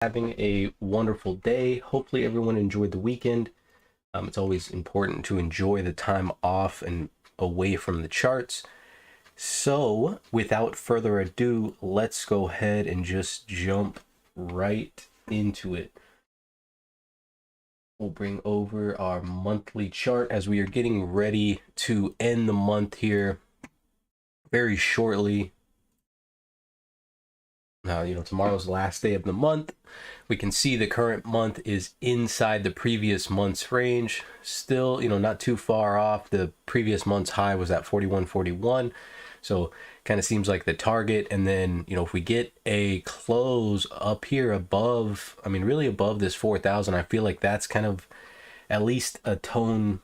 Having a wonderful day. Hopefully everyone enjoyed the weekend. It's always important to enjoy the time off and away from the charts. So without further ado, let's go ahead and just jump right into it. We'll bring over our monthly chart as we are getting ready to end the month here very shortly. Now, tomorrow's the last day of the month. We can see the current month is inside the previous month's range. Still, not too far off. The previous month's high was at 41.41. So kind of seems like the target. And then, if we get a close up here above, really above this 4,000, I feel like that's kind of at least a tone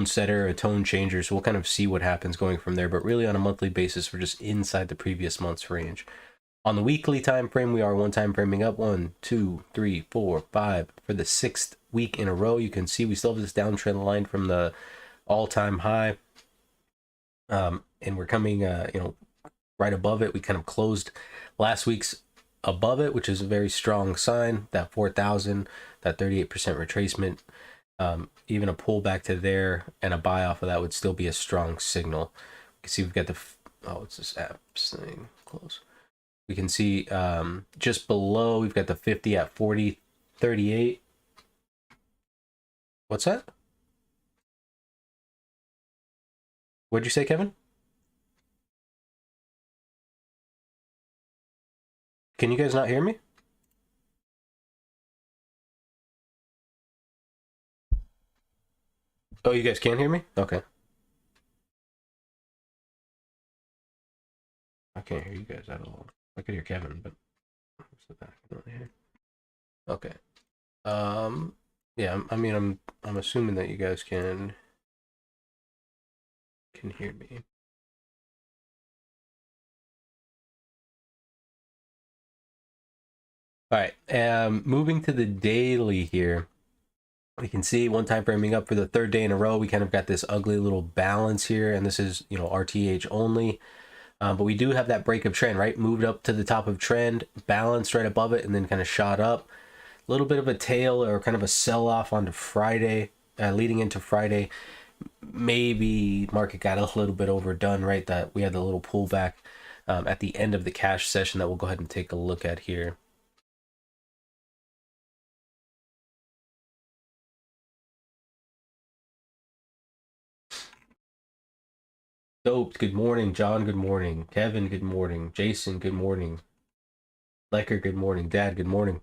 setter, a tone changer. So we'll kind of see what happens going from there. But really on a monthly basis, we're just inside the previous month's range. On the weekly time frame, we are one time framing up 1, 2, 3, 4, 5 for the 6th week in a row. You can see we still have this downtrend line from the all-time high, and we're coming right above it. We kind of closed last week's above it, which is a very strong sign. That 4,000, that 38% retracement, even a pullback to there and a buy off of that would still be a strong signal. You can see we've got the what's this apps thing close. We can see just below, we've got the 50 at 40.38. What's that? What'd you say, Kevin? Can you guys not hear me? Oh, you guys can't hear me? Okay. I can't hear you guys at all. I could hear Kevin, but I can only hear. Okay. Yeah, I'm assuming that you guys can hear me. All right. Moving to the daily here, we can see one time framing up for the third day in a row. We kind of got this ugly little balance here, and this is RTH only. But we do have that break of trend, right? Moved up to the top of trend, balanced right above it, and then kind of shot up. A little bit of a tail or kind of a sell-off onto Friday, leading into Friday. Maybe market got a little bit overdone, right? That we had the little pullback at the end of the cash session that we'll go ahead and take a look at here. Doped, good morning. John, good morning. Kevin, good morning. Jason, good morning. Lecker, good morning. Dad, good morning.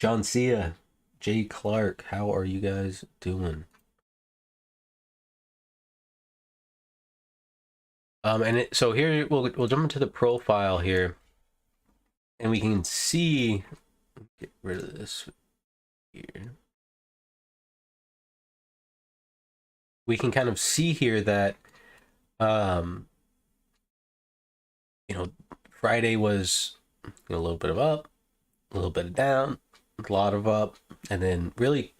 John Cia, Jay Clark, how are you guys doing? So here we'll jump into the profile here, and we can see. Get rid of this here. We can kind of see here that, Friday was a little bit of up, a little bit of down, a lot of up, and then really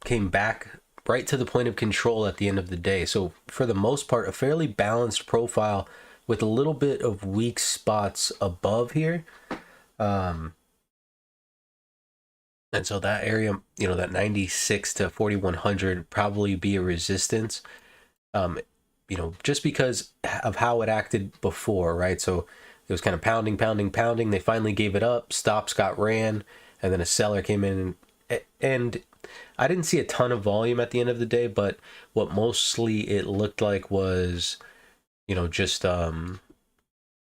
came back right to the point of control at the end of the day. So for the most part, a fairly balanced profile with a little bit of weak spots above here. And so that area, that 96 to 4100 probably be a resistance, just because of how it acted before, right? So it was kind of pounding. They finally gave it up. Stops got ran, and then a seller came in, and I didn't see a ton of volume at the end of the day, but what mostly it looked like was, just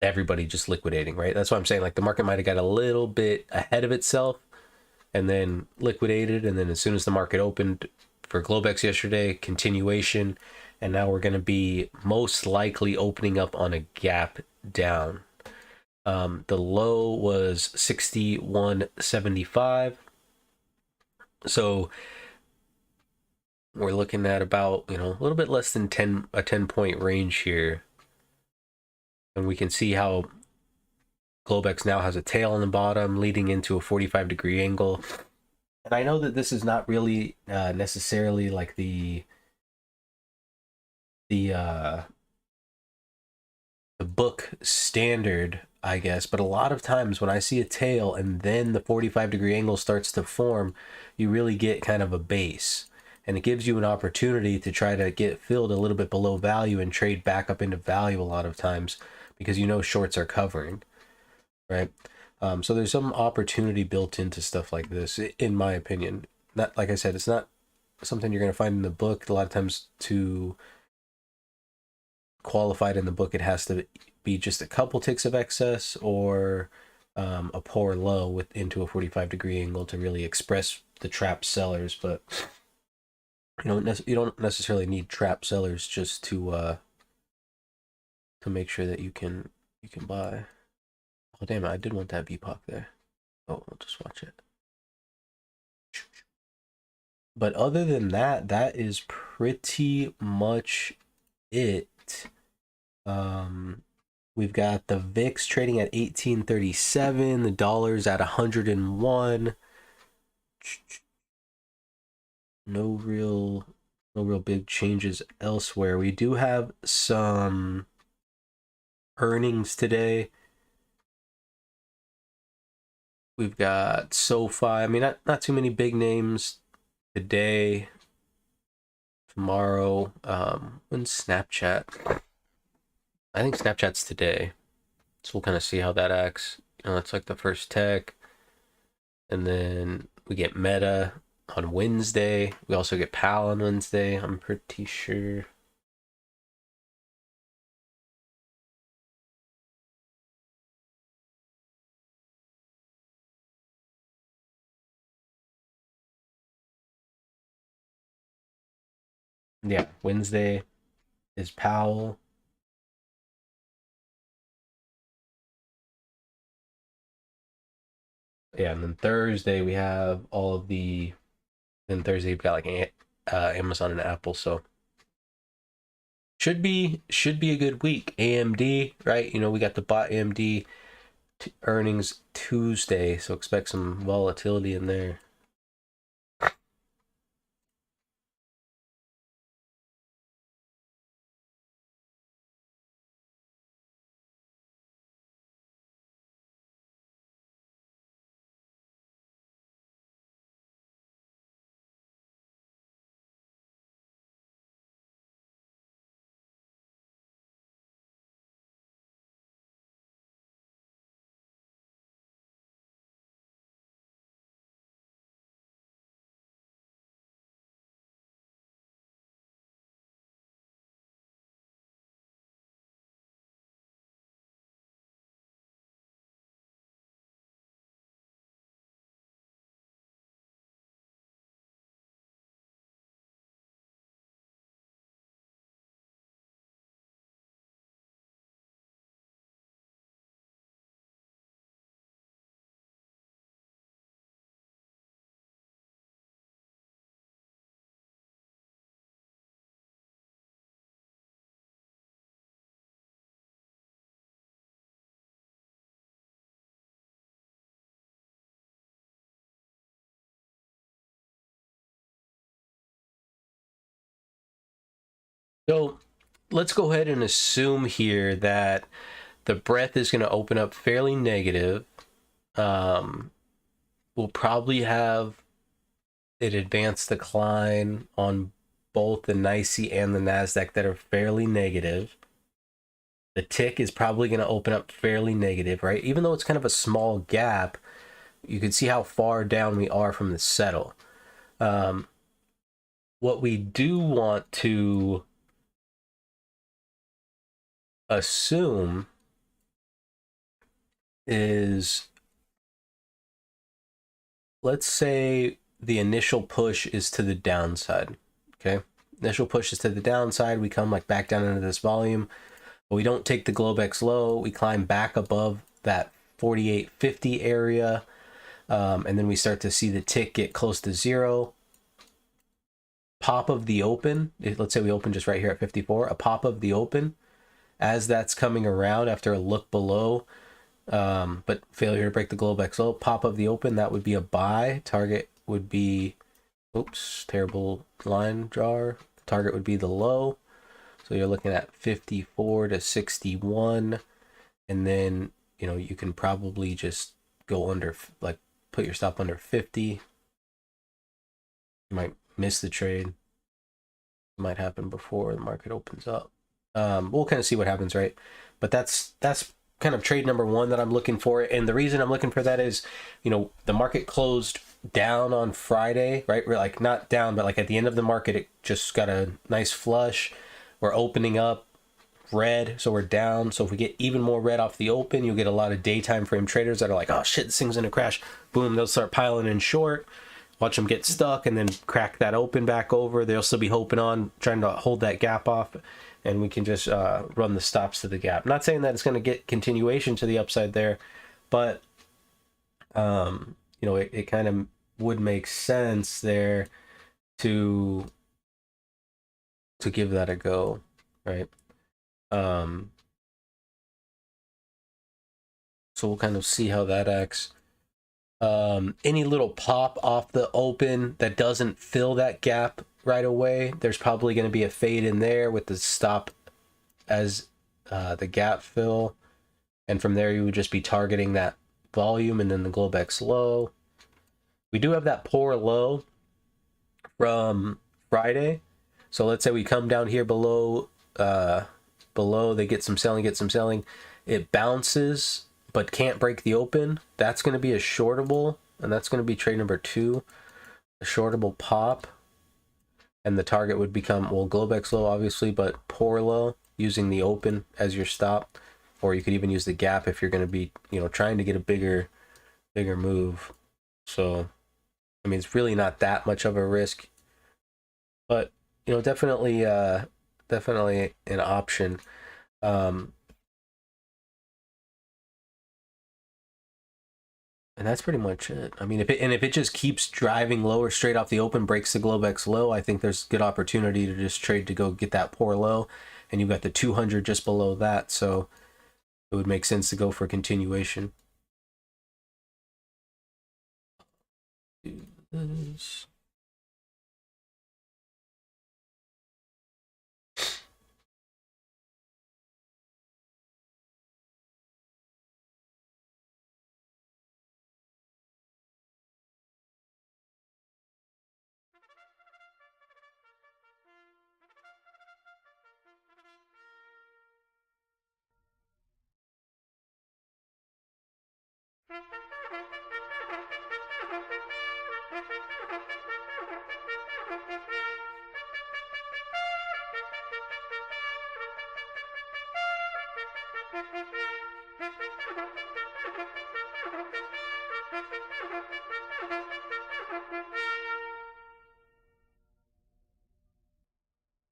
everybody just liquidating, right? That's what I'm saying. Like the market might have got a little bit ahead of itself and then liquidated, and then as soon as the market opened for Globex yesterday, continuation, and now we're going to be most likely opening up on a gap down. The low was 61.75. So we're looking at about, a little bit less than 10 point range here. And we can see how Globex now has a tail on the bottom leading into a 45-degree angle. And I know that this is not really necessarily like the book standard I guess, but a lot of times when I see a tail and then the 45-degree angle starts to form, you really get kind of a base. And it gives you an opportunity to try to get filled a little bit below value and trade back up into value a lot of times because you know shorts are covering, right? So there's some opportunity built into stuff like this, in my opinion. Not, like I said, it's not something you're going to find in the book. A lot of times to qualified in the book, it has to be just a couple ticks of excess or a poor low with into a 45-degree angle to really express the trap sellers. But you don't necessarily need trap sellers just to make sure that you can buy. Oh damn it! I did want that VPOC there. Oh, I'll just watch it. But other than that, that is pretty much it. We've got the VIX trading at 1837, the dollar's at 101. No real big changes elsewhere. We do have some earnings today. We've got SoFi. I mean, not too many big names today. Tomorrow, when's Snapchat? I think Snapchat's today. So we'll kind of see how that acts. That's like the first tech. And then we get Meta on Wednesday. We also get PAL on Wednesday, I'm pretty sure. Yeah, Wednesday is Powell. Yeah, and then Thursday we have all of the. Then Thursday we've got like Amazon and Apple, so should be a good week. AMD, right? We got the bot AMD earnings Tuesday, so expect some volatility in there. So let's go ahead and assume here that the breadth is going to open up fairly negative. We'll probably have an advanced decline on both the NYSE and the NASDAQ that are fairly negative. The tick is probably going to open up fairly negative, right? Even though it's kind of a small gap, you can see how far down we are from the settle. What we do want to assume is, let's say the initial push is to the downside. Okay, initial push is to the downside. We come like back down into this volume, but we don't take the Globex low. We climb back above that 48.50 area, and then we start to see the tick get close to zero. Pop of the open, let's say we open just right here at 54, a pop of the open as that's coming around after a look below, but failure to break the Globex low, pop of the open, that would be a buy. Target would be, oops, terrible line drawer. Target would be the low. So you're looking at 54 to 61, and then you know, you can probably just go under, like, put your stop under 50. You might miss the trade. It might happen before the market opens up. We'll kind of see what happens, right? But that's kind of trade number one that I'm looking for. And the reason I'm looking for that is, you know, the market closed down on Friday, right? We're like not down, but like at the end of the market, it just got a nice flush. We're opening up red, so we're down. So if we get even more red off the open, you'll get a lot of daytime frame traders that are like, oh shit, this thing's gonna crash. Boom, they'll start piling in short. Watch them get stuck and then crack that open back over. They'll still be hoping on, trying to hold that gap off, and we can just run the stops to the gap. Not saying that it's going to get continuation to the upside there, but you know, it kind of would make sense there to give that a go, right? So we'll kind of see how that acts. Any little pop off the open that doesn't fill that gap right away, there's probably going to be a fade in there with the stop as the gap fill, and from there you would just be targeting that volume and then the Globex low. We do have that poor low from Friday, so let's say we come down here below they get some selling, it bounces but can't break the open. That's going to be a shortable, and that's going to be trade number two, a shortable pop, and the target would become, well, Globex low obviously, but poor low, using the open as your stop, or you could even use the gap if you're going to be, you know, trying to get a bigger move. So I mean, it's really not that much of a risk, but you know, definitely an option. And that's pretty much it. I mean, if it just keeps driving lower straight off the open, breaks the Globex low, I think there's good opportunity to just trade to go get that poor low, and you've got the 200 just below that, so it would make sense to go for continuation. Do this.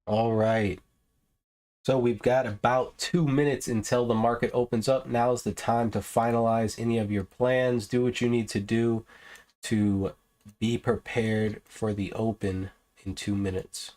All right. So we've got about 2 minutes until the market opens up. Now is the time to finalize any of your plans. Do what you need to do to be prepared for the open in 2 minutes.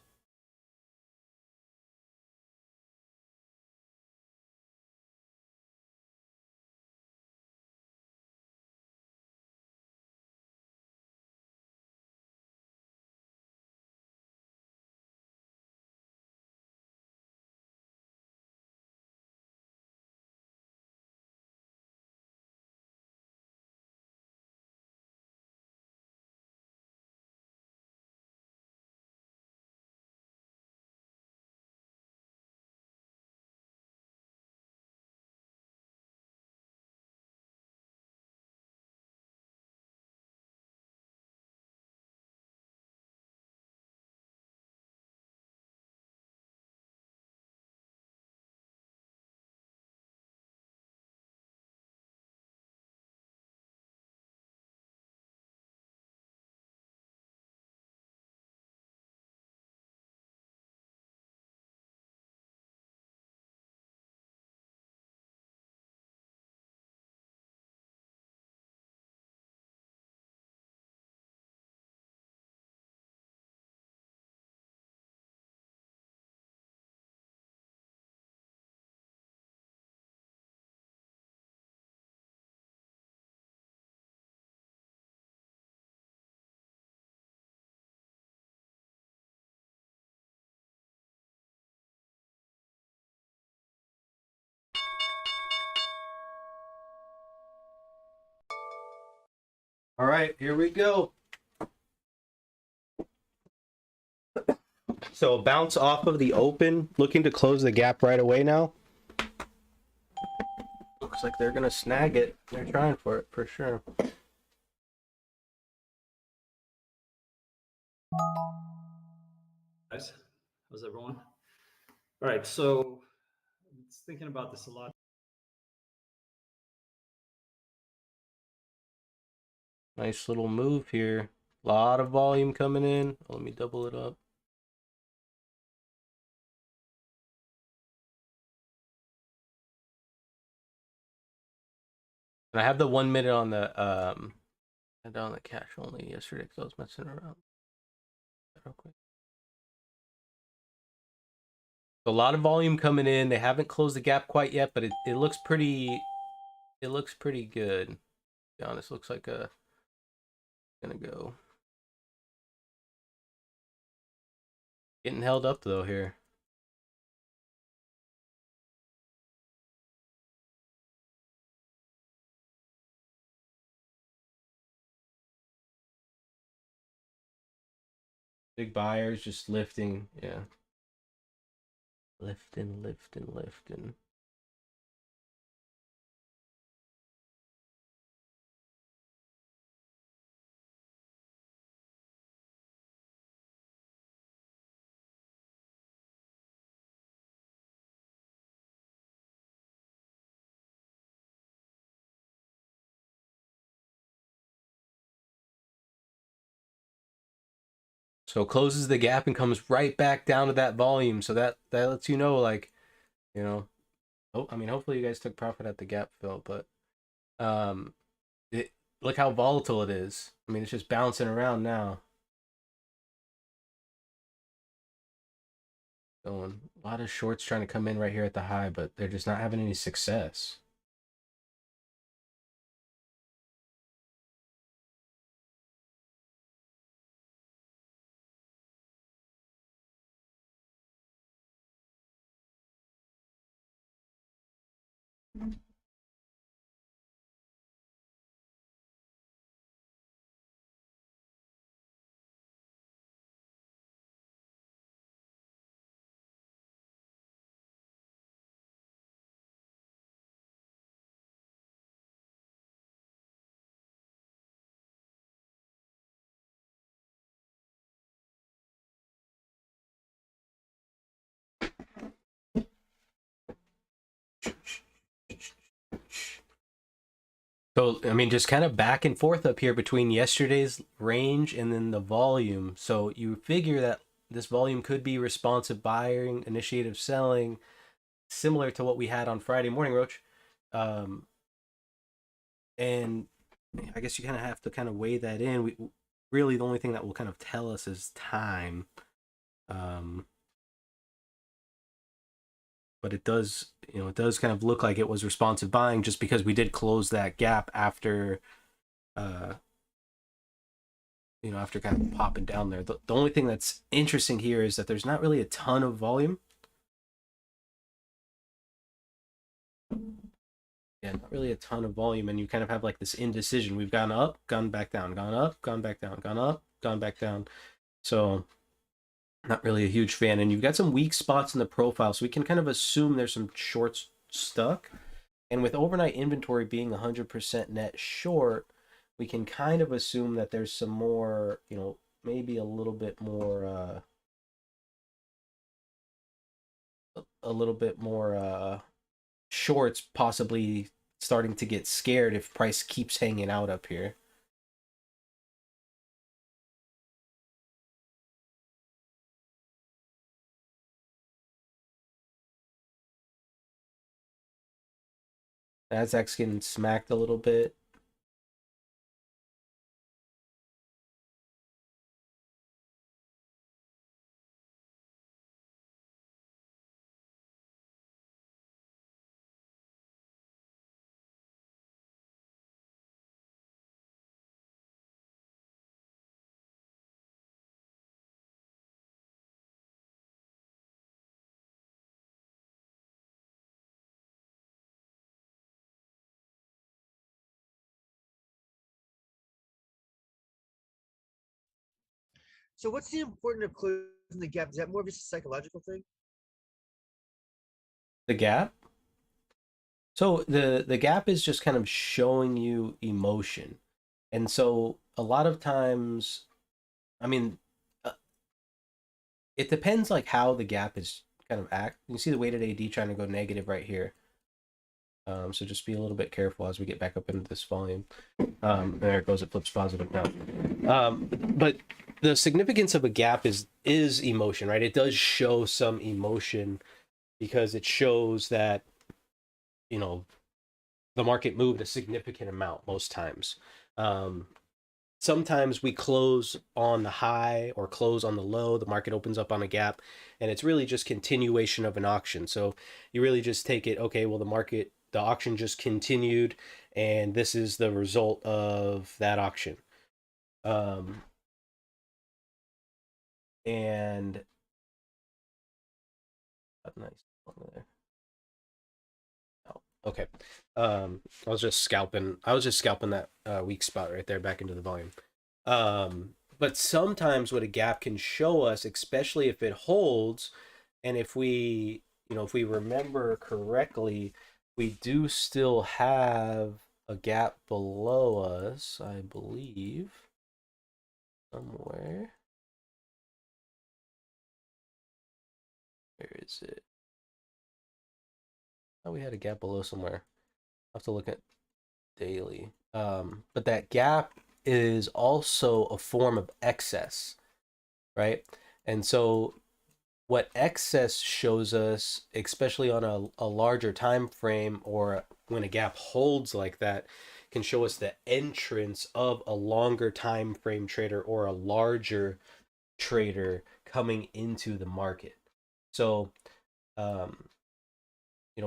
All right, here we go. So bounce off of the open, looking to close the gap right away now. Looks like they're gonna snag it. They're trying for it for sure. Guys, how's everyone? All right, so I was thinking about this a lot. Nice little move here. A lot of volume coming in. Let me double it up. And I have the 1 minute on the down the cash only yesterday because I was messing around. Real quick. A lot of volume coming in. They haven't closed the gap quite yet, but it looks pretty. It looks pretty good. To be honest, looks like gonna go. Getting held up though here. Big buyers just lifting, yeah. Lifting. So closes the gap and comes right back down to that volume. So that lets you know, like, you know, oh, I mean, hopefully you guys took profit at the gap fill, but um, look how volatile it is. I mean, it's just bouncing around now. Going a lot of shorts trying to come in right here at the high, but they're just not having any success. So, I mean, just kind of back and forth up here between yesterday's range and then the volume. So you figure that this volume could be responsive buying, initiative selling, similar to what we had on Friday morning, Roach. And I guess you kind of have to kind of weigh that in. Really, the only thing that will kind of tell us is time. But it does, it does kind of look like it was responsive buying just because we did close that gap after after kind of popping down there. The only thing that's interesting here is that there's not really a ton of volume. Yeah, not really a ton of volume, and you kind of have like this indecision. We've gone up, gone back down, gone up, gone back down, gone up, gone back down. So not really a huge fan. And you've got some weak spots in the profile, so we can kind of assume there's some shorts stuck. And with overnight inventory being 100% net short, we can kind of assume that there's some more, maybe a little bit more, shorts possibly starting to get scared if price keeps hanging out up here. Nasdaq's getting smacked a little bit. So what's the importance of closing the gap? Is that more of just a psychological thing? The gap. So the gap is just kind of showing you emotion. And so a lot of times, I mean, uh, it depends like how the gap is kind of act. You see the weighted AD trying to go negative right here. So just be a little bit careful as we get back up into this volume. There it goes. It flips positive now. But the significance of a gap is emotion, right? It does show some emotion because it shows that, you know, the market moved a significant amount most times. Sometimes we close on the high or close on the low, the market opens up on a gap, and it's really just continuation of an auction. So you really just take it, okay, well, the auction just continued, and this is the result of that auction. And nice there. Oh, okay. I was just scalping that weak spot right there back into the volume. But sometimes what a gap can show us, especially if it holds, and if we, if we remember correctly, we do still have a gap below us, I believe, somewhere. Where is it? Oh, we had a gap below somewhere. I'll have to look at daily. But that gap is also a form of excess, right? And so what excess shows us, especially on a larger time frame or when a gap holds like that, can show us the entrance of a longer time frame trader or a larger trader coming into the market. So, um, we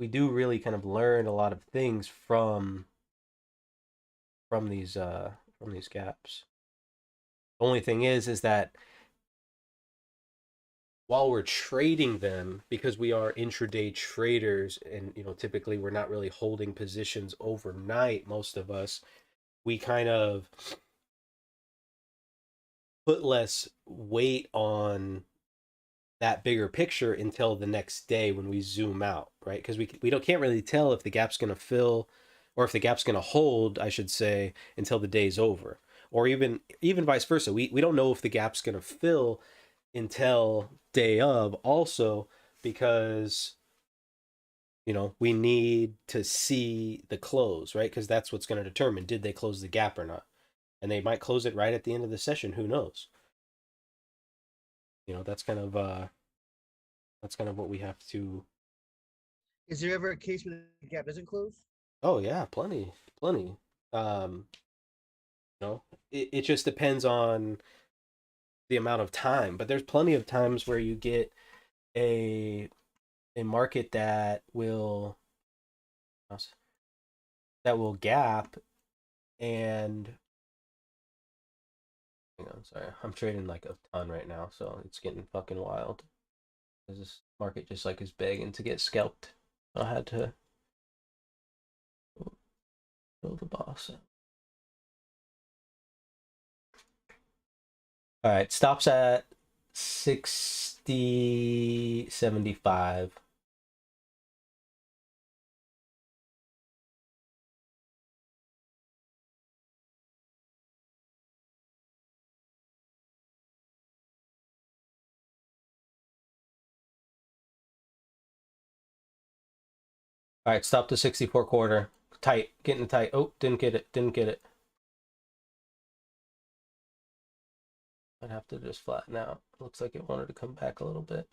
do really kind of learn a lot of things from these gaps. The only thing is that while we're trading them, because we are intraday traders, and typically we're not really holding positions overnight, most of us, we kind of put less weight on that bigger picture until the next day when we zoom out, right? Because can't really tell if the gap's going to fill, or if the gap's going to hold, I should say, until the day's over, or even vice versa. We don't know if the gap's going to fill until day of, also because we need to see the close, right? Because that's what's going to determine, did they close the gap or not. And they might close it right at the end of the session, who knows. That's kind of what we have to. Is there ever a case where the gap doesn't close? Oh yeah, plenty. um it just depends on the amount of time, but there's plenty of times where you get a market that will gap. And hang on, sorry, I'm trading like a ton right now, so it's getting fucking wild. This market just like is begging to get scalped. I had to kill the boss. All right, stops at 60.75. All right, stop to 64 quarter. Tight, getting tight. Oh, didn't get it. I'd have to just flatten out. Looks like it wanted to come back a little bit.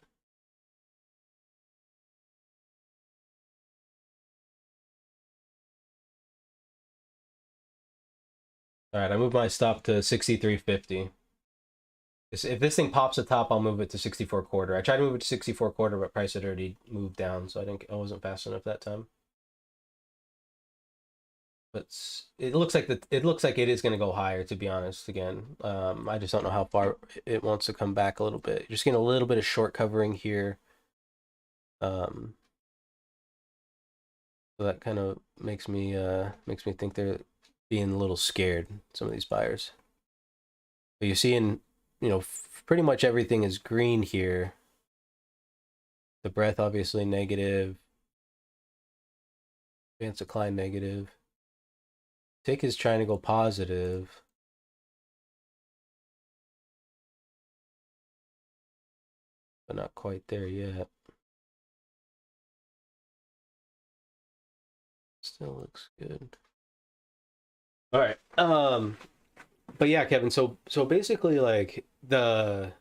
All right, I moved my stop to 63.50. If this thing pops a top, I'll move it to 64 quarter. I tried to move it to 64 quarter, but price had already moved down, so I wasn't fast enough that time. But it looks like it is going to go higher, to be honest. Again, I just don't know how far it wants to come back a little bit. You're just getting a little bit of short covering here. So that kind of makes me think they're being a little scared, some of these buyers. But you're seeing, pretty much everything is green here. The breath obviously negative. Advanced decline negative. Tick is trying to go positive. But not quite there yet. Still looks good. All right. But yeah, Kevin, so basically like the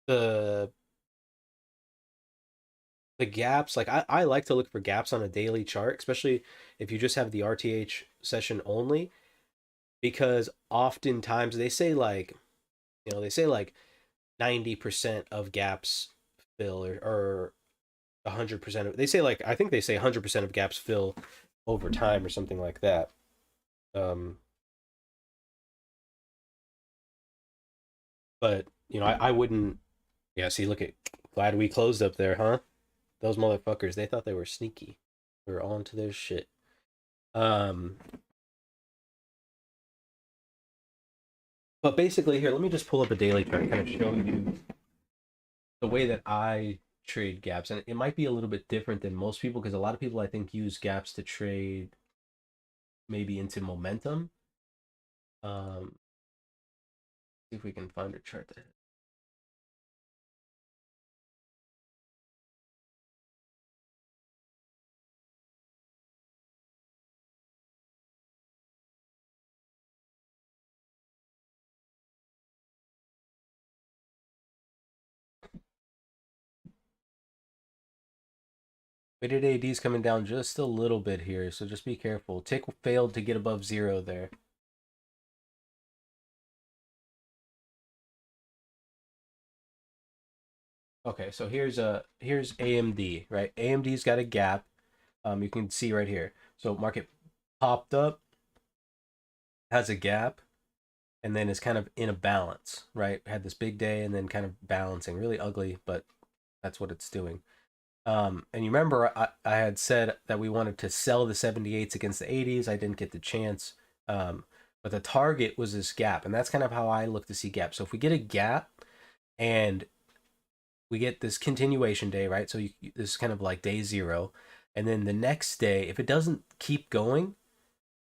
the gaps, like I like to look for gaps on a daily chart, especially if you just have the RTH session only, because oftentimes they say like 90% of gaps fill, or 100% of, they say like, I think they say 100% of gaps fill over time or something like that. But I wouldn't. Yeah, see, look at, glad we closed up there, huh? Those motherfuckers, they thought they were sneaky. We were on to their shit. Um, but basically, here, let me just pull up a daily chart, kind of show you the way that I trade gaps, and it might be a little bit different than most people because a lot of people I think use gaps to trade maybe into momentum. See if we can find a chart that. Weighted AD is coming down just a little bit here, so just be careful. Tick failed to get above 0 there. Okay, so here's AMD, right? AMD's got a gap. You can see right here. So market popped up, has a gap, and then is kind of in a balance, right? Had this big day and then kind of balancing. Really ugly, but that's what it's doing. And you remember I had said that we wanted to sell the 78s against the 80s. I didn't get the chance. But the target was this gap, and that's kind of how I look to see gaps. So if we get a gap and we get this continuation day, right? So this is kind of like day 0. And then the next day, if it doesn't keep going,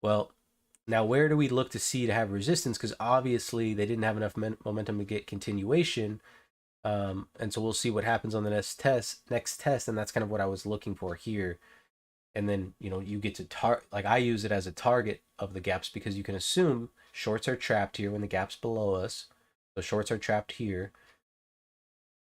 well, now where do we look to see to have resistance? Because obviously they didn't have enough momentum to get continuation. And so we'll see what happens on the next test, and that's kind of what I was looking for here. And then you get to like I use it as a target of the gaps because you can assume shorts are trapped here when the gap's below us. So shorts are trapped here.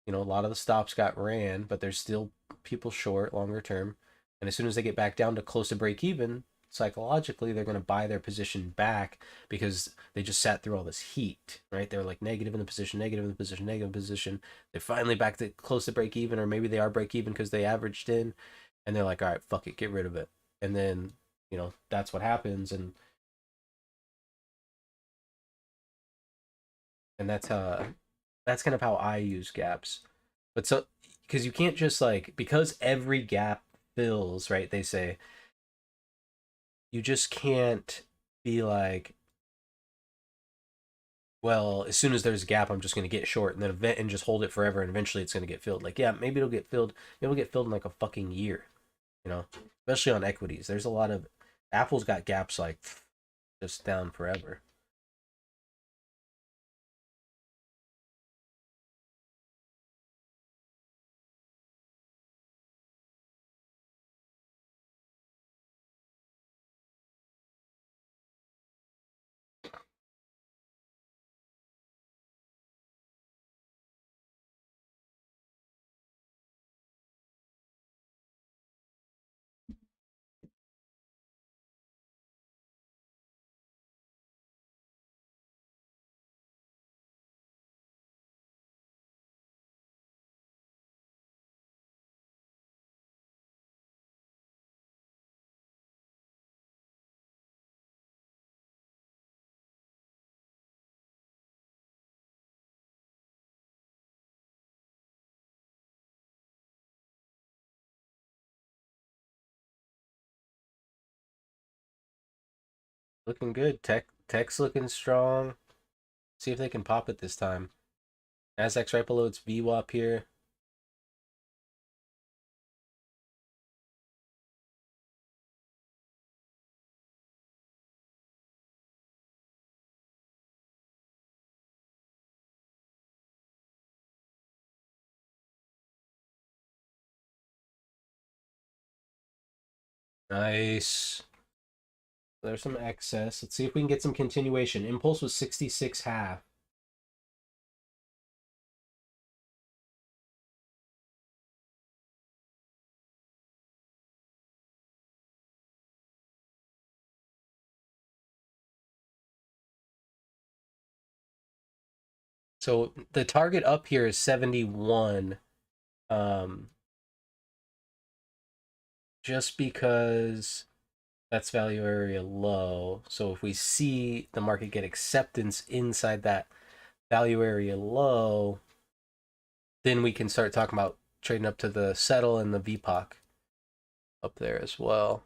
A lot of the stops got ran, but there's still people short longer term. And as soon as they get back down to close to break even, psychologically, they're going to buy their position back because they just sat through all this heat, right? They were like negative in the position, negative in the position, negative in the position. They're finally back to close to break even, or maybe they are break even because they averaged in, and they're like, all right, fuck it, get rid of it. And then, that's what happens. And that's kind of how I use gaps. But so, because you can't just like, because every gap fills, right? They say you just can't be like, well, as soon as there's a gap, I'm just going to get short and then event and just hold it forever, and eventually it's going to get filled. Like, yeah, maybe it'll get filled. Maybe it'll get filled in like a fucking year, especially on equities. There's a lot of Apple's got gaps like just down forever. Looking good. Tech's looking strong. See if they can pop it this time. Nasdaq's right below its VWAP here. Nice. There's some excess. Let's see if we can get some continuation. Impulse was 66.5. So the target up here is 71. Just because that's value area low. So if we see the market get acceptance inside that value area low, then we can start talking about trading up to the settle and the VPOC up there as well.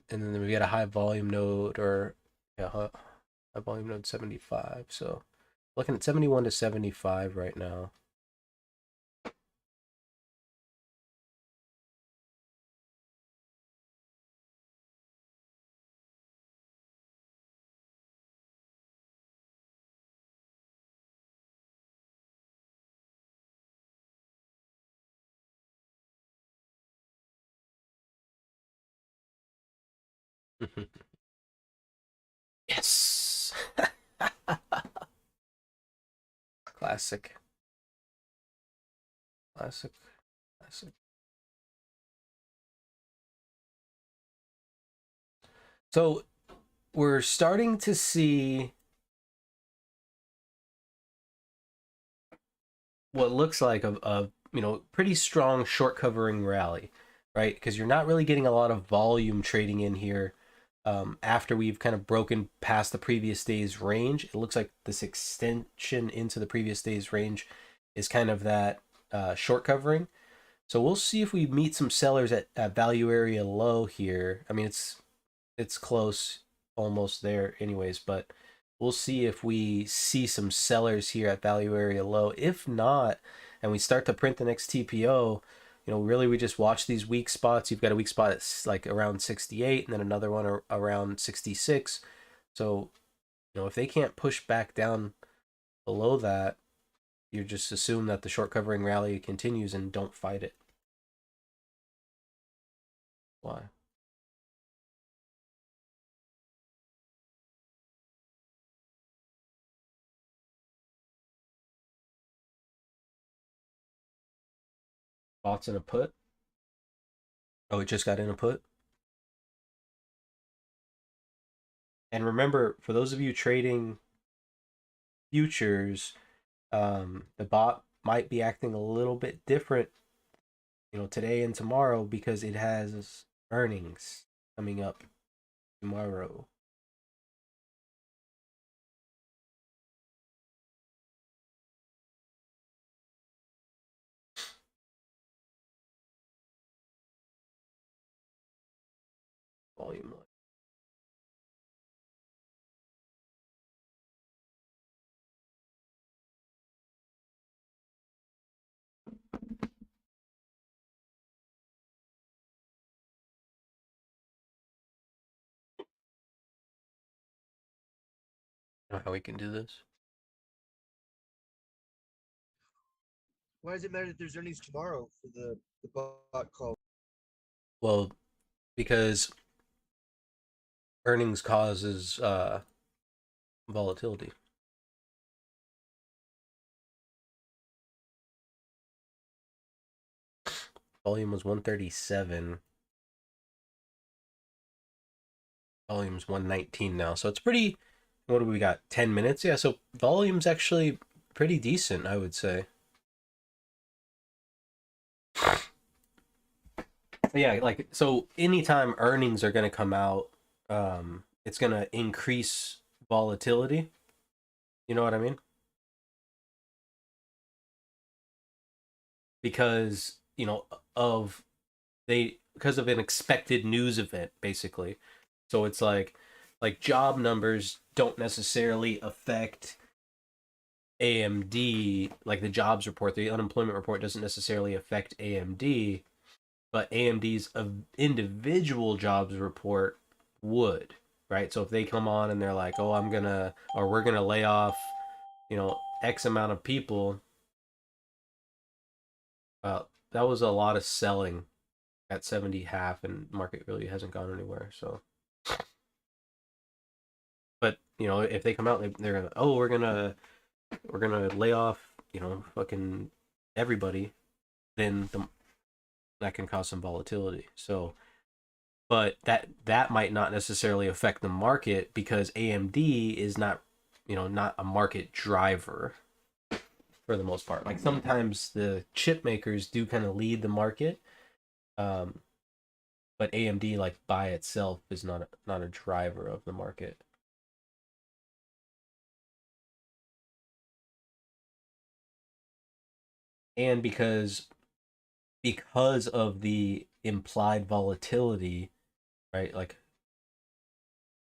And then we get a high volume node, or yeah, high volume node 75. So looking at 71 to 75 right now. Yes. Classic. Classic. Classic. So we're starting to see what looks like a pretty strong short covering rally, right? Because you're not really getting a lot of volume trading in here. After we've kind of broken past the previous day's range, it looks like this extension into the previous day's range is kind of that short covering. So we'll see if we meet some sellers at value area low here. I mean, it's close, almost there anyways, but we'll see if we see some sellers here at value area low. If not, and we start to print the next TPO, really we just watch these weak spots. You've got a weak spot at like around 68 and then another one around 66. So, if they can't push back down below that, you just assume that the short covering rally continues and don't fight it. Why? Thoughts in a put? Oh, it just got in a put? And remember, for those of you trading futures, the bot might be acting a little bit different, today and tomorrow because it has earnings coming up tomorrow. Volume. Know how we can do this? Why does it matter that there's earnings tomorrow for the bot call? Well, because earnings causes volatility. Volume was 137. Volume's 119 now. So it's pretty, what do we got? 10 minutes? Yeah, so volume's actually pretty decent, I would say. Yeah, like, so anytime earnings are going to come out, it's going to increase volatility. You know what I mean? Because, because of an expected news event, basically. So it's like, like job numbers don't necessarily affect AMD, like the jobs report, the unemployment report doesn't necessarily affect AMD, but AMD's individual jobs report would, right? So if they come on and they're like, "Oh, we're gonna lay off, X amount of people," that was a lot of selling at 70 half, and market really hasn't gone anywhere. So, but if they come out, they're gonna, "Oh, we're gonna lay off, fucking everybody," then that can cause some volatility. So, but that might not necessarily affect the market because AMD is not a market driver for the most part. Like sometimes the chip makers do kind of lead the market, but AMD like by itself is not a driver of the market. And because of the implied volatility, right? Like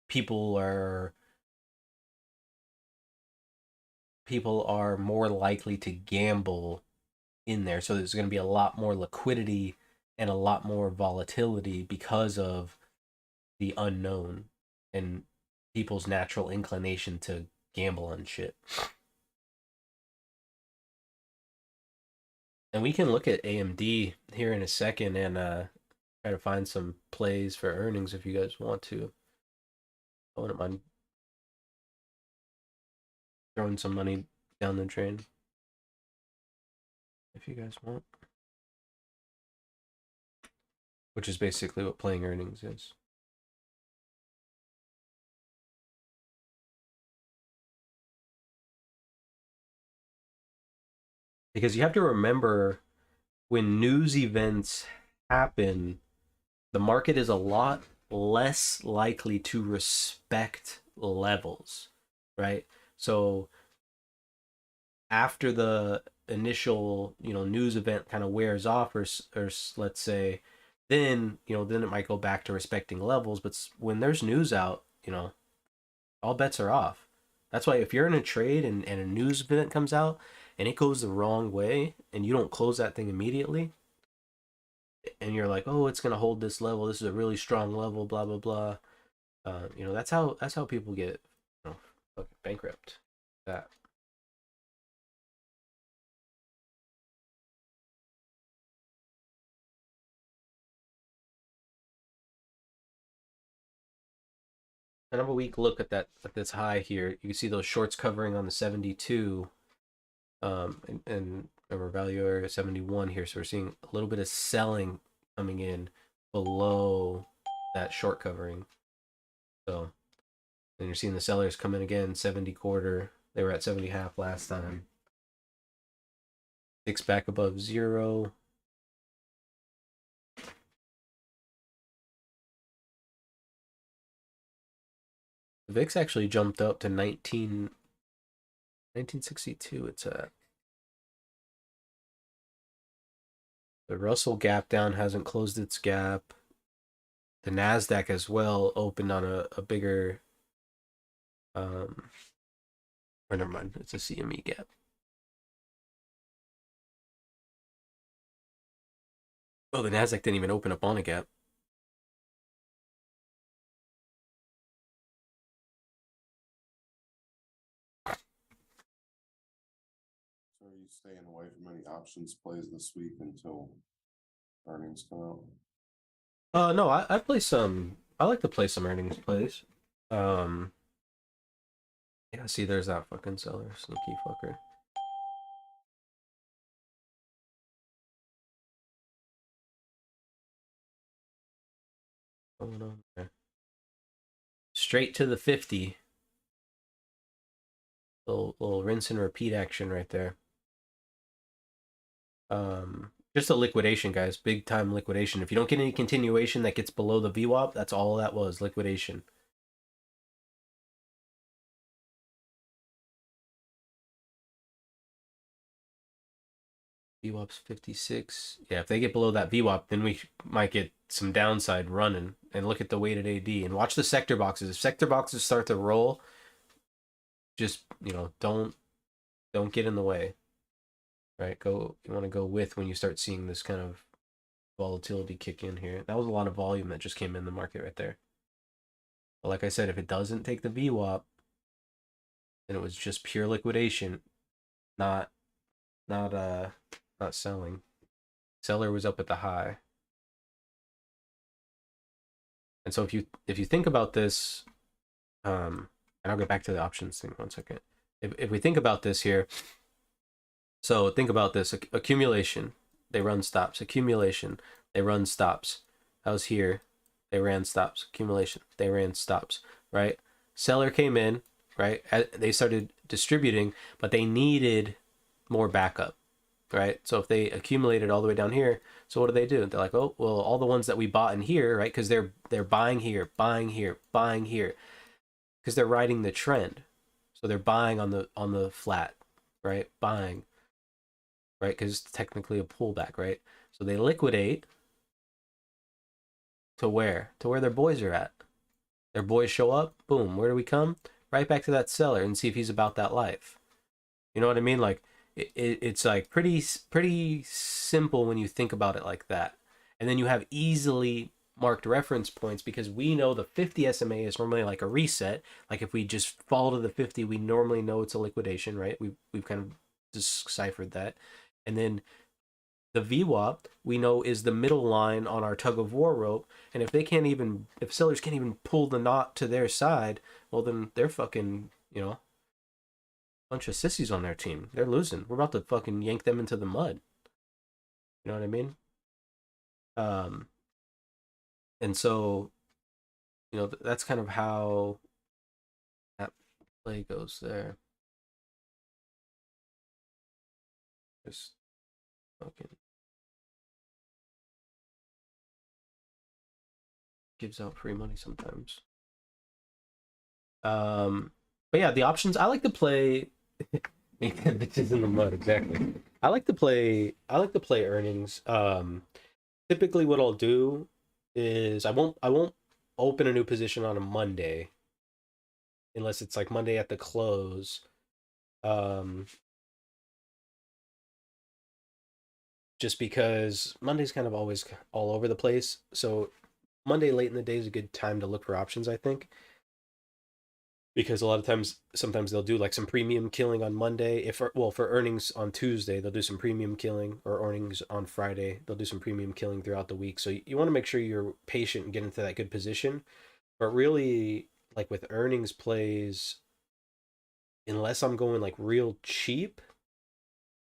people are people are more likely to gamble in there. So there's going to be a lot more liquidity and a lot more volatility because of the unknown and people's natural inclination to gamble on shit. And we can look at AMD here in a second and try to find some plays for earnings if you guys want to. I wouldn't mind throwing some money down the drain if you guys want. Which is basically what playing earnings is. Because you have to remember when news events happen, the market is a lot less likely to respect levels, right? So after the initial, news event kind of wears off, or let's say, then it might go back to respecting levels. But when there's news out, all bets are off. That's why if you're in a trade and a news event comes out and it goes the wrong way and you don't close that thing immediately, and you're like, "Oh, it's gonna hold this level. This is a really strong level." Blah blah blah. That's how people get, fucking bankrupt. That. And have a week look at this high here. You can see those shorts covering on the 72, and remember value area 71 here. So we're seeing a little bit of selling coming in below that short covering. So then you're seeing the sellers come in again, 70 quarter. They were at 70 half last time. 6 back above 0. The VIX actually jumped up to 1962. It's at. The Russell gap down hasn't closed its gap. The Nasdaq as well opened on a bigger, or never mind, it's a CME gap. Oh, the Nasdaq didn't even open up on a gap. So are you staying away from any options plays this week until earnings come out? No, I play some. I like to play some earnings plays. Um, yeah, see, there's that fucking seller, sneaky fucker. Going on there. Straight to the 50. Little rinse and repeat action right there. Just a liquidation, guys. Big time liquidation. If you don't get any continuation that gets below the VWAP, that's all that was, liquidation. VWAP's 56. Yeah, if they get below that VWAP, then we might get some downside running, and look at the weighted AD and watch the sector boxes. If sector boxes start to roll, just, you know, don't get in the way. Right? You want to go with when you start seeing this kind of volatility kick in here. That was a lot of volume that just came in the market right there. But like I said, if it doesn't take the VWAP, then it was just pure liquidation, not selling. Seller was up at the high. And so if you think about this, and I'll get back to the options thing 1 second. If we think about this here, so think about this: accumulation, they run stops. Accumulation, they run stops. That was here, they ran stops. Accumulation, they ran stops. Right? Seller came in, right? They started distributing, but they needed more backup. Right? So if they accumulated all the way down here, so what do? They're like, oh, well, all the ones that we bought in here, right? Because they're buying here, buying here, buying here, because they're riding the trend. So they're buying on the flat, right? Buying, right? Because it's technically a pullback, right? So they liquidate to where? To where their boys are at. Their boys show up, boom, where do we come? Right back to that seller and see if he's about that life. You know what I mean? Like, it's like pretty simple when you think about it like that. And then you have easily marked reference points, because we know the 50 SMA is normally like a reset. Like if we just fall to the 50, we normally know it's a liquidation, right? We've kind of deciphered that. And then the VWAP we know is the middle line on our tug of war rope. And if sellers can't even pull the knot to their side, well, then they're fucking, you know, bunch of sissies on their team. They're losing. We're about to fucking yank them into the mud. You know what I mean? And so, you know, that's kind of how that play goes there. Just fucking gives out free money sometimes. But yeah, the options I like to play. Bitches in the mud, exactly. I like to play earnings. Typically what I'll do is I won't open a new position on a Monday unless it's like Monday at the close. Just because Monday's kind of always all over the place. So Monday late in the day is a good time to look for options, I think. Because a lot of times, sometimes they'll do like some premium killing on Monday. For earnings on Tuesday, they'll do some premium killing, or earnings on Friday, they'll do some premium killing throughout the week. So you want to make sure you're patient and get into that good position. But really, like with earnings plays, unless I'm going like real cheap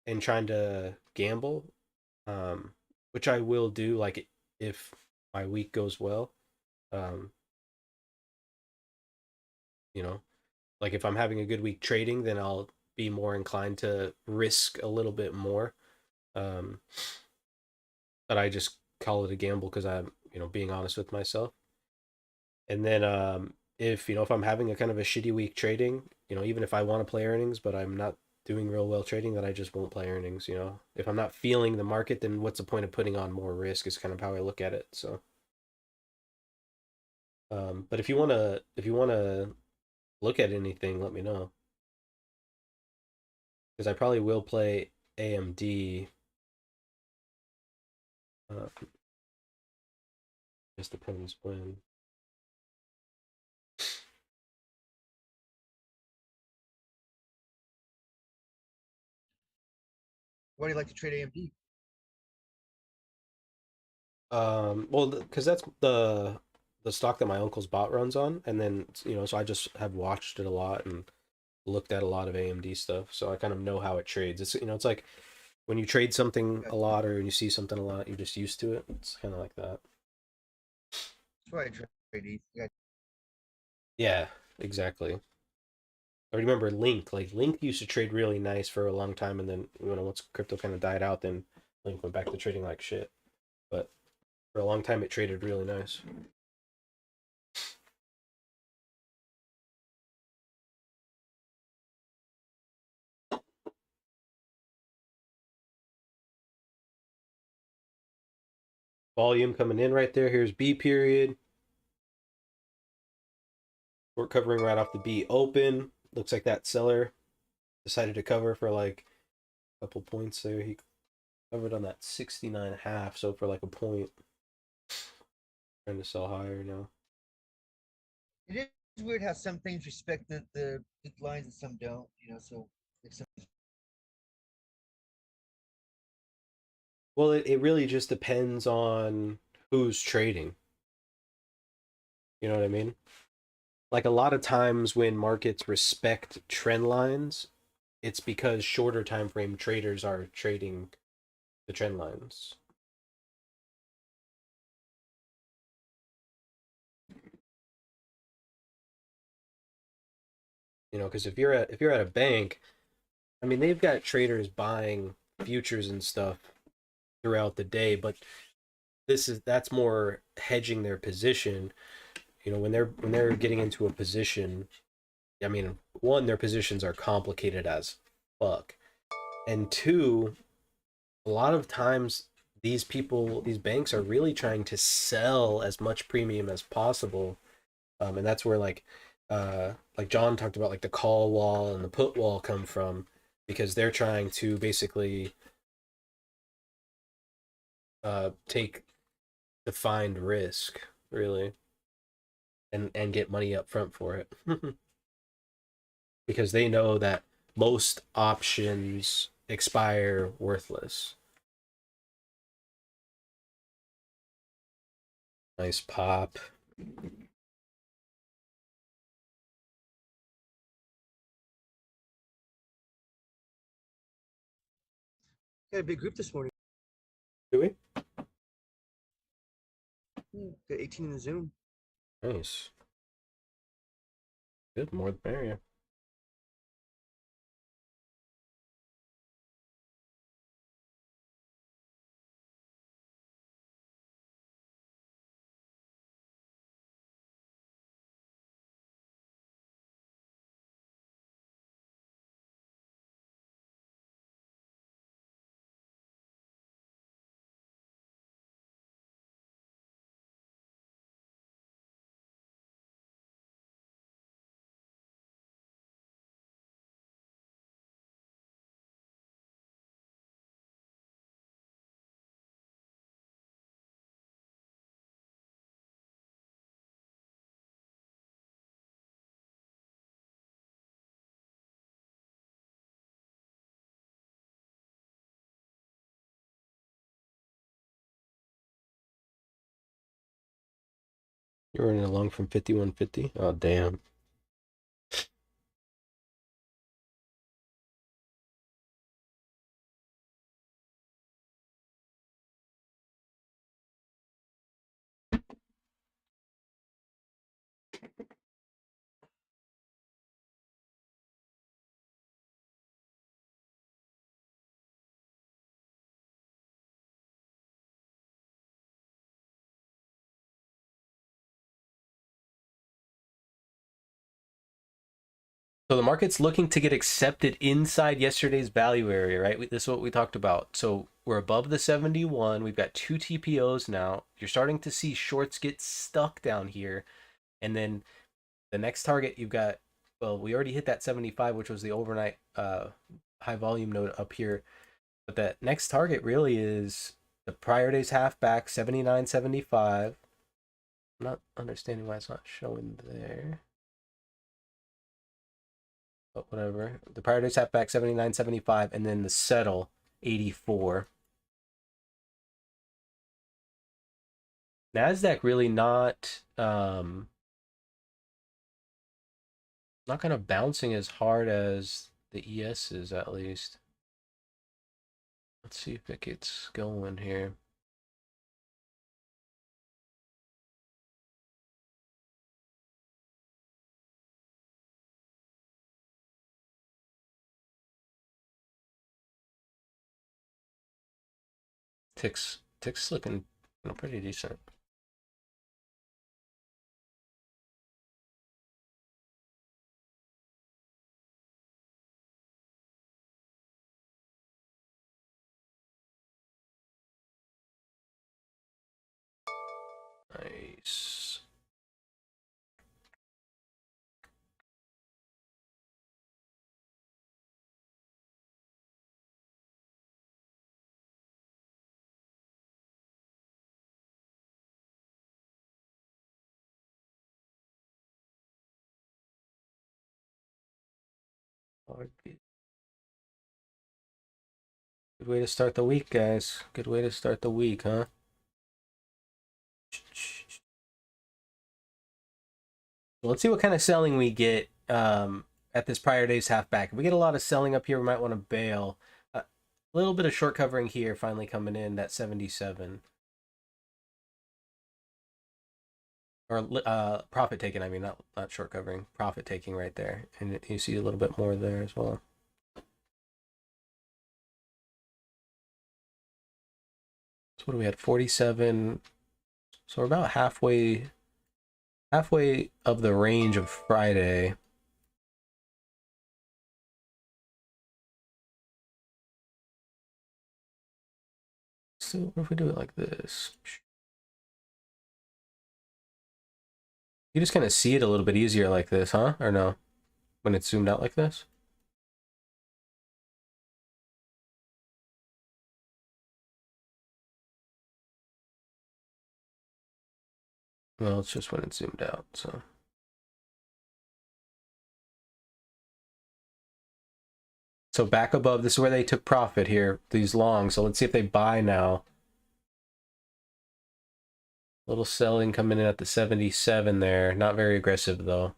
and trying to gamble, which I will do, like if my week goes well, you know, like if I'm having a good week trading, then I'll be more inclined to risk a little bit more. But I just call it a gamble because I'm, you know, being honest with myself. And then if I'm having a kind of a shitty week trading, you know, even if I want to play earnings, but I'm not doing real well trading, then I just won't play earnings, you know. If I'm not feeling the market, then what's the point of putting on more risk, is kind of how I look at it. So but if you wanna look at anything, let me know. Because I probably will play AMD. Just depends when. Why do you like to trade AMD? Well, because that's the stock that my uncle's bot runs on, and then, you know, so I just have watched it a lot and looked at a lot of AMD stuff, so I kind of know how it trades. It's, you know, it's like when you trade something a lot or you see something a lot, you're just used to it. It's kind of like that. That's why I trade. Yeah, exactly. I remember Link. Like Link used to trade really nice for a long time, and then, you know, once crypto kind of died out, then Link went back to trading like shit. But for a long time, it traded really nice. Volume coming in right there. Here's B period. We're covering right off the B open. Looks like that seller decided to cover for like a couple points there. He covered on that 69.5, so for like a point. Trying to sell higher now. It is weird how some things respect the lines and some don't, you know, so if some Well, it really just depends on who's trading. You know what I mean? Like a lot of times when markets respect trend lines, it's because shorter time frame traders are trading the trend lines. You know, because if you're at a bank, I mean they've got traders buying futures and stuff throughout the day, but that's more hedging their position. You know, when they're getting into a position, I mean, one, their positions are complicated as fuck. And two, a lot of times these banks are really trying to sell as much premium as possible. And that's where like John talked about like the call wall and the put wall come from, because they're trying to basically take defined risk really and get money up front for it. Because they know that most options expire worthless. Nice pop. got a big group this morning. Do we? Got 18 in the Zoom. Nice. Good, more the merrier. You're running along from 5150. Oh damn. So the market's looking to get accepted inside yesterday's value area, right? This is what we talked about. So we're above the 71. We've got two TPOs now. You're starting to see shorts get stuck down here. And then the next target you've got, well, we already hit that 75, which was the overnight high volume node up here. But that next target really is the prior day's halfback, 79.75. I'm not understanding why it's not showing there. But whatever. The prior day setback 79.75, and then the settle 84. Nasdaq really not kind of bouncing as hard as the ES is, at least. Let's see if it gets going here. Tick's looking pretty decent. Good way to start the week, guys. Good way to start the week, huh? Let's see what kind of selling we get at this prior day's halfback. If we get a lot of selling up here, we might want to bail. A little bit of short covering here finally coming in at 77. Or profit taking, I mean, not short covering, profit taking right there. And you see a little bit more there as well. So what do we had? 47. So we're about halfway of the range of Friday. So what if we do it like this? You just kind of see it a little bit easier like this, huh? Or no? When it's zoomed out like this? Well, it's just when it's zoomed out, so. So back above, this is where they took profit here, these longs. So let's see if they buy now. Little selling coming in at the 77 there. Not very aggressive, though.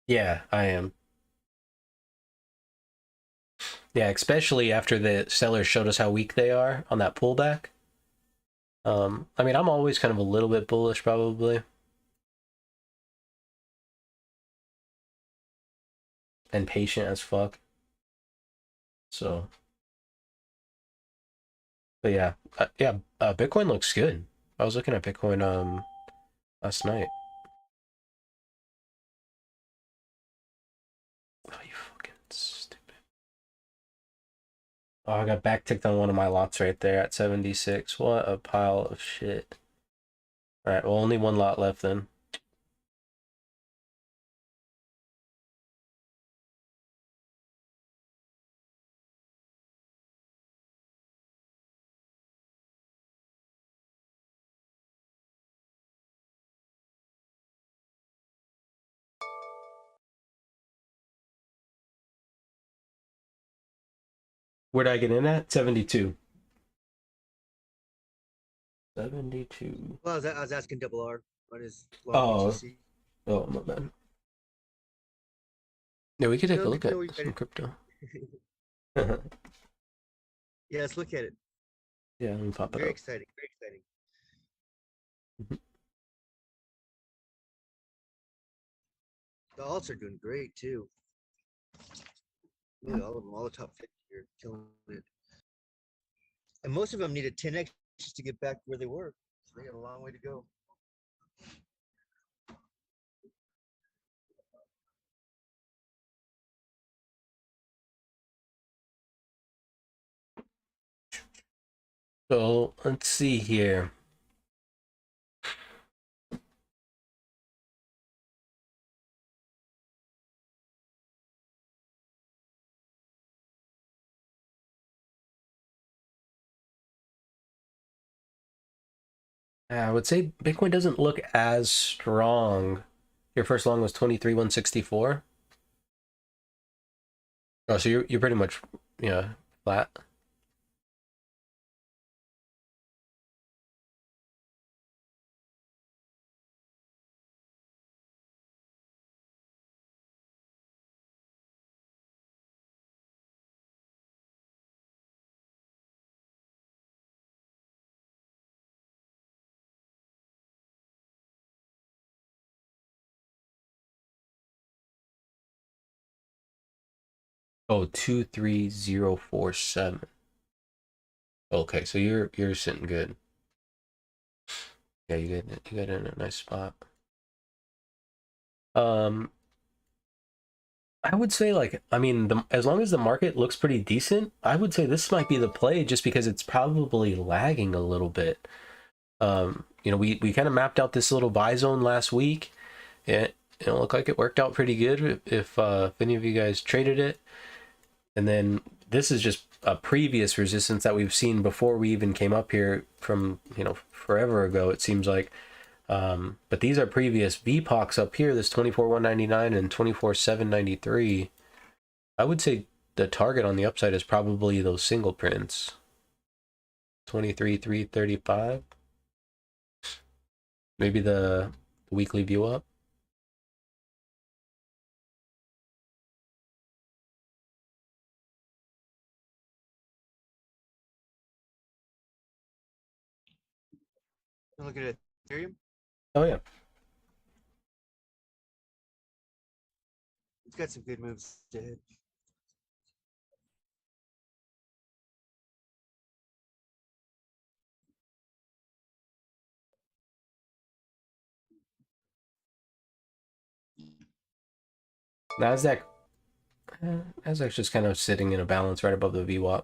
Yeah, I am. Yeah, especially after the sellers showed us how weak they are on that pullback. I mean, I'm always kind of a little bit bullish, probably. And patient as fuck. So. But yeah, Bitcoin looks good. I was looking at Bitcoin last night. Oh, you fucking stupid. Oh, I got backticked on one of my lots right there at 76. What a pile of shit. Alright, well, only one lot left then. Where did I get in at? 72. 72. Well, I was asking Double R on his Oh. BTC. Oh, my bad. Yeah, we could take No, a look at no, we some read crypto. Yeah, let's look at it. Yeah, let me pop it Very up. exciting. Very exciting. Mhm. The alts are doing great too. Look at all of them, all the top 50 are killing it. And most of them needed 10x just to get back where they were. So they got a long way to go. So let's see here. I would say Bitcoin doesn't look as strong. Your first long was 23,164. Oh, so you're pretty much, yeah, flat. Oh, 23047. Okay, so you're sitting good. Yeah, you got in a nice spot. I would say, like, I mean, as long as the market looks pretty decent, I would say this might be the play just because it's probably lagging a little bit. You know, we kind of mapped out this little buy zone last week. It looked like it worked out pretty good if any of you guys traded it. And then this is just a previous resistance that we've seen before we even came up here from, you know, forever ago, it seems like. But these are previous VPOCs up here, this 24,199 and 24,793. I would say the target on the upside is probably those single prints. 23,335. Maybe the weekly view up. Look at Ethereum. Oh yeah. It's got some good moves ahead. Nasdaq. Nasdaq's just kind of sitting in a balance right above the VWAP.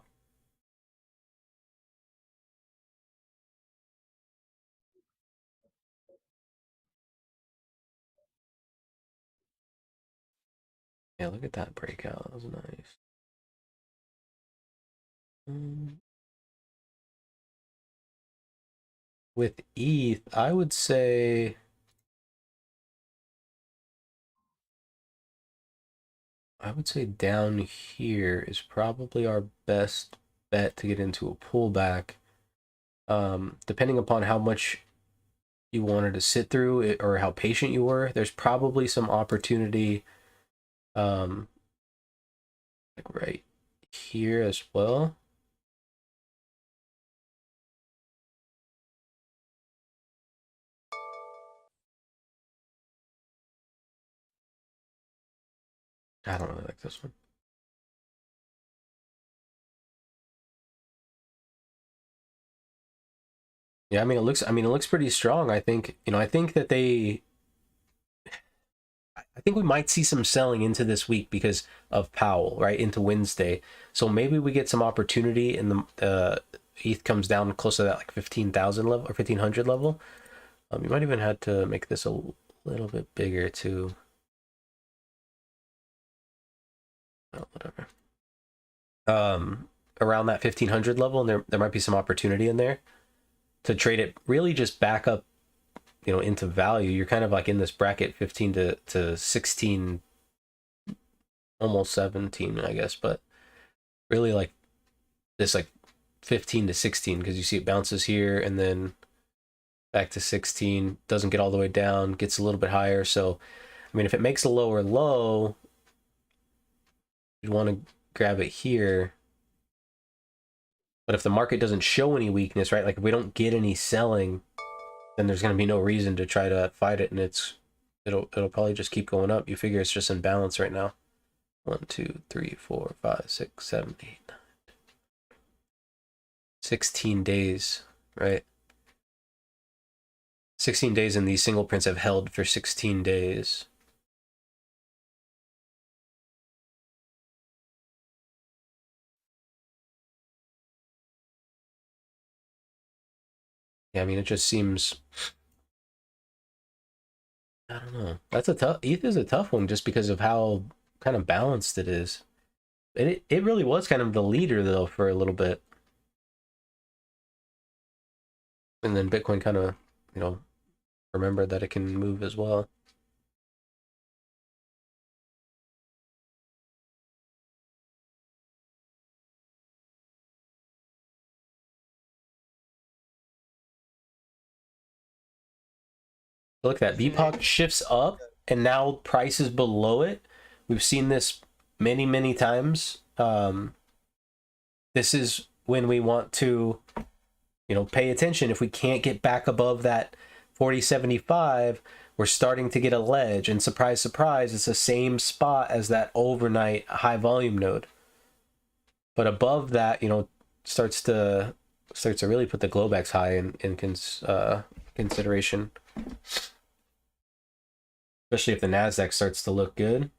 Yeah, look at that breakout. That was nice. With ETH, I would say down here is probably our best bet to get into a pullback. Depending upon how much you wanted to sit through it or how patient you were, there's probably some opportunity like right here as well. I don't really like this one. Yeah, I mean it looks pretty strong. I think, you know, I think we might see some selling into this week because of Powell, right, into Wednesday. So maybe we get some opportunity and the ETH comes down close to that like 15,000 level or 1,500 level. You might even have to make this a little bit bigger too. Oh, whatever. Around that 1,500 level, and there might be some opportunity in there to trade it really just back up, you know, into value. You're kind of like in this bracket 15 to 16, almost 17, I guess, but really like this like 15 to 16 because you see it bounces here and then back to 16, doesn't get all the way down, gets a little bit higher. So I mean, if it makes a lower low, you'd want to grab it here. But if the market doesn't show any weakness, right, like if we don't get any selling, then there's going to be no reason to try to fight it, and it'll probably just keep going up. You figure it's just in balance right now. 1, 2, 3, 4, 5, 6, 7, 8, 9, 16 days, right? 16 days, and these single prints have held for 16 days. Yeah, I mean, it just seems, I don't know. That's a tough, ETH is a tough one just because of how kind of balanced it is. It really was kind of the leader though for a little bit. And then Bitcoin kind of, you know, remembered that it can move as well. Look, that VPOC shifts up and now price is below it. We've seen this many times. This is when we want to, you know, pay attention. If we can't get back above that 40.75, we're starting to get a ledge, and surprise it's the same spot as that overnight high volume node. But above that, you know, starts to really put the Globex high in consideration, especially if the Nasdaq starts to look good.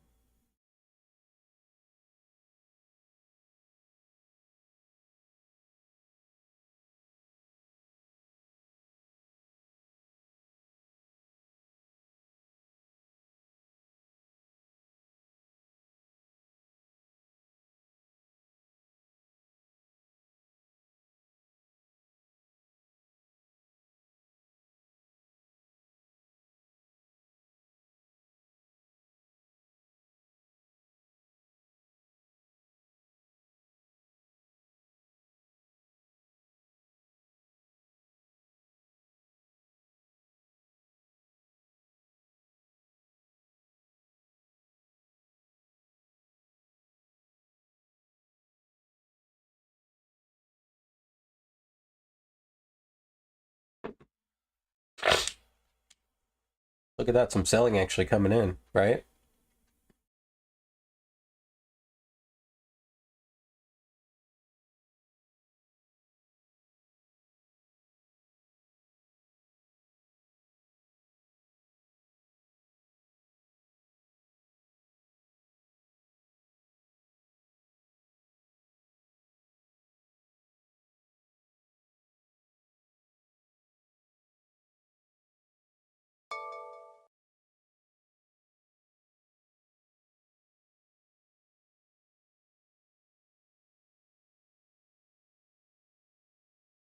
Look at that, some selling actually coming in, right?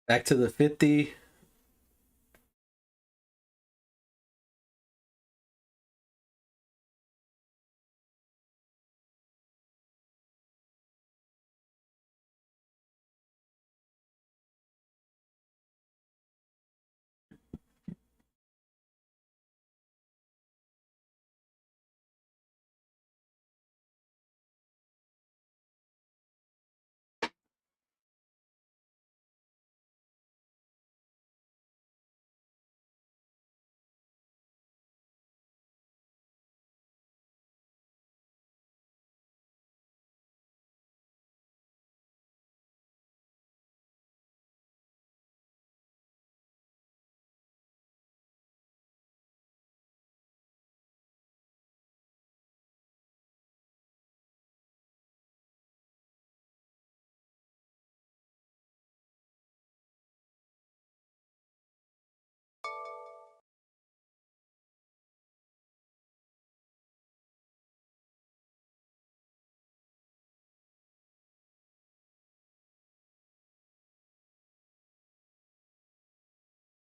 Back to the 50.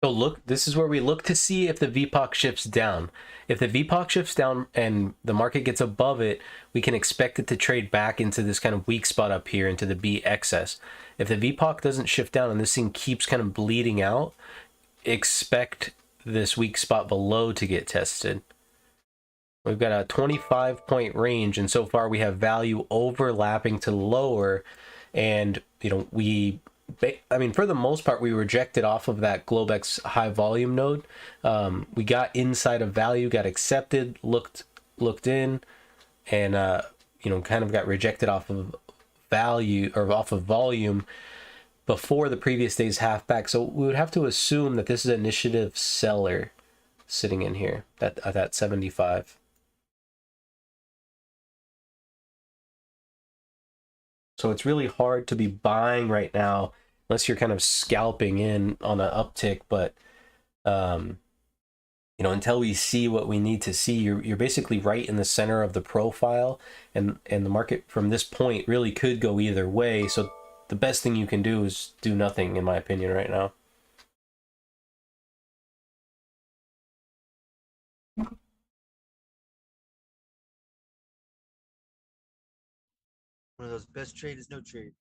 So look, this is where we look to see if the VPOC shifts down. If the VPOC shifts down and the market gets above it, we can expect it to trade back into this kind of weak spot up here into the B excess. If the VPOC doesn't shift down and this thing keeps kind of bleeding out, expect this weak spot below to get tested. We've got a 25-point range, and so far we have value overlapping to lower, and I mean, for the most part, we rejected off of that Globex high volume node. We got inside of value, got accepted, looked in, and kind of got rejected off of value or off of volume before the previous day's half back. So we would have to assume that this is an initiative seller sitting in here at that 75. So it's really hard to be buying right now unless you're kind of scalping in on an uptick. But until we see what we need to see, you're basically right in the center of the profile, and the market from this point really could go either way. So the best thing you can do is do nothing, in my opinion, right now. One of those best trade is no trade.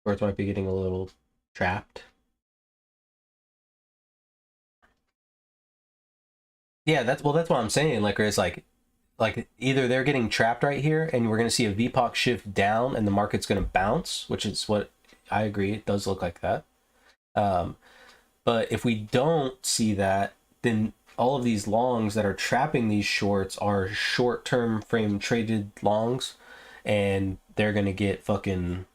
Or it might be getting a little trapped. Yeah, that's what I'm saying. Like, it's like either they're getting trapped right here, and we're going to see a VPOC shift down, and the market's going to bounce, which is what I agree. It does look like that. But if we don't see that, then all of these longs that are trapping these shorts are short-term frame traded longs, and they're going to get fucking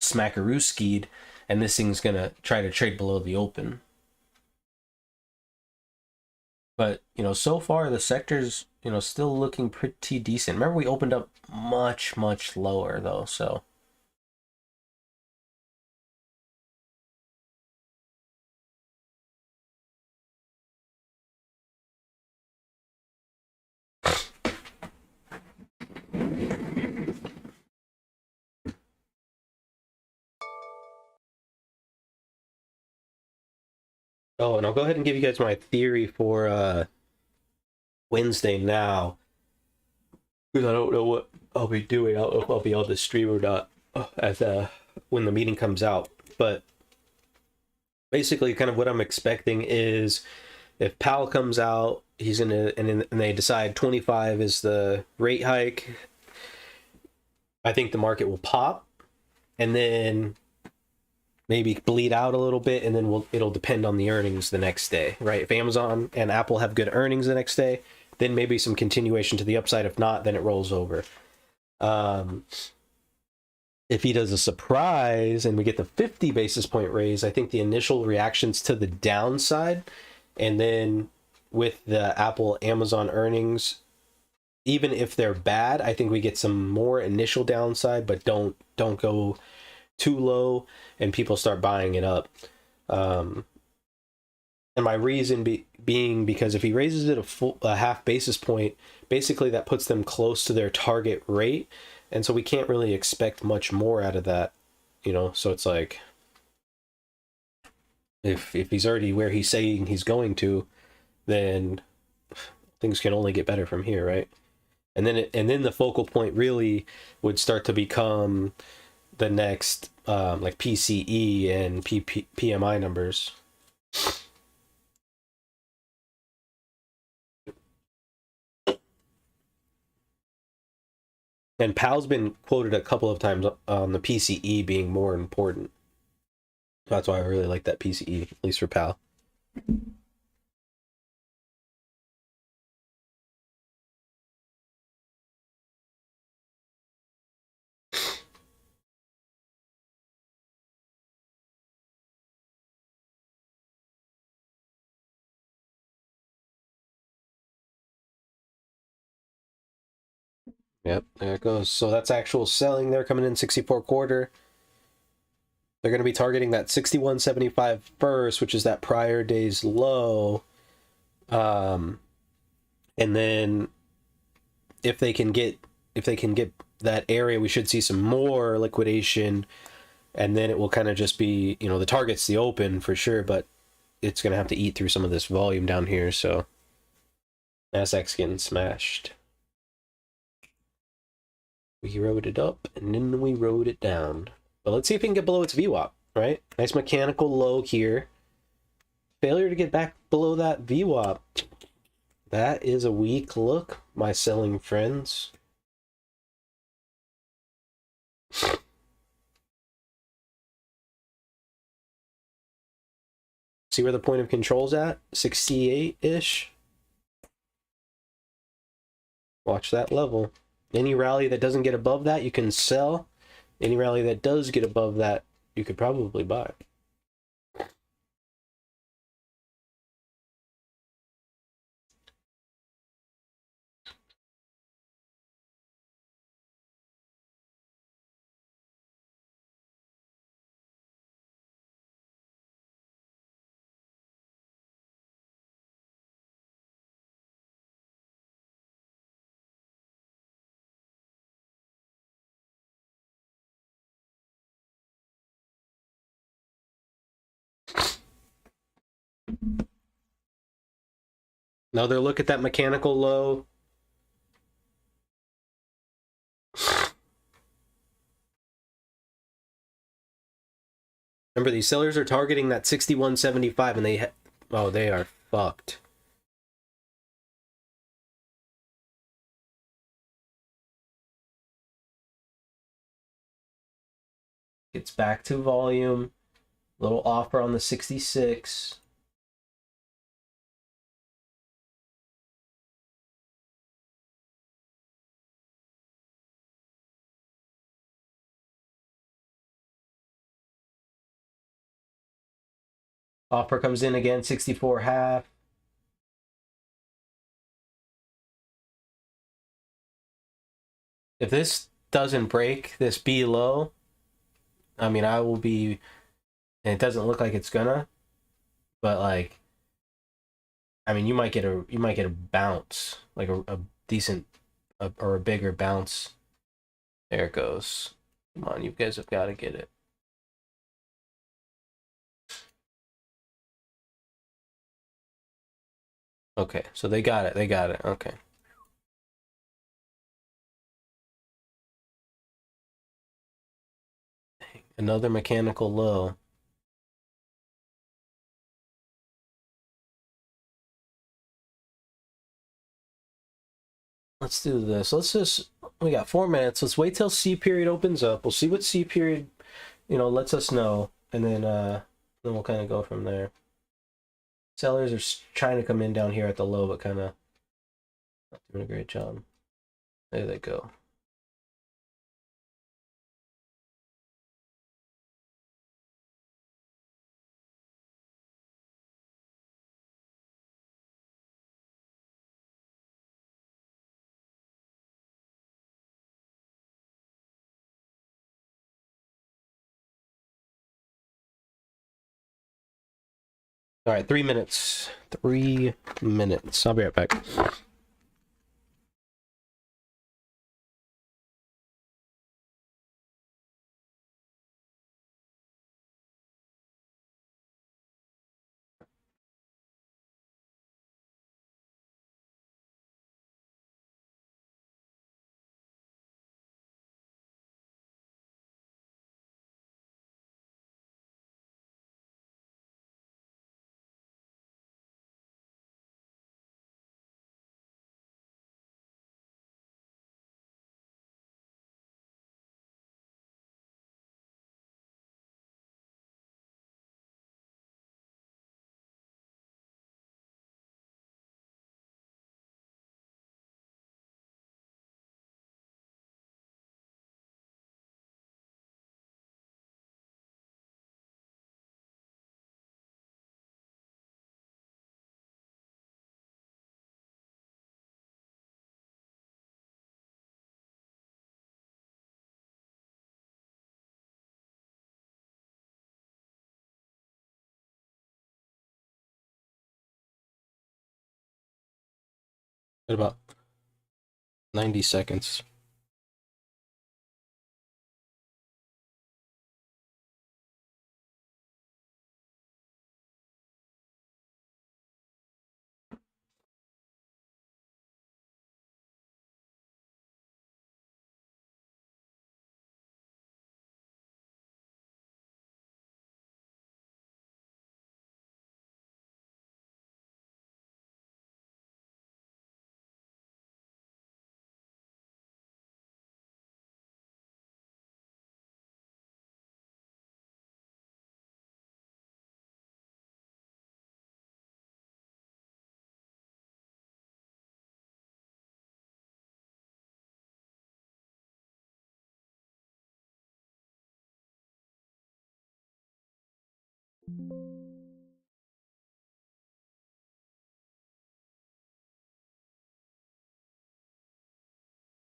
smackaroo-skied, and this thing's going to try to trade below the open. But, so far the sector's, still looking pretty decent. Remember, we opened up much, much lower, though, so... Oh, and I'll go ahead and give you guys my theory for Wednesday now, because I don't know what I'll be doing. I don't know if I'll be able to stream or not as when the meeting comes out. But basically, kind of what I'm expecting is if Powell comes out, he's gonna and they decide 25 is the rate hike. I think the market will pop, and then maybe bleed out a little bit, and then it'll depend on the earnings the next day, right? If Amazon and Apple have good earnings the next day, then maybe some continuation to the upside. If not, then it rolls over. If he does a surprise and we get the 50 basis point raise, I think the initial reactions to the downside, and then with the Apple Amazon earnings, even if they're bad, I think we get some more initial downside, but don't go too low and people start buying it up. And my reason being because if he raises it a half basis point, basically that puts them close to their target rate, and so we can't really expect much more out of that, you know. So it's like if he's already where he's saying he's going to, then things can only get better from here, right? And then the focal point really would start to become the next like PCE and PMI numbers. And Powell's been quoted a couple of times on the PCE being more important. That's why I really like that PCE, at least for Powell. Yep, there it goes. So that's actual selling. They're coming in 64 quarter. They're going to be targeting that 61.75 first, which is that prior day's low. And then if they can get that area, we should see some more liquidation, and then it will kind of just be, you know, the target's the open for sure, but it's going to have to eat through some of this volume down here. So Nasdaq's getting smashed. We rode it up and then we rode it down. But let's see if we can get below its VWAP, right? Nice mechanical low here. Failure to get back below that VWAP. That is a weak look, my selling friends. See where the point of control's at? 68-ish. Watch that level. Any rally that doesn't get above that, you can sell. Any rally that does get above that, you could probably buy. Another look at that mechanical low. Remember, these sellers are targeting that 61.75, and they are fucked. Gets back to volume. Little offer on the 66. Offer comes in again, 64.5. If this doesn't break this B low, I mean, I will be, and it doesn't look like it's gonna, but like, I mean, you might get a bounce, like a decent or a bigger bounce. There it goes. Come on, you guys have got to get it. Okay, so they got it. They got it. Okay. Another mechanical low. Let's do this. We got 4 minutes. Let's wait till C period opens up. We'll see what C period, lets us know. And then we'll kind of go from there. Sellers are trying to come in down here at the low, but kind of not doing a great job. There they go. All right, 3 minutes. 3 minutes. I'll be right back. About 90 seconds.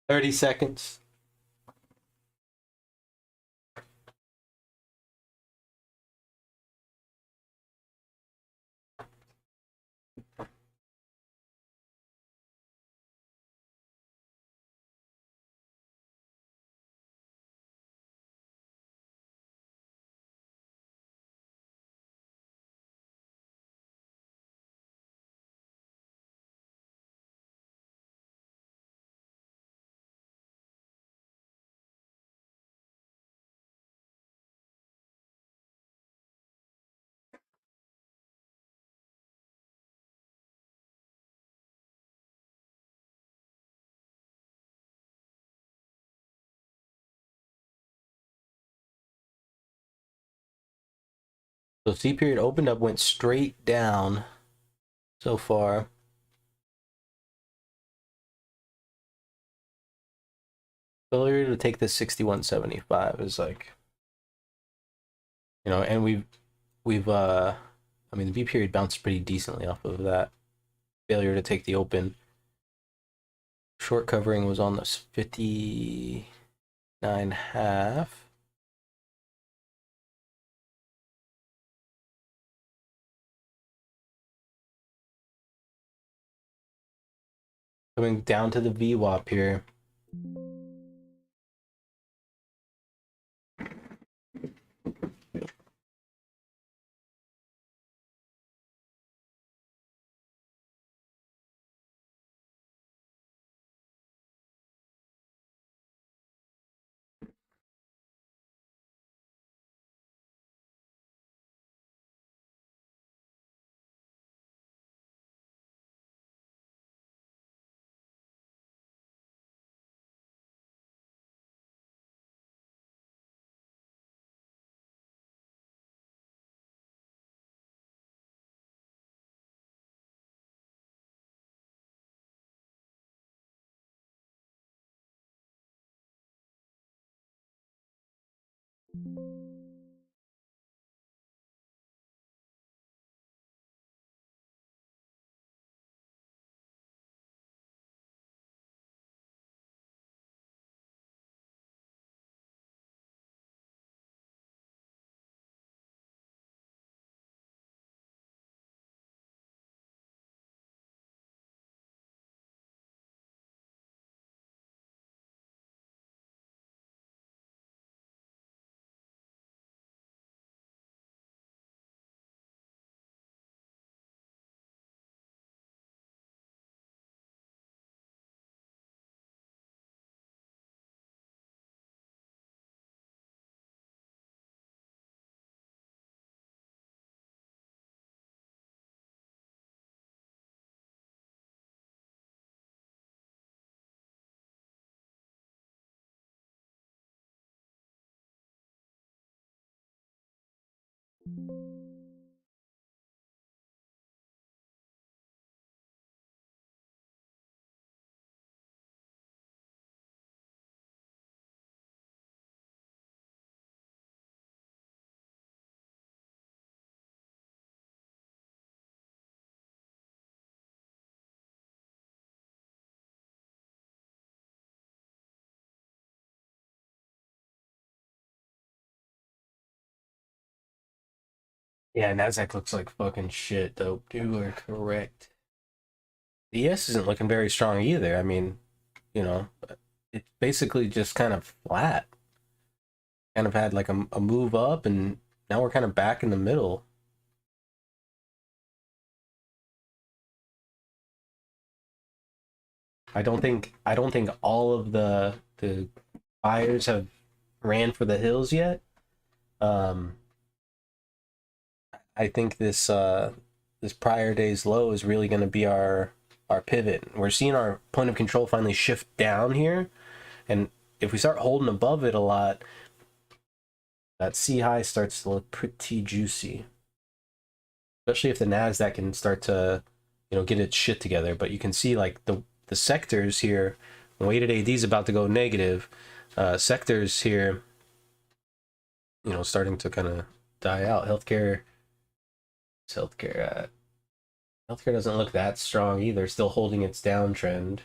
Thirty seconds. So C period opened up, went straight down so far. Failure to take this 61.75 is like, and I mean, the B period bounced pretty decently off of that failure to take the open. Short covering was on this 59.5. Coming down to the VWAP here. Yeah, Nasdaq looks like fucking shit, though. You are correct. The ES isn't looking very strong either. I mean, you know, it's basically just kind of flat. Kind of had like a move up, and now we're kind of back in the middle. I don't think all of the buyers have ran for the hills yet. Um, I think this prior day's low is really going to be our pivot. We're seeing our point of control finally shift down here, and if we start holding above it a lot, that C high starts to look pretty juicy. Especially if the Nasdaq can start to, get its shit together. But you can see like the sectors here, weighted AD is about to go negative. Sectors here, starting to kind of die out. Healthcare. Healthcare doesn't look that strong either. Still holding its downtrend.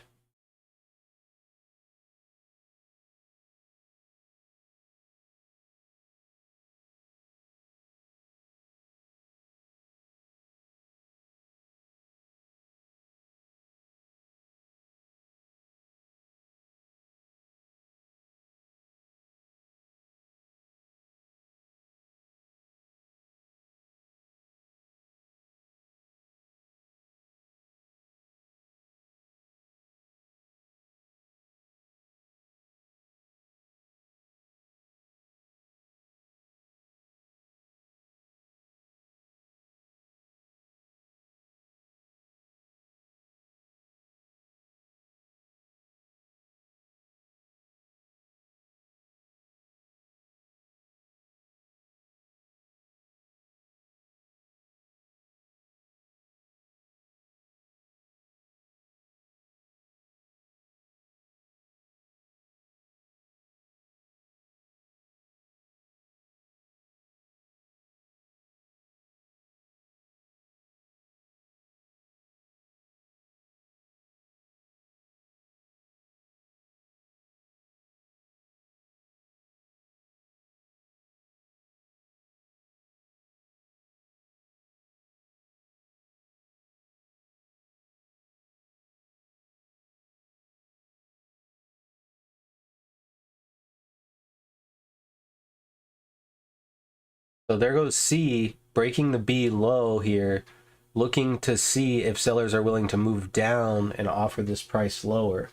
So there goes C breaking the B low here, looking to see if sellers are willing to move down and offer this price lower.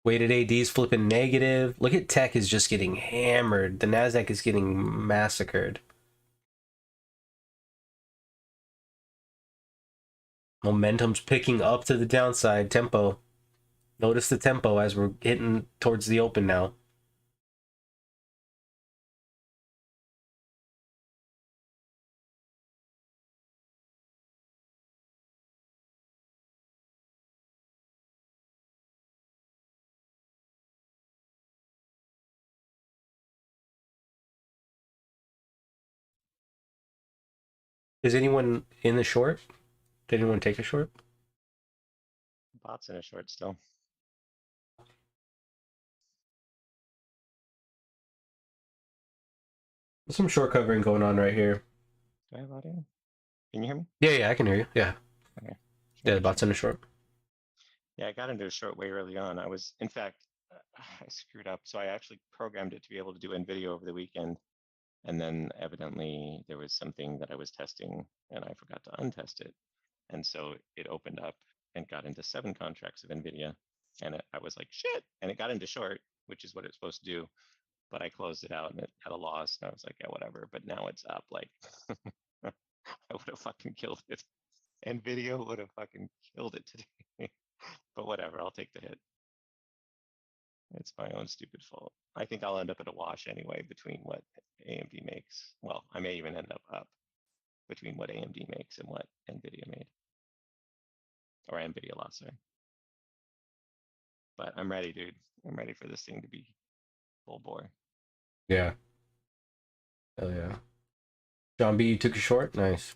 Weighted AD's flipping negative. Look at tech is just getting hammered. The Nasdaq is getting massacred. Momentum's picking up to the downside. Tempo. Notice the tempo as we're hitting towards the open now. Is anyone in the short? Did anyone take a short? Bot's in a short still. There's some short covering going on right here. Do I have audio? Can you hear me? Yeah, I can hear you. Yeah. Okay. Just Yeah, the making bot's sure. in the short. Yeah, I got into a short way early on. I was, in fact, I screwed up. So I actually programmed it to be able to do NVIDIA over the weekend. And then evidently there was something that I was testing and I forgot to untest it. And so it opened up and got into 7 contracts of NVIDIA. And I was like, shit. And it got into short, which is what it's supposed to do. But I closed it out and it had a loss. And I was like, yeah, whatever. But now it's up. Like, I would have fucking killed it. NVIDIA would have fucking killed it today. But whatever, I'll take the hit. It's my own stupid fault. I think I'll end up at a wash anyway between what AMD makes. Well, I may even end up between what AMD makes and what NVIDIA made. Or NVIDIA lost, sorry. But I'm ready, dude. I'm ready for this thing to be full bore. Yeah. Hell yeah. John B, you took a short? Nice.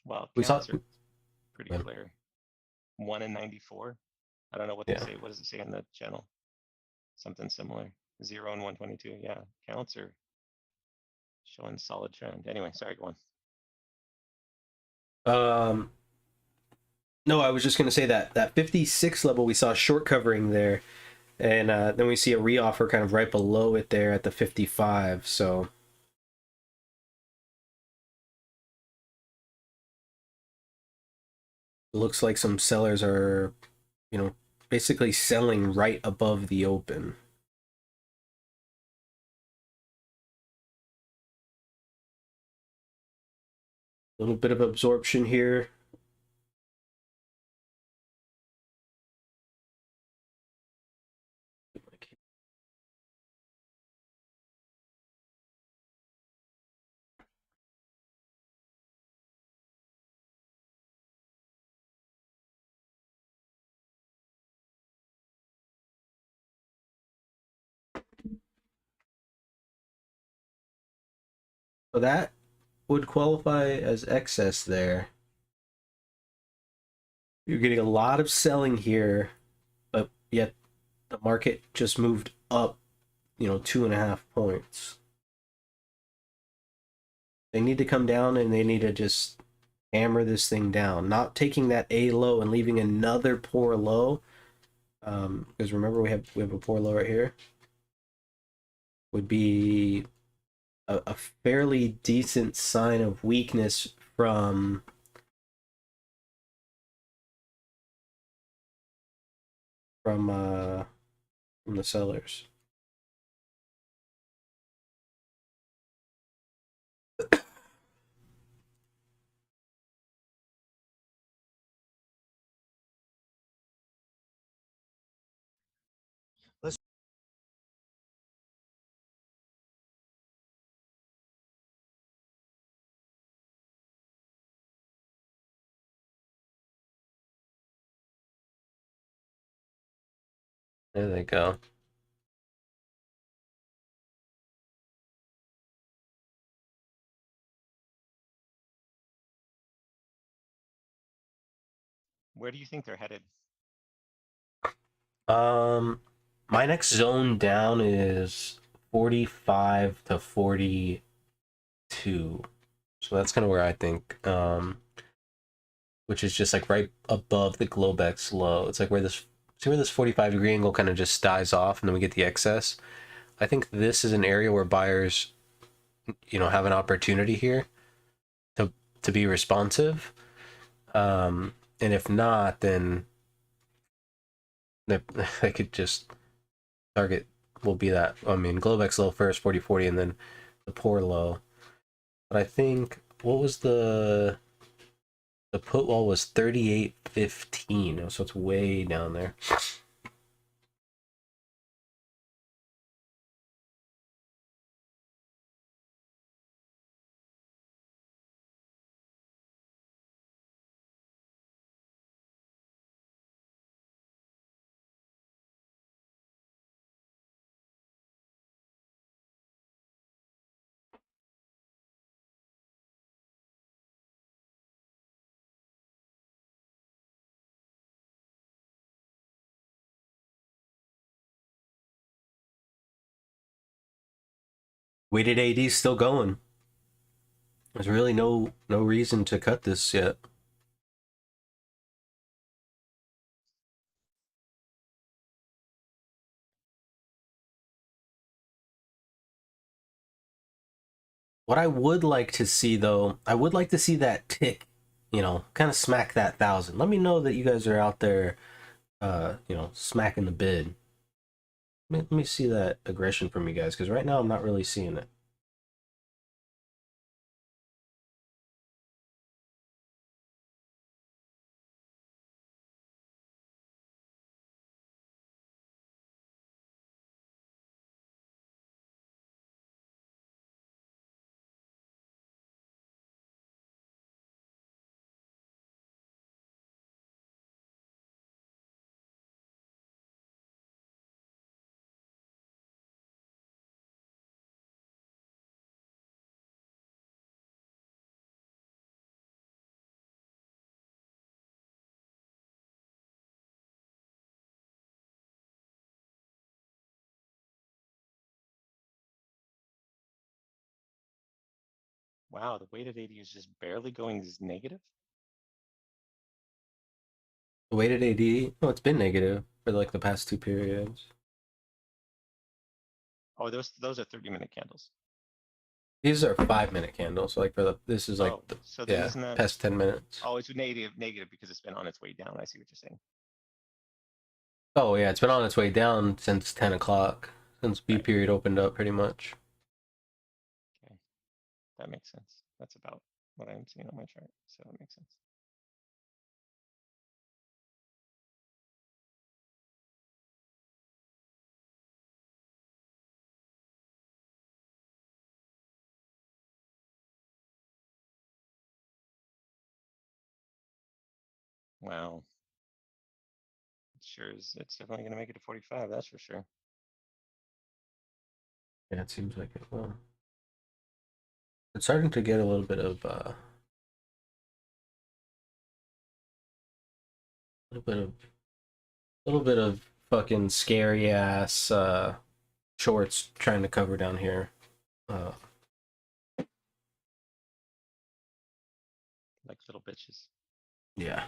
Well, We saw. counts are pretty Yeah. clear. 1 in 94. I don't know what they Yeah. say. What does it say on the channel? Something similar. 0 and 122. Yeah, counts are showing solid trend. Anyway, sorry, go on. No, I was just gonna say that 56 level we saw short covering there, and then we see a reoffer kind of right below it there at the 55. So it looks like some sellers are, basically selling right above the open. A little bit of absorption here. So that would qualify as excess there. You're getting a lot of selling here, but yet the market just moved up, 2.5 points. They need to come down and they need to just hammer this thing down. Not taking that A low and leaving another poor low. Because remember we have a poor low right here. Would be a fairly decent sign of weakness from the sellers. Let's There they go. Where do you think they're headed? My next zone down is 45 to 42. So that's kind of where I think, which is just like right above the Globex low. It's like see where this 45-degree angle kind of just dies off and then we get the excess. I think this is an area where buyers, have an opportunity here to be responsive. And if not, then they could just target will be that. I mean, Globex low first, 40-40, and then the poor low. But I think what was the put wall was 38.15, so it's way down there. Weighted AD still going. There's really no reason to cut this yet. What I would like to see, though, I would like to see that tick, kind of smack that 1,000. Let me know that you guys are out there, smacking the bid. Let me see that aggression from you guys, because right now I'm not really seeing it. Wow, the weighted AD is just barely going negative. The weighted AD, it's been negative for like the past 2 periods. Oh, those are 30-minute candles. These are 5-minute candles. Like this is like, Oh, so then yeah, isn't that? past 10 minutes. Oh, it's negative because it's been on its way down. I see what you're saying. Oh yeah, it's been on its way down since 10 o'clock, since B Right. period opened up pretty much. Okay, that makes sense. That's about what I'm seeing on my chart, so that makes sense. Wow. It sure is. It's definitely going to make it to 45. That's for sure. Yeah, it seems like it will. It's starting to get a little bit of fucking scary ass shorts trying to cover down here. Like little bitches. Yeah.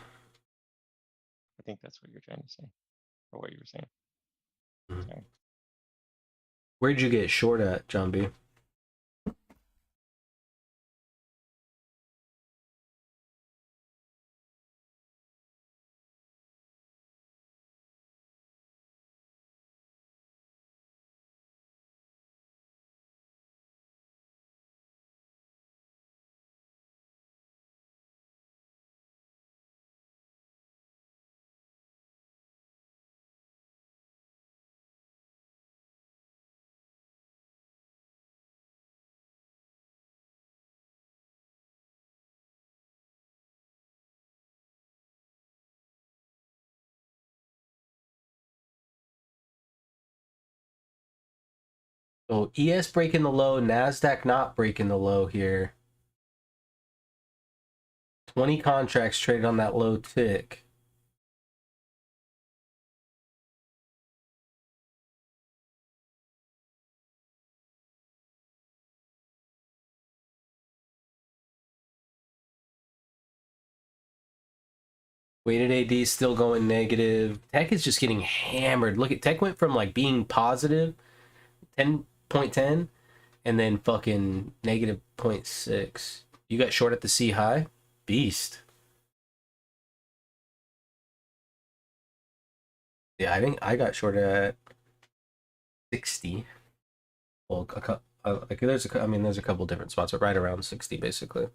I think that's what you're trying to say, or what you were saying. Mhm. Sorry. Where'd you get short at, John B? So ES breaking the low, NASDAQ not breaking the low here. 20 contracts traded on that low tick. Weighted AD still going negative. Tech is just getting hammered. Look at Tech went from like being positive 10.10 and then fucking negative 0.6. You got short at the C high? Beast. Yeah, I think I got short at 60. Well, there's a couple different spots, but right around 60 basically.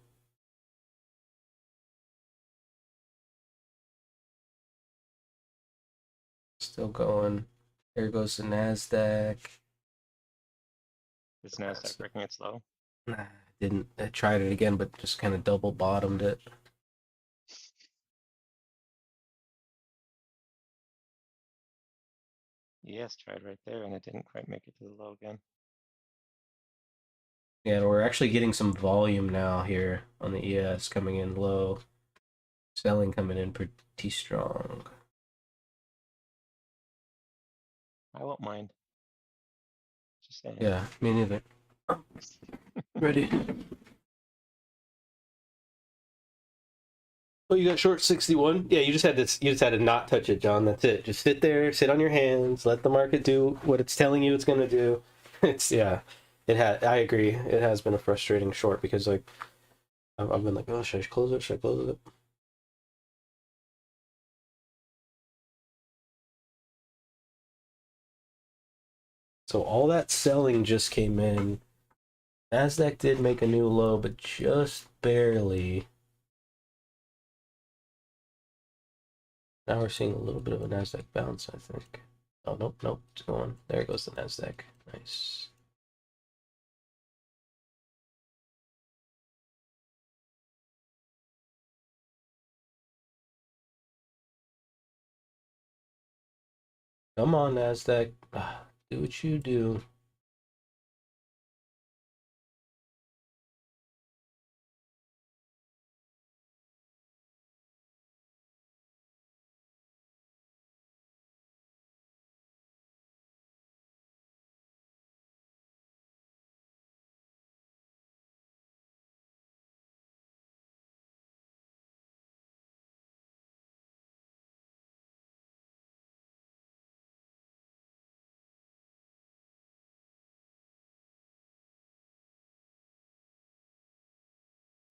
Still going. There goes the NASDAQ. Is NASDAQ breaking its low? Nah, didn't. I tried it again, but just kind of double bottomed it. Yes, tried right there, and it didn't quite make it to the low again. Yeah, and we're actually getting some volume now here on the ES coming in low. Selling coming in pretty strong. I won't mind. Just saying. Yeah, me neither. Ready. Oh, you got short 61? Yeah, you just had to not touch it, John. That's it. Just sit there, sit on your hands, let the market do what it's telling you it's gonna do. It's yeah. I agree. It has been a frustrating short because like I've been like, oh, should I close it? Should I close it? So all that selling just came in. Nasdaq did make a new low, but just barely. Now we're seeing a little bit of a Nasdaq bounce, I think. Oh, nope, nope, it's going. There goes the Nasdaq. Nice. Come on, Nasdaq. Do what you do.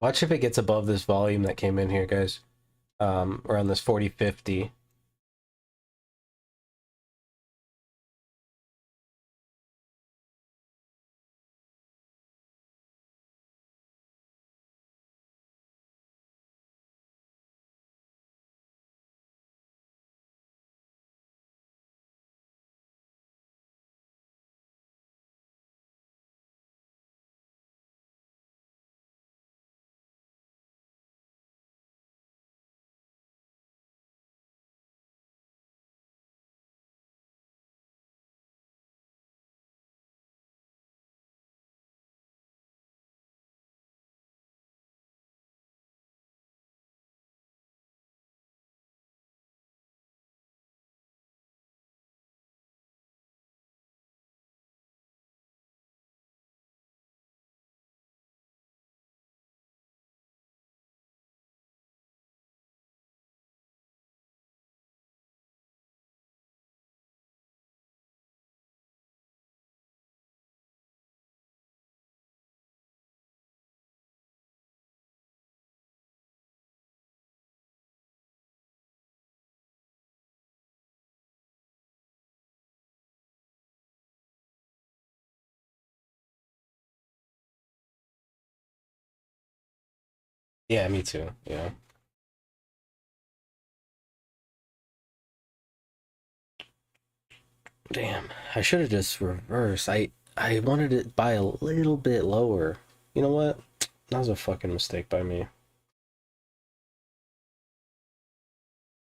Watch if it gets above this volume that came in here, guys. Around this 40-50. Yeah, me too. Yeah. Damn, I should have just reversed. I wanted to buy a little bit lower. You know what? That was a fucking mistake by me.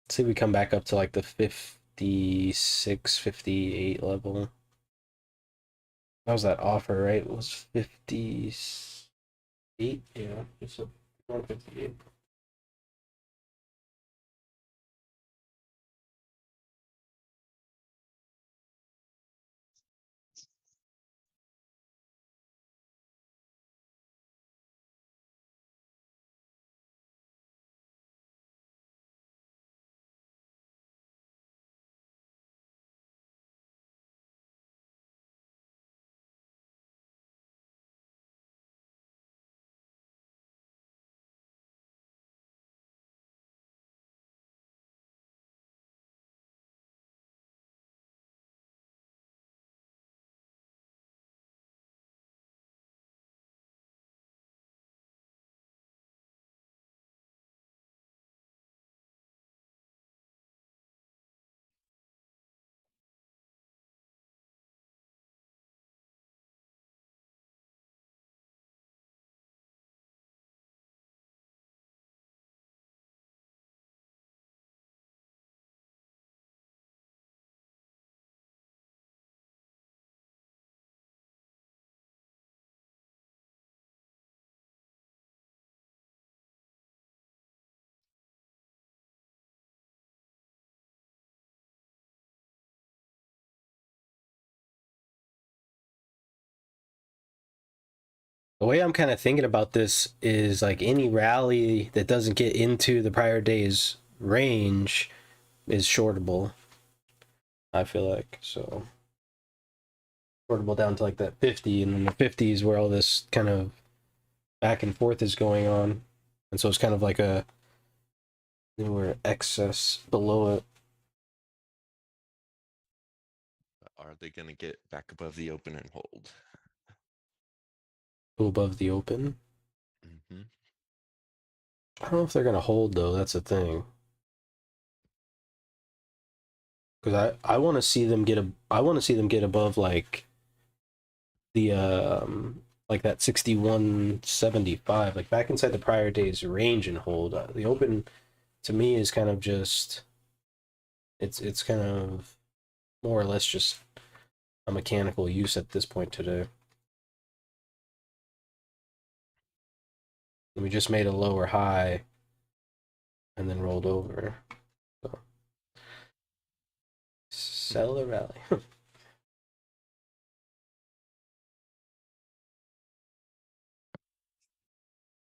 Let's see if we come back up to like the 56, 58 level. That was that offer, right? It was 58? Yeah, it's a 158. The way I'm kind of thinking about this is like any rally that doesn't get into the prior day's range is shortable. I feel like so shortable down to like that 50, and then the 50 is where all this kind of back and forth is going on, and so it's kind of like a we're excess below it. Are they going to get back above the open and hold? Go above the open. Mm-hmm. I don't know if they're gonna hold though. That's the thing. Because I want to see them get above like the like that 61.75, like back inside the prior day's range and hold. The open to me is kind of just it's kind of more or less just a mechanical use at this point today. We just made a lower high and then rolled over. So sell the rally.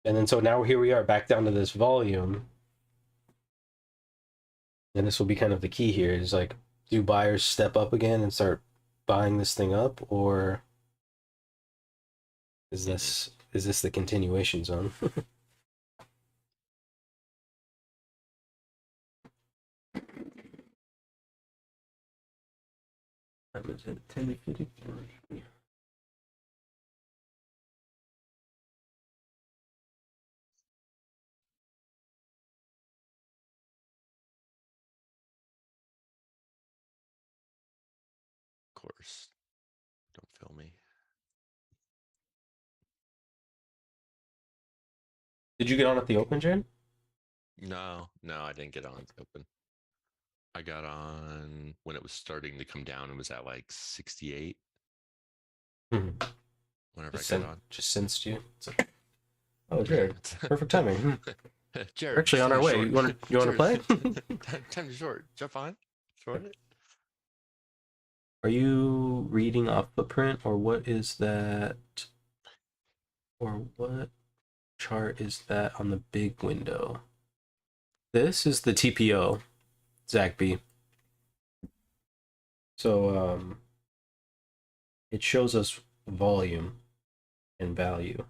And then so now here we are back down to this volume. And this will be kind of the key here is like, do buyers step up again and start buying this thing up, or is this the continuation zone? That was at 10:53. Of course. Don't fail me. Did you get on at the open, Jen? No, I didn't get on at the open. I got on when it was starting to come down. It was at like 68. Mm-hmm. Whenever I got on. Just sensed you. Like, oh, Jared, perfect timing. Jared, We're actually on our way. You want to play? Time to short. Jump on. Short it. Are you reading off footprint, or what is that? Or what chart is that on the big window? This is the TPO, Zach B. So it shows us volume and value.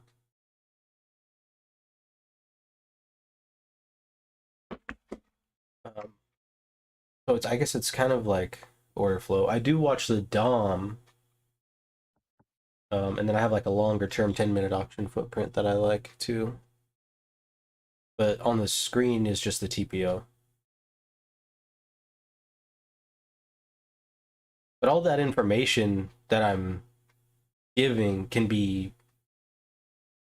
So I guess it's kind of like order flow. I do watch the DOM, and then I have like a longer term 10-minute auction footprint that I like too. But on the screen is just the TPO. But all that information that I'm giving can be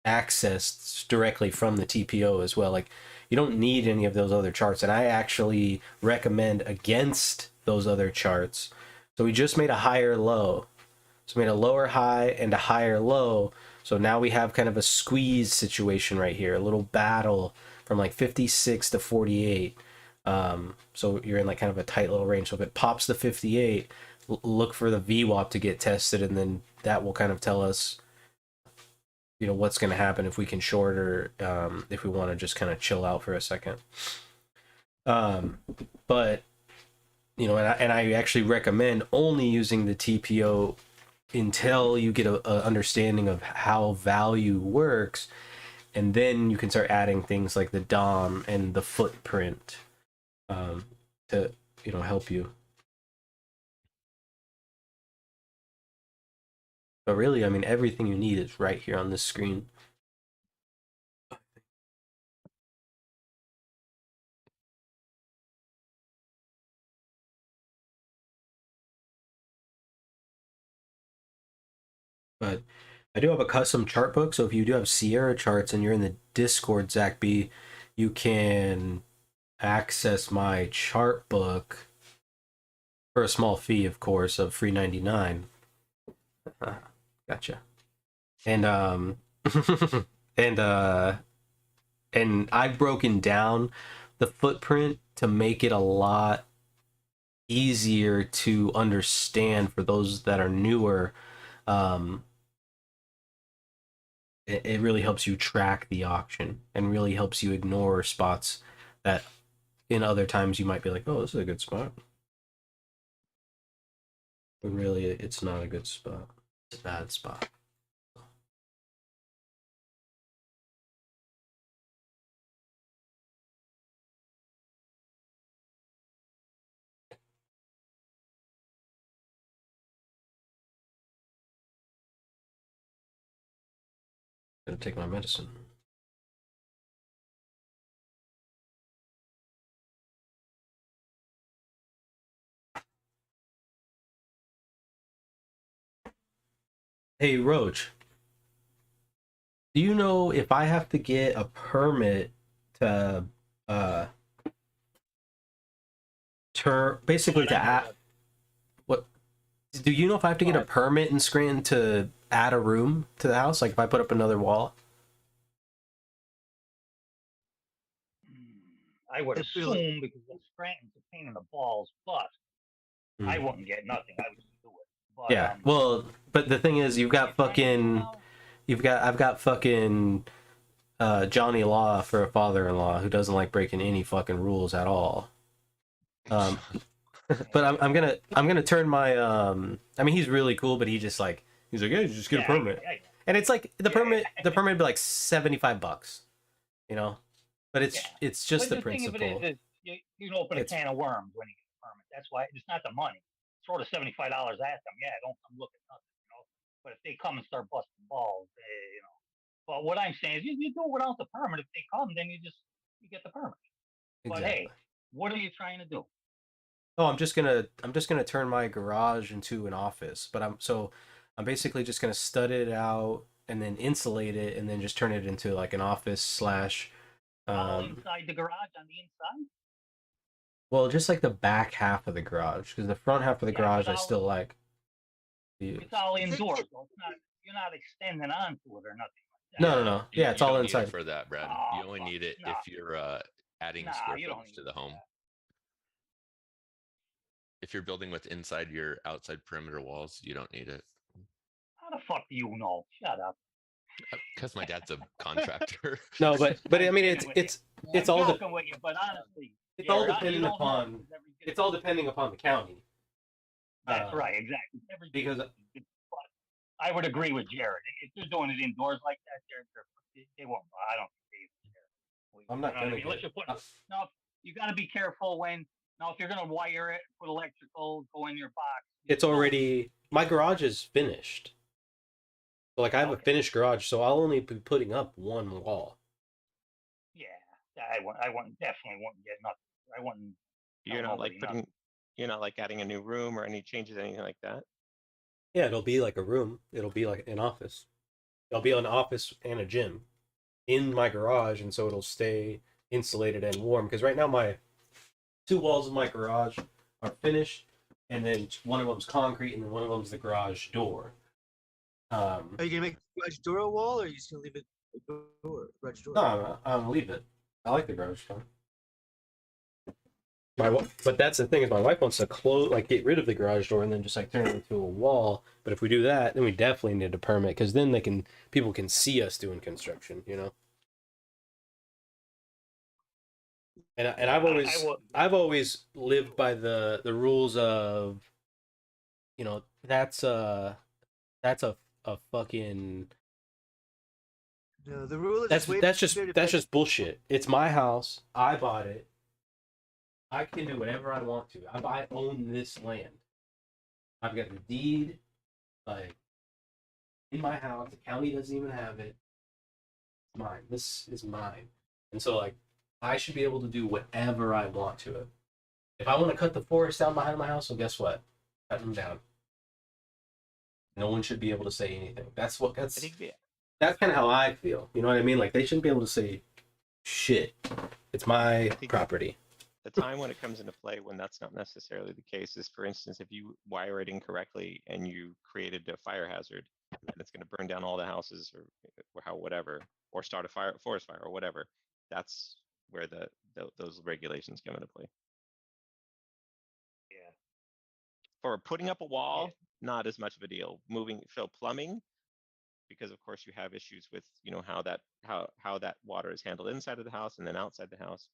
accessed directly from the TPO as well. Like, you don't need any of those other charts, and I actually recommend against those other charts. So we just made a higher low. So we made a lower high and a higher low. So now we have kind of a squeeze situation right here, a little battle from like 56 to 48. So you're in like kind of a tight little range. So if it pops the 58, look for the VWAP to get tested, and then that will kind of tell us, you know, what's going to happen if we can short, or if we want to just kind of chill out for a second. But you know, and I actually recommend only using the TPO until you get a understanding of how value works, and then you can start adding things like the DOM and the footprint to, you know, help you. But really, I mean, everything you need is right here on this screen. But I do have a custom chart book, so if you do have Sierra charts and you're in the Discord, Zach B, you can access my chart book for a small fee, of course, of free 99. Gotcha. And and I've broken down the footprint to make it a lot easier to understand for those that are newer. it really helps you track the auction and really helps you ignore spots that in other times you might be like, oh, this is a good spot. But really, it's not a good spot. It's a bad spot. Gonna take my medicine. Hey, Roach, do you know if I have to get a permit to basically to add what? Do you know if I have to get a permit in Scranton to add a room to the house? Like if I put up another wall? I would If you're like- assume because the Scranton's a pain in the balls, but I wouldn't get nothing. I would just do it. But, Yeah. Well, but the thing is, you've got fucking, I've got fucking Johnny Law for a father-in-law who doesn't like breaking any fucking rules at all. But I'm gonna turn my I mean he's really cool, but he's like yeah, you just get a permit. And it's like the permit would be like $75, you know? But it's just the principle. Thing of it is you can open a can of worms when you get a permit. That's why it's not the money. Throw the $75 at them. Yeah, don't come look at nothing, you know. But if they come and start busting balls, you know. But what I'm saying is you do it without the permit. If they come, then you get the permit. But hey, what are you trying to do? Oh, I'm just gonna turn my garage into an office, but I'm basically just gonna stud it out and then insulate it and then just turn it into like an office slash. All inside the garage on the inside. Well, just like the back half of the garage, because the front half of the garage I still like. It's all indoors, so it's not. You're not extending onto it or nothing like that. No. Yeah, it's all inside. For that, Brad. You only need it if you're adding square footage to the home. If you're building with inside your outside perimeter walls, you don't need it. How the fuck do you know? Shut up. Because my dad's a contractor. No, but I mean it's all joking with you, but honestly, it's all depending upon the county. That's right, exactly. Because I would agree with Jared. If they're doing it indoors like that, they won't. I don't think they. I'm not gonna. Unless you're putting. No, you got to be careful when. Now, if you're gonna wire it, put electrical, go in your box. It's already my garage is finished. Like I have a finished garage, so I'll only be putting up one wall. Yeah, I definitely wouldn't get nothing. I wouldn't. You're not like putting. You're not like adding a new room or any changes, anything like that. Yeah, it'll be like a room. It'll be like an office. It'll be an office and a gym in my garage, and so it'll stay insulated and warm. Because right now my 2 walls of my garage are finished, and then one of them's concrete, and then one of them's the garage door. Are you gonna make the garage door a wall, or are you just gonna leave it a door, garage door? No, I'm leave it. I like the garage door. But that's the thing is my wife wants to get rid of the garage door and then just like turn it into a wall. But if we do that, then we definitely need a permit because then people can see us doing construction, you know. And I've always lived by the rules of, you know, that's a fucking. No, the rule is that's just bullshit. It's my house. I bought it. I can do whatever I want to. I own this land. I've got the deed, like, in my house. The county doesn't even have it. It's mine. This is mine. And so, like, I should be able to do whatever I want to it. If I want to cut the forest down behind my house, well, guess what? Cut them down. No one should be able to say anything. That's kind of how I feel. You know what I mean? Like, they shouldn't be able to say shit. It's my property. The time when it comes into play when that's not necessarily the case is, for instance, if you wire it incorrectly and you created a fire hazard and it's going to burn down all the houses or whatever, or start a forest fire or whatever, that's where those regulations come into play. Yeah. For putting up a wall, not as much of a deal. Plumbing, because of course you have issues with, how that water is handled inside of the house and then outside the house.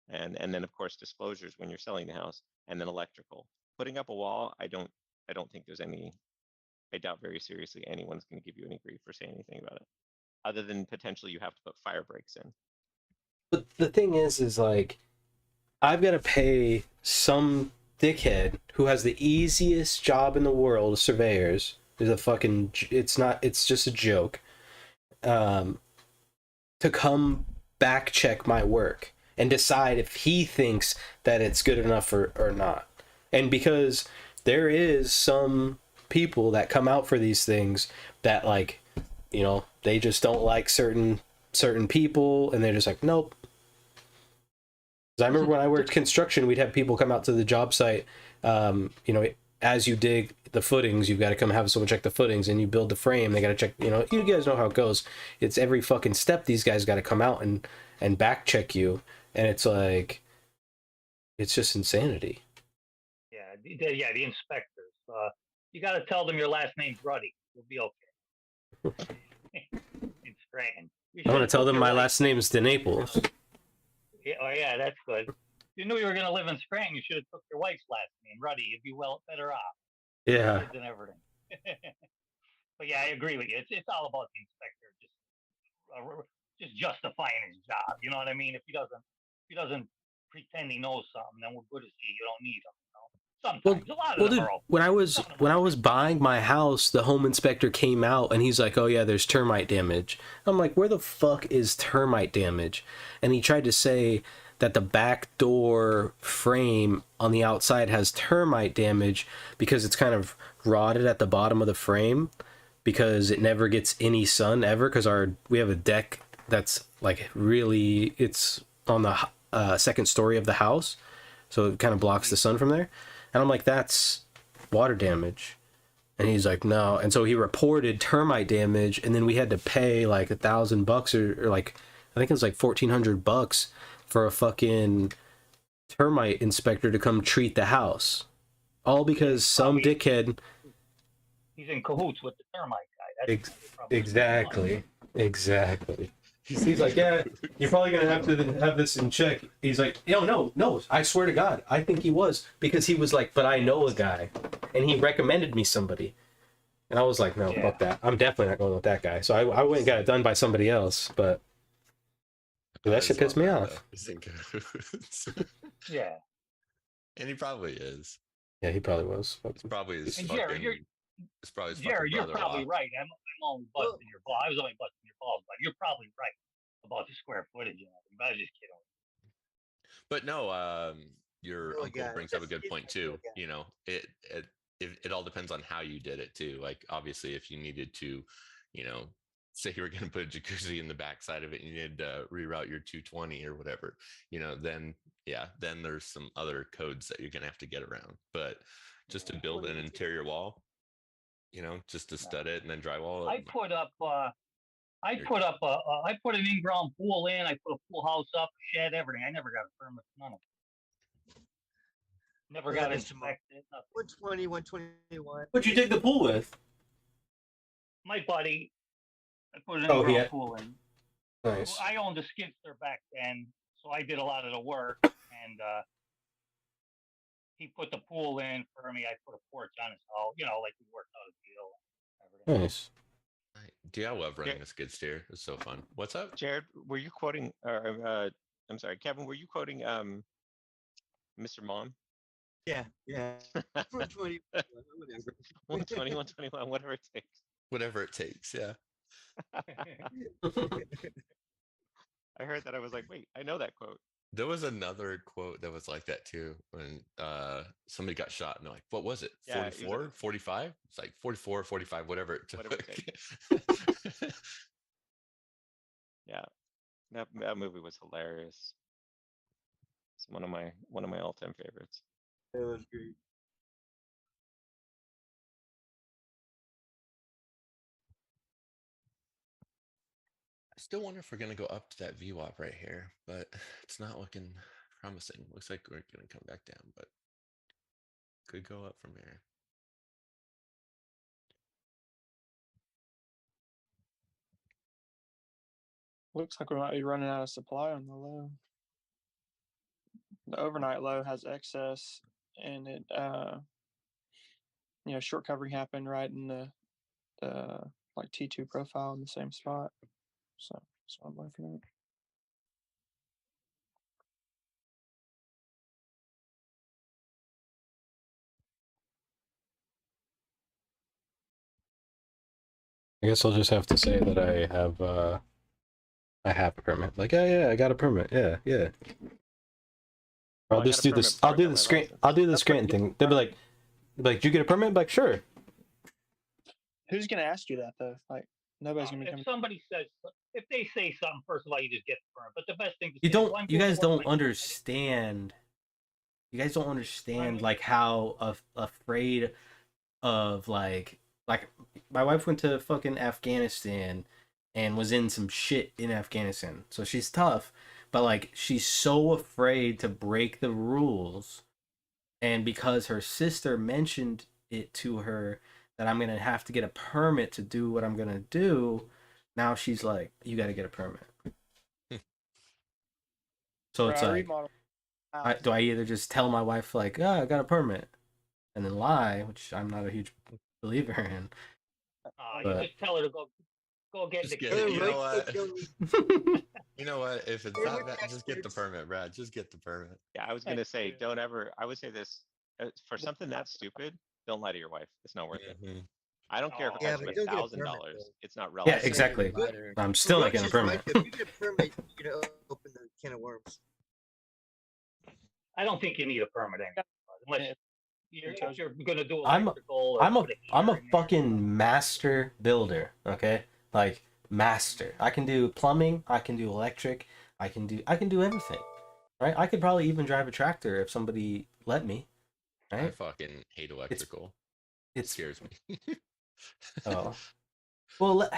And then of course disclosures when you're selling the house, and then electrical. Putting up a wall, I don't think there's any, I doubt very seriously anyone's going to give you any grief for saying anything about it, other than potentially you have to put fire breaks in. But the thing is like, I've got to pay some dickhead who has the easiest job in the world, surveyors. There's a fucking, it's just a joke. To come back check my work and decide if he thinks that it's good enough or not. And because there is some people that come out for these things that, like, they just don't like certain people, and they're just like, nope. 'Cause I remember when I worked construction, we'd have people come out to the job site. As you dig the footings, you've got to come have someone check the footings, and you build the frame. They got to check. You guys know how it goes. It's every fucking step. These guys got to come out and back check you, and it's like, it's just insanity. Yeah, the inspectors. You got to tell them your last name's Ruddy. You'll be okay. In Scranton. I'm gonna tell them my last name is DeNaples. Yeah, oh yeah, that's good. If you knew you were going to live in Scranton, you should have took your wife's last name, Ruddy. You'd be better off. Yeah. Kids and everything. But yeah, I agree with you. It's all about the inspector just justifying his job. You know what I mean? If he doesn't pretend he knows something, then we're good as he. You don't need him. Sometimes a lot of them dude, are okay. when I was buying my house, the home inspector came out and he's like, "Oh yeah, there's termite damage." I'm like, "Where the fuck is termite damage?" And he tried to say that the back door frame on the outside has termite damage because it's kind of rotted at the bottom of the frame because it never gets any sun ever, because we have a deck that's like really, it's on the second story of the house, so it kind of blocks the sun from there. And I'm like, that's water damage. And he's like, no. And so he reported termite damage, and then we had to pay like $1,000 or like, I think it was like $1,400 for a fucking termite inspector to come treat the house. All because some dickhead. He's in cahoots with the termite guy. Exactly. He's like, yeah, you're probably gonna have to have this in check. He's like, no, I swear to God, I think he was, because he was like, but I know a guy, and he recommended me somebody, and I was like, no, fuck that. I'm definitely not going with that guy. So I went and got it done by somebody else, but that shit pissed me off. Yeah, and he probably is. Yeah, he probably was. It's probably his and fucking. Jared, it's probably his Jared, fucking you're brother-in-law. probably right. I'm only busting your balls. I was only busting your balls, but you're probably right about the square footage and everything. But I was just kidding. But no, your Little uncle guy. brings up a good point too. Little guy. It all depends on how you did it too. Like, obviously, if you needed to, say you were going to put a jacuzzi in the backside of it and you needed to reroute your 220 or whatever, then there's some other codes that you're going to have to get around. But just to build an interior wall, just to stud it and then drywall it. I put an in-ground pool in. I put a pool house up, shed, everything. I never got a permit, none of it. Never got inspected. 120, 121. What'd you dig the pool with? My buddy, I put an in-ground pool in. Nice. I owned a skidster back then, so I did a lot of the work, and he put the pool in for me. I put a porch on his house, like we worked out a deal. Everything. Nice. Dude, I love running a skid steer. It's so fun. What's up, Jared? Were you quoting? I'm sorry, Kevin. Were you quoting Mr. Mom? Yeah. 120, whatever. 120, 121, whatever it takes. Whatever it takes. Yeah. I heard that. I was like, wait, I know that quote. There was another quote that was like that too, when somebody got shot and they're like, what was it? 44, 45? It's like 44, 45, whatever it took. Whatever it takes. Yeah. That movie was hilarious. It's one of my all-time favorites. That was great. I still wonder if we're gonna go up to that VWAP right here, but it's not looking promising. Looks like we're gonna come back down, but could go up from here. Looks like we might be running out of supply on the low. The overnight low has excess, and it short covering happened right in the like T2 profile in the same spot. So that's what I'm looking at. I guess I'll just have to say that I have a permit. Like, yeah, I got a permit. Yeah. Well, I'll I just got a do this. permit I'll before I do got the my screen. license. I'll do the That's pretty Scranton good. thing. They'll be like, "Did you get a permit?" I'm like, sure. Who's gonna ask you that though? Like nobody's gonna be If coming. somebody says, if they say something, first of all, you just get the permit. But the best thing to You say is, don't. "I'm You going to guys work don't my-" understand. You guys don't understand like how afraid of like my wife went to fucking Afghanistan and was in some shit in Afghanistan. So she's tough, but like she's so afraid to break the rules. And because her sister mentioned it to her that I'm going to have to get a permit to do what I'm going to do, now she's like, you got to get a permit. So it's I like, remodel do I either just tell my wife like, I got a permit, and then lie, which I'm not a huge believer in. You But just tell her to go get Just the get key. it. Other You know right what? foot don't need- You know what? If it's Where not were that, the just get the experts? permit, Brad. Just get the permit. Yeah, I was gonna say, don't ever. I would say this for something that stupid. Don't lie to your wife. It's not worth it. Mhm. I don't care if it Yeah, costs but you don't get a $1,000. permit, though. It's not Yeah, relevant. exactly. Good. I'm still not getting a Roach's right, permit. though. If you get a permit, you're gonna open the can of worms. I don't think you need a permit anymore, unless you're going to do I'm electrical. Or I'm a put a I'm heater a in there. fucking master builder, okay? Like master. I can do plumbing, I can do electric, I can do everything. Right? I could probably even drive a tractor if somebody let me, I right? fucking hate electrical. It It's scares me. oh. Well,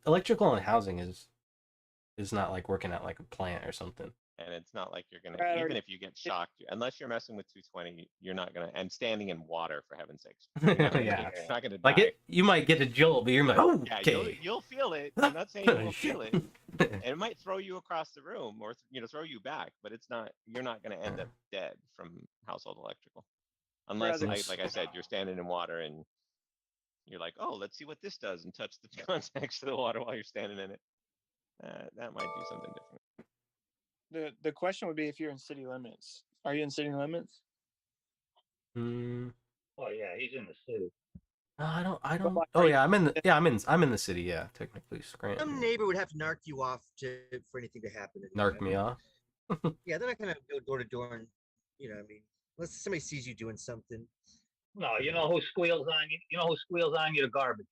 electrical and housing is not like working at like a plant or something. And it's not like you're gonna, Brad, even if you get shocked, unless you're messing with 220, you're not gonna, and standing in water for heaven's sakes. You're not gonna, Yeah. you're not gonna Like die. you might get a jolt, but you're like, oh, Yeah, okay. you'll feel it. I'm not saying you won't feel it. Shit. And it might throw you across the room or throw you back, but it's not. You're not gonna end up dead from household electrical, unless, Brother. like I said, you're standing in water and you're like, oh, let's see what this does, and touch the contacts of the water while you're standing in it. That might do something different. The question would be if you're in city limits. Are you in city limits? Mm, Oh yeah, he's in the city. I don't. like, Oh are yeah, I'm in the city. Yeah, technically, Some Scranton. neighbor would have to narc you off for anything to happen. Narc me off. Yeah, they're not gonna go door to door and, I mean, unless somebody sees you doing something. No, you know who squeals on you? You know who squeals on you? The garbage.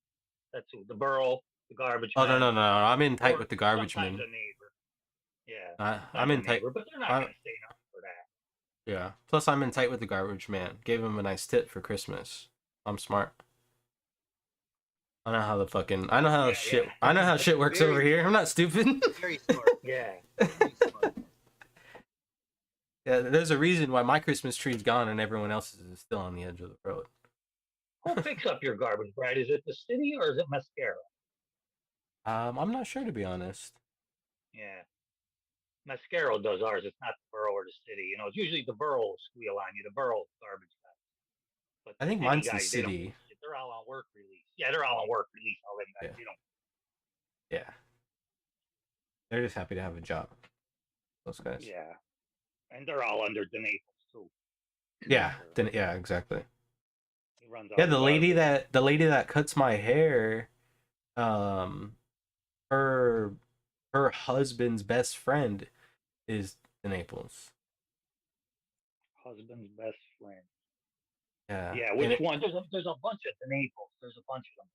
That's who. The borough, the garbage Oh man. no! I'm in tight Or with the garbage sometimes man. a neighbor. Yeah. I'm sometimes in a tight. neighbor, but they're not I- going to say nothing for that. Yeah. Plus, I'm in tight with the garbage man. Gave him a nice tip for Christmas. I'm smart. I know how the fucking. I know how Yeah, shit. yeah. I know how shit works Very- over here. I'm not stupid. Very smart. Yeah. Very smart. Yeah, there's a reason why my Christmas tree's gone and everyone else's is still on the edge of the road. Who picks up your garbage, Brad? Is it the city or is it Mascara? I'm not sure, to be honest. Yeah. Mascaro does ours. It's not the borough or the city. You know, it's usually the borough will squeal on you, the borough garbage guys. But I think city mine's the guys, they don't city. give a shit. They're all on work release. Yeah, they're all on work release. All them guys. Yeah. They don't. Yeah. They're just happy to have a job. Those guys. Yeah. And they're all under the Naples too. Yeah. Then yeah, exactly. He runs Yeah, all the lady garbage. that cuts my hair, her husband's best friend is the Naples. Husband's best friend. Yeah. Yeah, And which one? There's a bunch of the Naples. There's a bunch of them.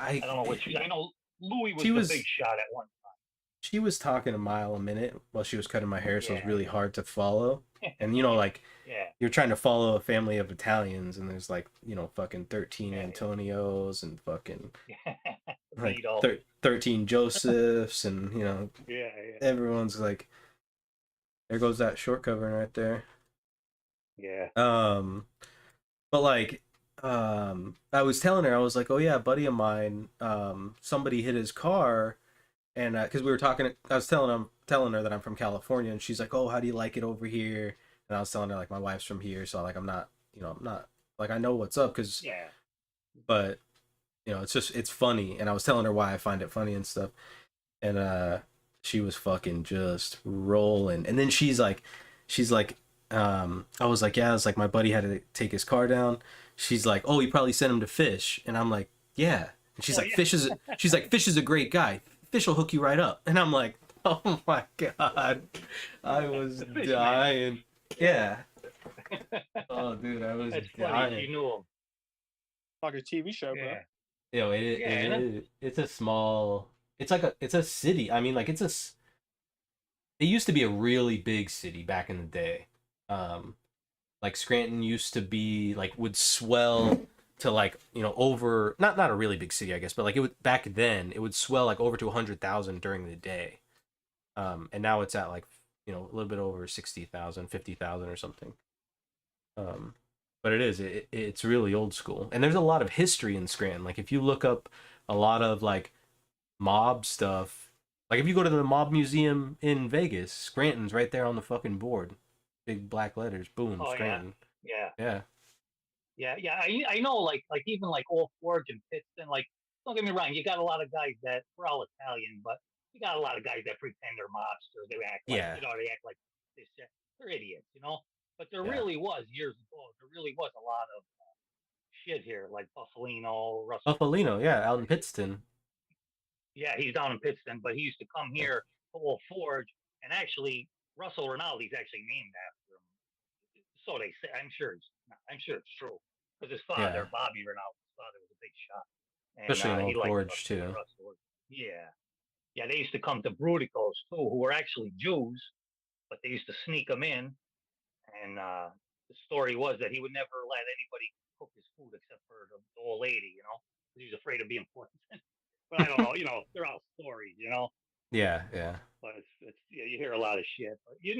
I don't know which. I know Louis was She the was- big shot at one time. She was talking a mile a minute while she was cutting my hair, so it was Yeah. really hard to follow. And like Yeah. you're trying to follow a family of Italians, and there's like fucking 13 Yeah. Antonios and fucking like Vito. 13 Josephs, and Yeah, yeah. everyone's like, there goes that short covering right there. Yeah. But like, I was telling her, I was like, oh yeah, a buddy of mine, somebody hit his car, and because we were talking, I was telling her that I'm from California, and she's like, "Oh, how do you like it over here?" And I was telling her like my wife's from here, so like I'm not, I'm not like I know what's up, because, Yeah. but it's just it's funny, and I was telling her why I find it funny and stuff, and she was fucking just rolling, and then she's like, I was like, yeah, it's like my buddy had to take his car down. She's like, oh, he probably sent him to Fish, and I'm like, yeah. And she's Oh, like, yeah. Fish is a great guy. Fish will hook you right up. And I'm like, oh my god, I was The Fish dying. Yeah. Oh, dude, I was That's dying. funny. She knew him. Like a TV show, bro. Yeah. Yo, Yeah, it's a small. It's a city. I mean, like it used to be a really big city back in the day. Like Scranton used to be like would swell to like over not a really big city, I guess, but like it would back then it would swell like over to 100,000 during the day. And now it's at like a little bit over 60,000, 50,000 or something. But it's really old school, and there's a lot of history in Scranton. Like if you look up a lot of like mob stuff, like if you go to the mob museum in Vegas, Scranton's right there on the fucking board, big black letters, boom, Oh, Scranton. yeah. Yeah. I know, like even like Old Forge and Pittston. Like, don't get me wrong, you got a lot of guys that we're all Italian, but you got a lot of guys that pretend they're mobsters. They act like Yeah. they act like this. They're idiots, But there Yeah. really was years ago. There really was a lot of shit here, like Buffalino, Russell. Buffalino, yeah, out in Pittston. Yeah, he's down in Pittston, but he used to come here to Old Forge, and actually Russell Rinaldi's actually named after him. So they say. I'm sure it's true, because his father, Yeah. Bobby Rinaldi's father, was a big shot, and Especially in he Old liked Forge too. Russell. Yeah. They used to come to Bruticos too, who were actually Jews, but they used to sneak them in, and the story was that he would never let anybody cook his food except for the old lady, because he was afraid of being poisoned. But I don't know, they're all stories, Yeah. But it's you hear a lot of shit, but you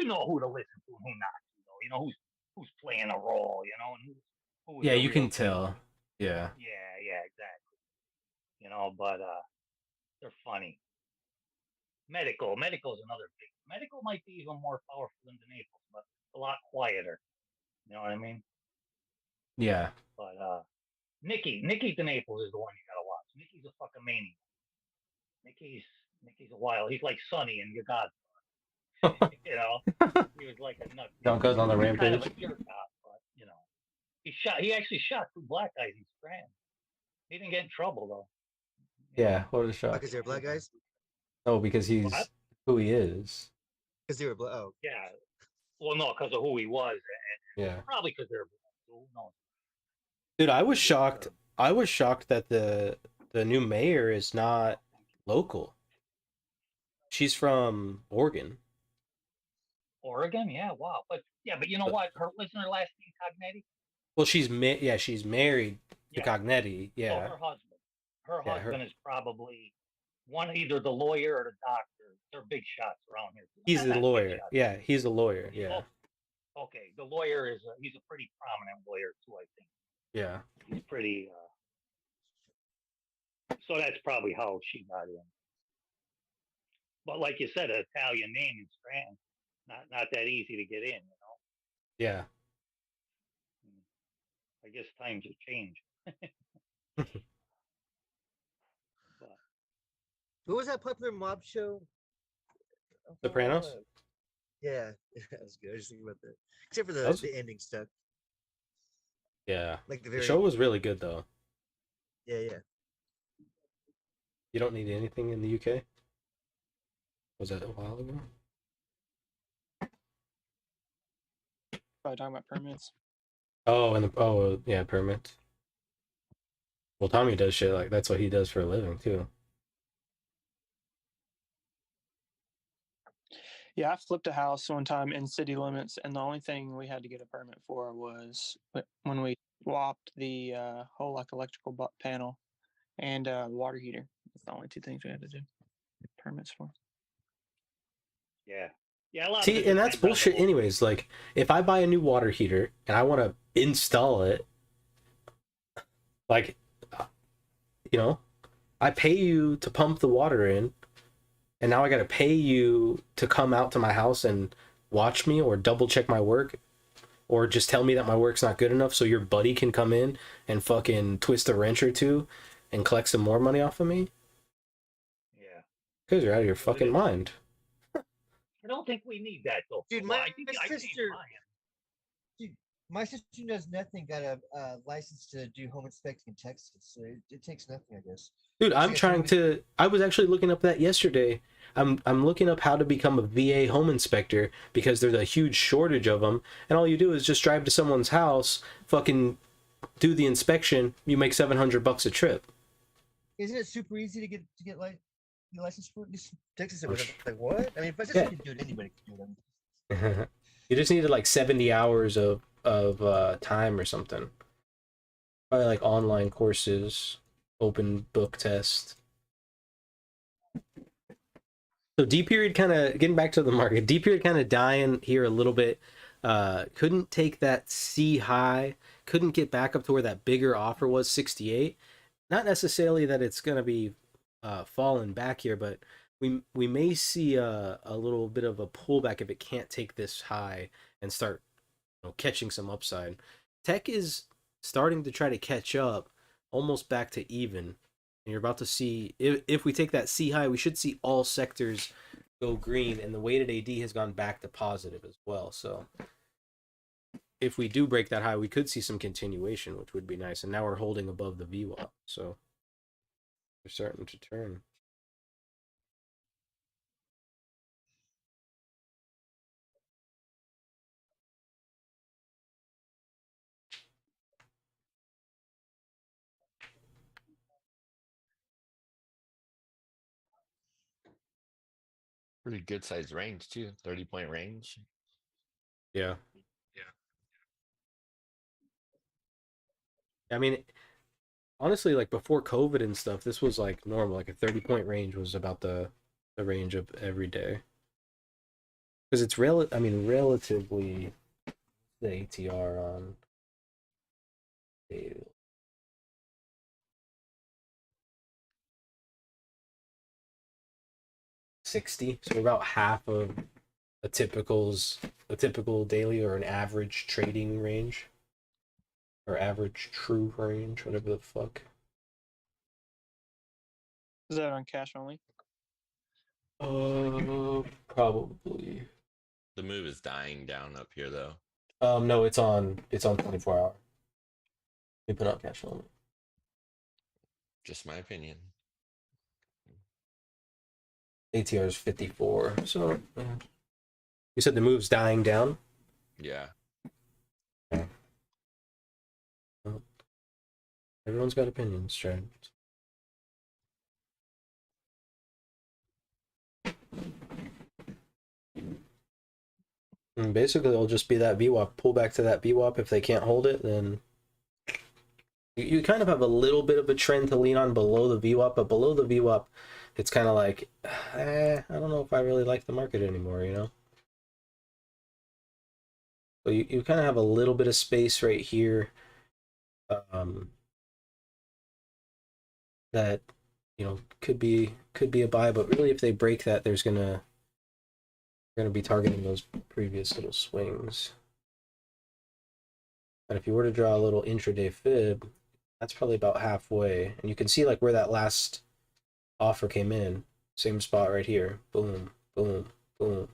know who to listen to and who not to, though. You know who's playing a role, and who's Yeah, the you real can deal. tell. Yeah. Yeah, exactly. But they're funny. Medical's another big. Medical might be even more powerful than the Naples, but a lot quieter. You know what I mean? Yeah. But Nikki the Naples is the one you gotta watch. Nikki's a fucking maniac. Nikki's a wild. He's like Sonny in Your God. He was like a nut. John goes on the Kind rampage. of a jerk off, but he actually shot 2 black guys in Scranton. He didn't get in trouble though. Yeah, what a shot. Because they're black guys? Oh, because he's What? who he is. Because they were black. Oh, Yeah. Well, no, because of who he was, and Yeah. probably because they're black. Who knows? Dude, I was shocked. I was shocked that the new mayor is not local. She's from Oregon. Oregon, yeah, wow. But you know what? Isn't her last name Cognetti? Well, she's married to Yeah. Cognetti. So Yeah. her husband. Her Yeah, husband is probably either the lawyer or the doctor. They're big shots around here. He's a Not big lawyer. shots. Yeah, he's a lawyer. Yeah. Okay, the lawyer he's a pretty prominent lawyer too, I think. Yeah. He's pretty. So that's probably how she got in. But like you said, an Italian name in Scranton, not that easy to get in. Yeah. I guess times have changed. But what was that popular mob show? Sopranos? Yeah, that was good. I was just thinking about that. Except for the ending stuff. Yeah. Like the The very show was really good though. yeah. You don't need anything in the UK? Was that a while ago? Probably talking about permits. Oh, yeah, permits. Well, Tommy does shit like that's what he does for a living too. Yeah, I flipped a house one time in city limits, and the only thing we had to get a permit for was when we swapped the whole like electrical panel and water heater. That's the only 2 things we had to do permits for. yeah, a lot. See, and that's bullshit anyways. Like, if I buy a new water heater and I want to install it, like, I pay you to pump the water in, and now I got to pay you to come out to my house and watch me or double check my work, or just tell me that my work's not good enough so your buddy can come in and fucking twist a wrench or two and collect some more money off of me? Yeah. Because you're out of your What it fucking is. mind. I don't think we need that though. Dude, Well, my I think sister- mine. Dude, my sister does nothing. Got a license to do home inspecting in Texas, so it takes nothing, I guess. Dude, I'm like trying to. I was actually looking up that yesterday. I'm looking up how to become a VA home inspector because there's a huge shortage of them, and all you do is just drive to someone's house, fucking do the inspection. You make $700 a trip. Isn't it super easy to get your license for this? Texas? It Oh, was sh- like what? I mean, if my sister Yeah. can do it, anybody can do it. You just needed like 70 hours of time or something. Probably like online courses, open book test. So D period kind of getting back to the market. D period kind of dying here a little bit. Couldn't take that C high. Couldn't get back up to where that bigger offer was, 68. Not necessarily that it's gonna be falling back here, but we may see a little bit of a pullback if it can't take this high and start catching some upside. Tech is starting to try to catch up, almost back to even. And you're about to see, if we take that C high, we should see all sectors go green, and the weighted AD has gone back to positive as well. So if we do break that high, we could see some continuation, which would be nice. And now we're holding above the VWAP, so we're starting to turn. Pretty good size range too. 30-point range. Yeah. I mean, honestly, like before COVID and stuff, this was like normal. Like a 30-point range was about the range of every day. Because it's relatively the ATR on a 60, so about half of a typical daily or an average trading range, or average true range, whatever the fuck. Is that on cash only? Probably. The move is dying down up here though. No, it's on 24 hour. We put out cash only. Just my opinion. ATR is 54. So yeah. You said the move's dying down? Yeah. Well, everyone's got opinions, Trent. And basically, it'll just be that VWAP. Pull back to that VWAP. If they can't hold it, then you kind of have a little bit of a trend to lean on below the VWAP, but below the VWAP, it's kind of like, I don't know if I really like the market anymore, you know? So you kind of have a little bit of space right here that, could be a buy, but really if they break that, there's gonna be targeting those previous little swings. And if you were to draw a little intraday fib, that's probably about halfway. And you can see like where that last offer came in. Same spot right here. Boom, boom, boom,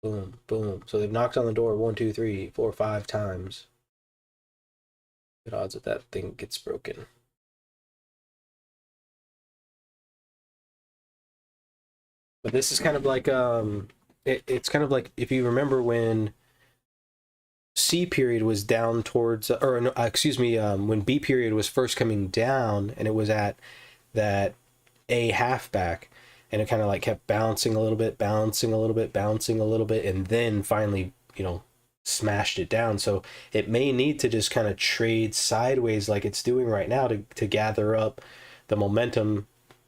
boom, boom. So they've knocked on the door 1, 2, 3, 4, 5 times. Good odds that that thing gets broken. But this is kind of like it's kind of like if you remember when C period was down towards, or no, excuse me, when B period was first coming down, and it was at that A halfback, and it kind of like kept bouncing a little bit, bouncing a little bit, bouncing a little bit, and then finally, smashed it down. So it may need to just kind of trade sideways like it's doing right now to gather up the momentum,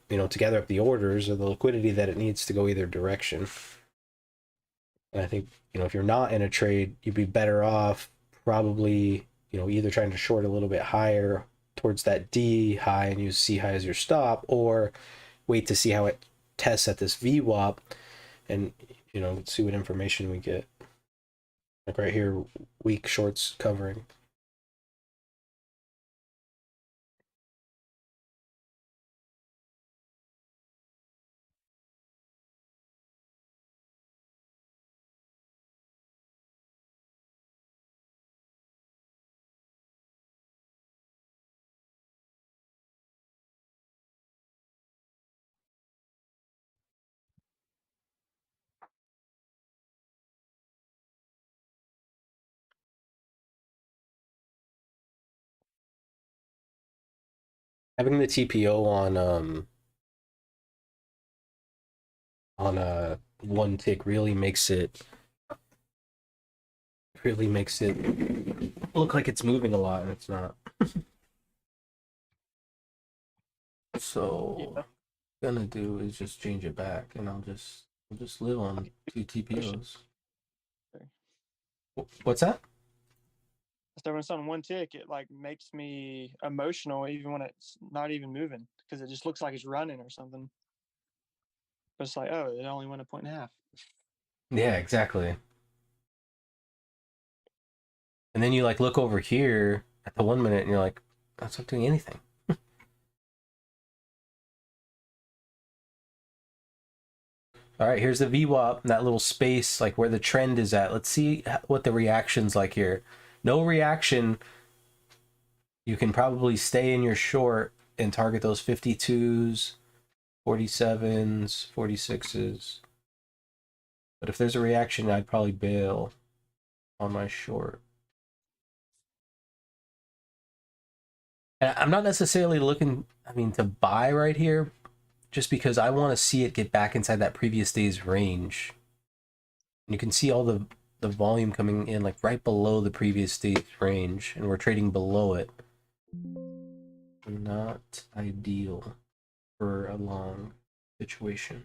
to gather up the orders or the liquidity that it needs to go either direction. And I think, if you're not in a trade, you'd be better off probably, either trying to short a little bit higher towards that D high and use C high as your stop, or wait to see how it tests at this VWAP, and let's see what information we get. Like right here, weak shorts covering. Having the TPO on a one tick really makes it look like it's moving a lot, and it's not. So Yeah. what I'm gonna do is just change it back, and we'll just live on 2 TPOs. What's that? So when it's on one tick, it like makes me emotional even when it's not even moving because it just looks like it's running or something. But it's like, oh, it only went a point and a half. Yeah, exactly. And then you like look over here at the 1 minute, and you're like, that's not doing anything. All right, here's the VWAP, that little space, like where the trend is at. Let's see what the reaction's like here. No reaction. You can probably stay in your short and target those 52s, 47s, 46s. But if there's a reaction, I'd probably bail on my short. And I'm not necessarily looking, to buy right here, just because I want to see it get back inside that previous day's range. And you can see all the volume coming in like right below the previous day's range, and we're trading below it. Not ideal for a long situation.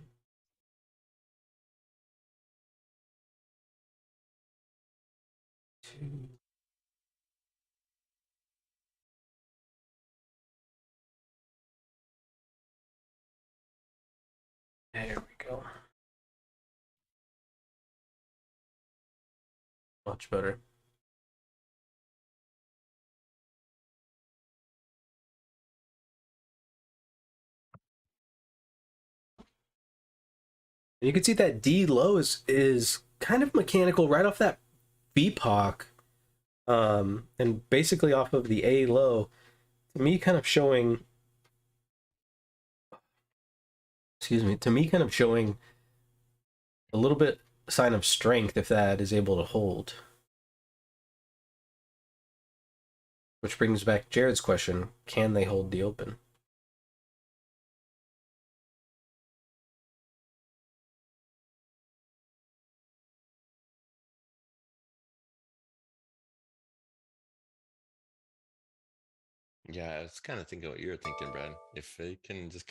Two. There we go. Much better. And you can see that D low is kind of mechanical right off that VPOC, and basically off of the A low. To me, kind of showing. Excuse me. To me, kind of showing a little bit sign of strength if that is able to hold. Which brings back Jared's question: can they hold the open? Yeah, I was kind of thinking what you were thinking, Brad. If it can just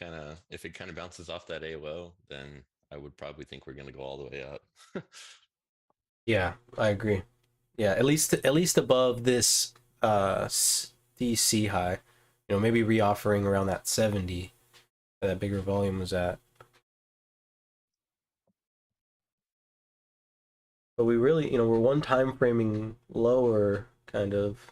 if it kind of bounces off that A low, then I would probably think we're going to go all the way up. Yeah, I agree. Yeah, at least above this DC high. Maybe reoffering around that 70 that bigger volume was at. But we really, we're one time framing lower, kind of.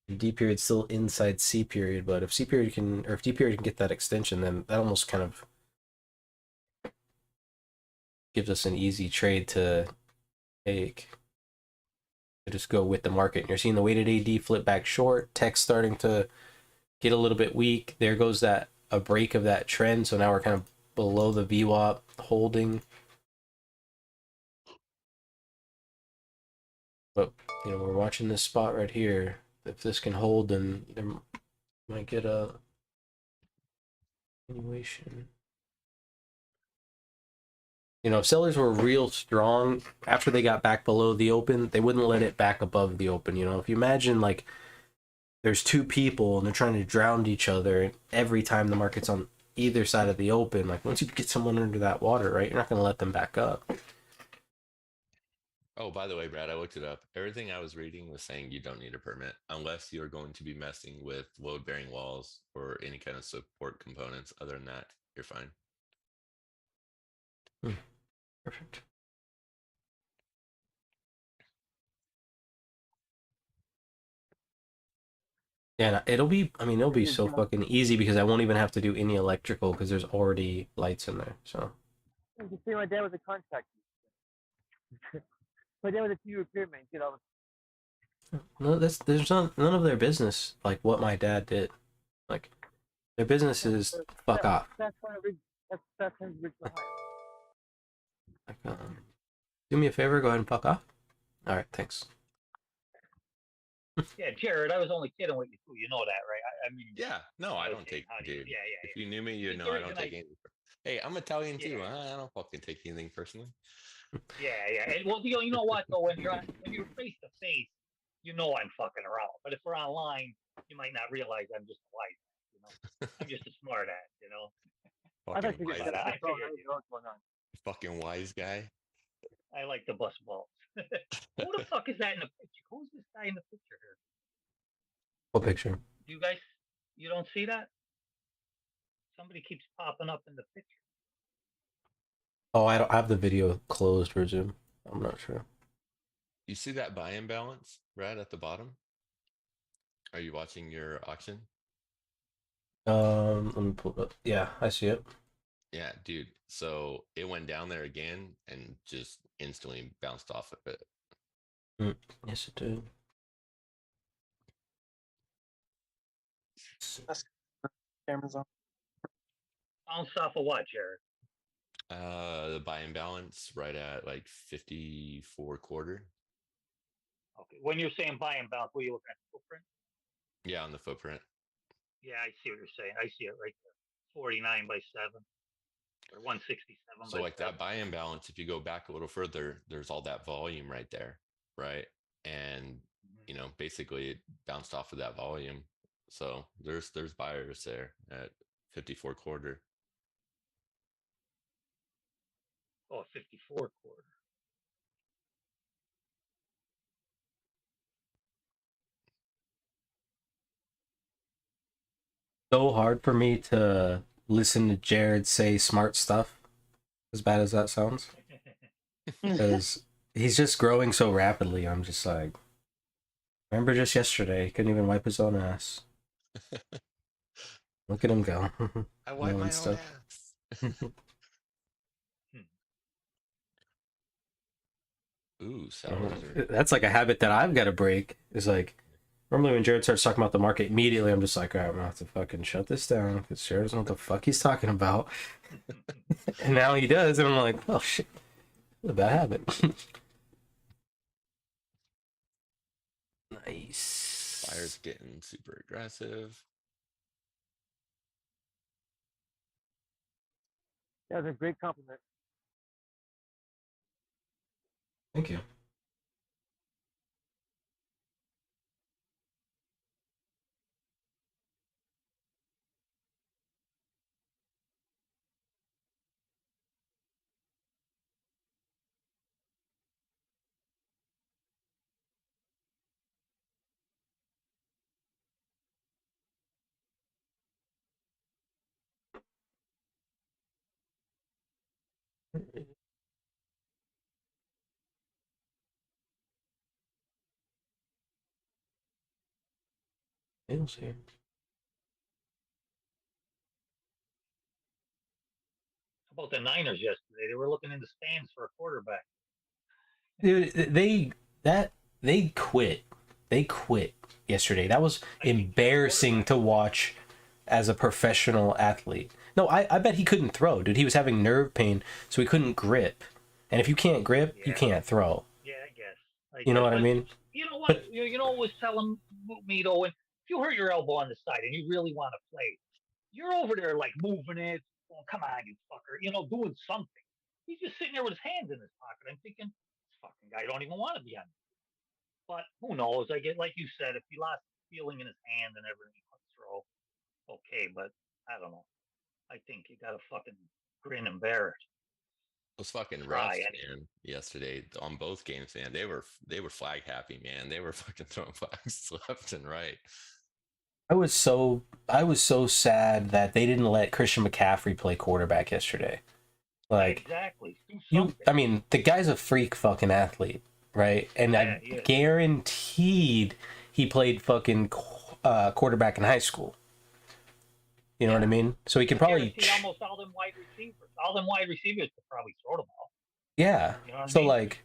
D period still inside C period, but if C period can, or if D period can get that extension, then that almost kind of gives us an easy trade to take. To just go with the market. And you're seeing the weighted AD flip back short, tech starting to get a little bit weak. There goes a break of that trend. So now we're kind of below the VWAP holding. But we're watching this spot right here. If this can hold, then there might get a continuation. If sellers were real strong after they got back below the open, they wouldn't let it back above the open. If you imagine like there's two people and they're trying to drown each other every time the market's on either side of the open, like once you get someone under that water, right, you're not going to let them back up. Oh, by the way, Brad, I looked it up. Everything I was reading was saying you don't need a permit unless you're going to be messing with load-bearing walls or any kind of support components. Other than that, You're fine. Perfect. Yeah, it'll be, I mean, it'll be so fucking easy because I won't even have to do any electrical because there's already lights in there. So. You see, my dad was a contractor. My dad was a TV repairman. You know. No, there's none of their business like what my dad did. Like their business is fuck off. That's why that's his original hire. Like, do me a favor, go ahead and fuck off. All right, thanks. Yeah, Jared, I was only kidding with you too. You know that, right? I mean, Yeah, no, I was don't saying, take, how do you- dude. yeah, If yeah. you knew me, you But know there I is don't an take anything. Hey, I'm Italian too. Yeah. I don't fucking take anything personally. Yeah. And, well, you know what though? When you're face to face, you know I'm fucking around. But if we're online, you might not realize I'm just a wise. You know, I'm just a smart ass. You know. I thought Fucking you wise, just I I figured know what's going on. fucking wise guy. I like the bust balls. Who the fuck is that in the picture? Who's this guy in the picture here? What picture? You guys, you don't see that? Somebody keeps popping up in the picture. Oh, I don't have the video closed for Zoom. I'm not sure. You see that buy imbalance right at the bottom? Are you watching your auction? Let me pull it up. Yeah, I see it. Yeah, dude. So it went down there again and just instantly bounced off of it. Yes, it did. Cameras on. Bounce off of what, Jared? The buy imbalance right at like 54 quarter. Okay. When you're saying buy and bounce, were you looking at the footprint? Yeah, on the footprint. Yeah, I see what you're saying. I see it right there. 49 by 7 or 167 So by like 7. that buy imbalance, if you go back a little further, there's all that volume right there, right? And you know, basically it bounced off of that volume. So there's buyers there at 54 quarter. Oh, 54 quarter. So hard for me to listen to Jared say smart stuff, as bad as that sounds, because he's just growing so rapidly. I'm just like, remember just yesterday, he couldn't even wipe his own ass. Look at him go. I wipe Knowing my own stuff. ass. Ooh, sellers are That's like a habit that I've got to break. Is like, normally when Jared starts talking about the market, immediately I'm just like, all right, I'm gonna have to fucking shut this down because Jared doesn't know what the fuck he's talking about. And now he does, and I'm like, oh shit, what a bad habit. Nice. buyers getting super aggressive. That was a great compliment. Thank you. Nails here. How about the Niners yesterday? They were looking in the stands for a quarterback. Dude, they quit. They quit yesterday. That was embarrassing to watch as a professional athlete. No, I bet he couldn't throw, dude. He was having nerve pain, so he couldn't grip. And if you can't grip, you can't throw. Yeah, I guess. You know what I But mean? you know what? You know what was telling me though, if you hurt your elbow on the side and you really want to play, you're over there like moving it. Oh, come on, you fucker. You know, doing something. He's just sitting there with his hands in his pocket. I'm thinking, this fucking guy don't even want to be on. But who knows? I get like you said, if he lost feeling in his hand and everything, he couldn't throw. Okay, but I don't know. I think you got to fucking grin and bear it. Those fucking Try refs, anyway. man, yesterday on both games, man, they were flag happy, man. They were fucking throwing flags left and right. I was so I was so sad that they didn't let Christian McCaffrey play quarterback yesterday. Like, Exactly. Do something. I mean, the guy's a freak fucking athlete, right? And Yeah, I he is. guaranteed he played fucking quarterback in high school. You know what I mean? So he can probably. Guarantee almost all them wide receivers. All them wide receivers could probably throw the ball. Yeah. You know what I So mean? like,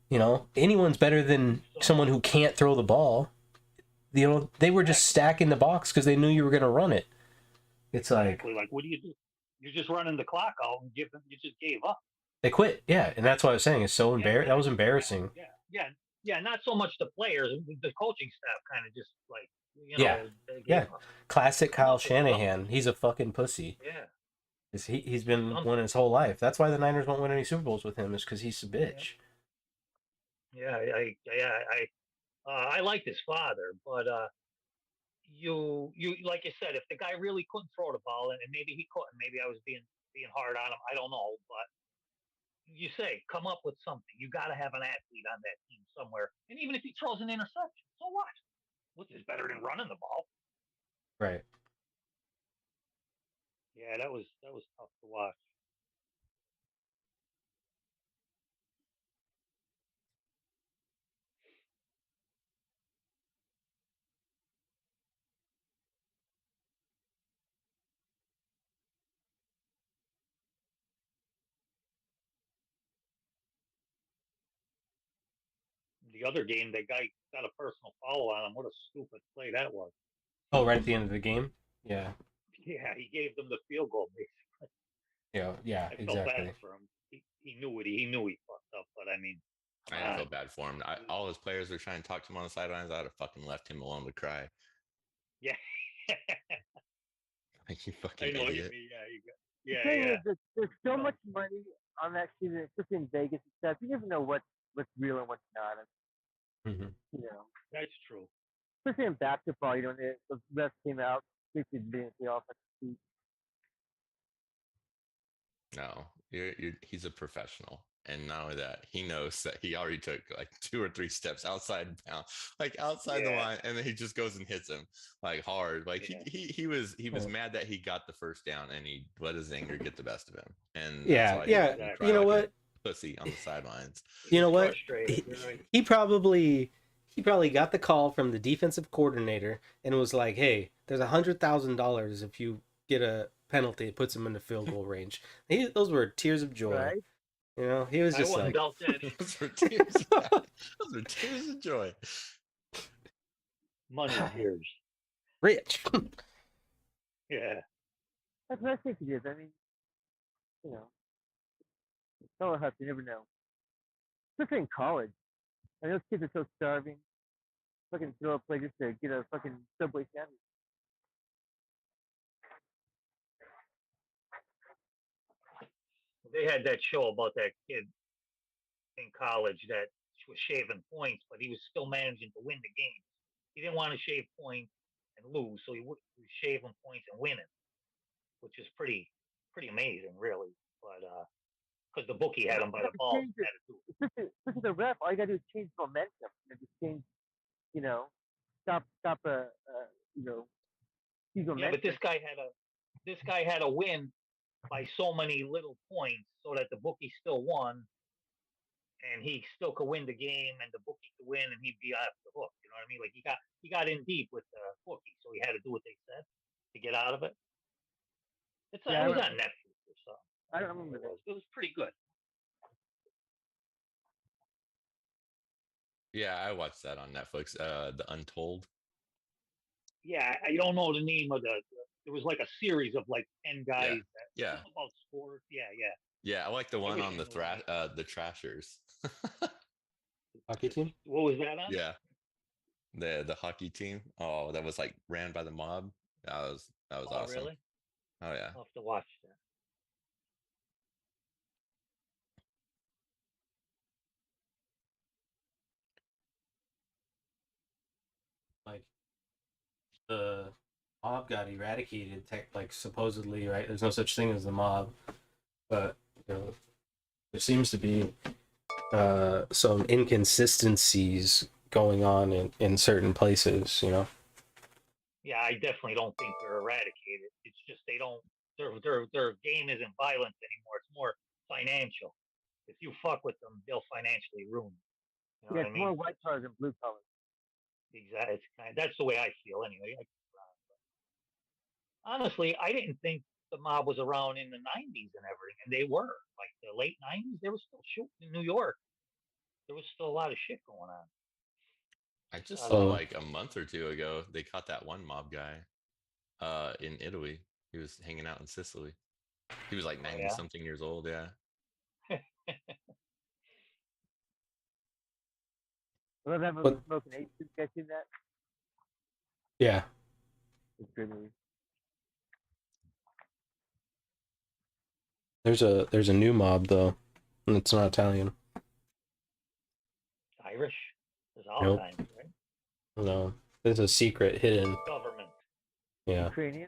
you know, anyone's better than someone who can't throw the ball. You know, they were just stacking the box because they knew you were going to run it. It's like Exactly. Like, what do? You're just running the clock out and you just gave up. they quit. Yeah, and that's what I was saying. It's so embarrassing. That was embarrassing. Yeah. Not so much the players, the coaching staff kind of just like, you Yeah. know, they gave Yeah. up. Classic Kyle Shanahan. He's a fucking pussy. Yeah. He's been winning his whole life. That's why the Niners won't win any Super Bowls with him, is because he's a bitch. Yeah. I liked his father, but you like you said, if the guy really couldn't throw the ball, and maybe he couldn't, maybe I was being hard on him. I don't know, but you say come up with something. You got to have an athlete on that team somewhere, and even if he throws an interception, so what? Which is better than running the ball. Right. Yeah, that was tough to watch. The other game, that guy got a personal foul on him. What a stupid play that was. Oh, right at the end of the game? Yeah. Yeah, he gave them the field goal, basically. Yeah, I felt exactly. bad for him. He knew it. He knew he fucked up, but I mean, I didn't feel bad for him. All his players were trying to talk to him on the sidelines. I'd have fucking left him alone to cry. yeah. Like, you I fucking know what you idiot. mean. The thing Yeah. is that there's so much money on that season, especially in Vegas and stuff. You never know what's real and what's not. Mm-hmm. You know, That's true. especially in basketball, you know, the refs came out, basically admitting the offense. No, he's a professional. And not only that, he knows that he already took like 2 or 3 steps outside bound, like outside the line, and then he just goes and hits him like hard. Like he was mad that he got the first down, and he let his anger get the best of him. And that's why he You know like what? a pussy on the sidelines. You know what? Right. He probably got the call from the defensive coordinator and was like, "Hey, there's $100,000 if you get a penalty. It puts him in the field goal range." Those were tears of joy. Right? You know, he was just like, those were tears of joy. Money tears. Rich. Yeah. That's what I think it is. I mean, you know, it's all a hustle. You never know. Especially in college. I mean, those kids are so starving. Fucking throw a play just to get a fucking Subway sandwich. They had that show about that kid in college that was shaving points, but he was still managing to win the games. He didn't want to shave points and lose, so he was shaving points and winning, which is pretty amazing, really. But because the bookie had him by the balls, Especially the ref, all you gotta do is change momentum. You know, just change, you know, stop you know, change momentum. yeah. But this guy had a win by so many little points, so that the bookie still won, and he still could win the game, and the bookie could win, and he'd be off the hook. You know what I mean? Like he got in deep with the bookie, so he had to do what they said to get out of it. It was on Netflix or something. I don't remember that. It was pretty good. Yeah, I watched that on Netflix. The Untold. Yeah, I don't know the name of it was like a series of like 10 guys. Yeah. About sports. Yeah. Yeah, I like the one on the Trashers. Hockey team? What was that on? Yeah. The hockey team. Oh, that was like ran by the mob. That was awesome. Really? Oh yeah. I'll have to watch that. Like, the mob got eradicated, like supposedly, right? There's no such thing as the mob, but you know, there seems to be some inconsistencies going on in certain places, you know. Yeah, I definitely don't think they're eradicated. It's just they don't. Their game isn't violence anymore. It's more financial. If you fuck with them, they'll financially ruin you. You know Yeah, what I it's more mean? white collars than blue collars. Exactly. That's the way I feel anyway. Honestly, I didn't think the mob was around in the '90s and everything, and they were like the late '90s. They were still shooting in New York. There was still a lot of shit going on. I just Uh, saw Oh, like a month or two ago they caught that one mob guy in Italy. He was hanging out in Sicily. He was like oh 90 yeah. something years old, yeah. I love that movie, but Smoking Ace. Did you guys see that? yeah, It's a good movie. there's a new mob though, and it's not Italian. Irish. There's all Nope, kinds, right? no, there's a secret hidden. Government. Yeah, Ukrainian.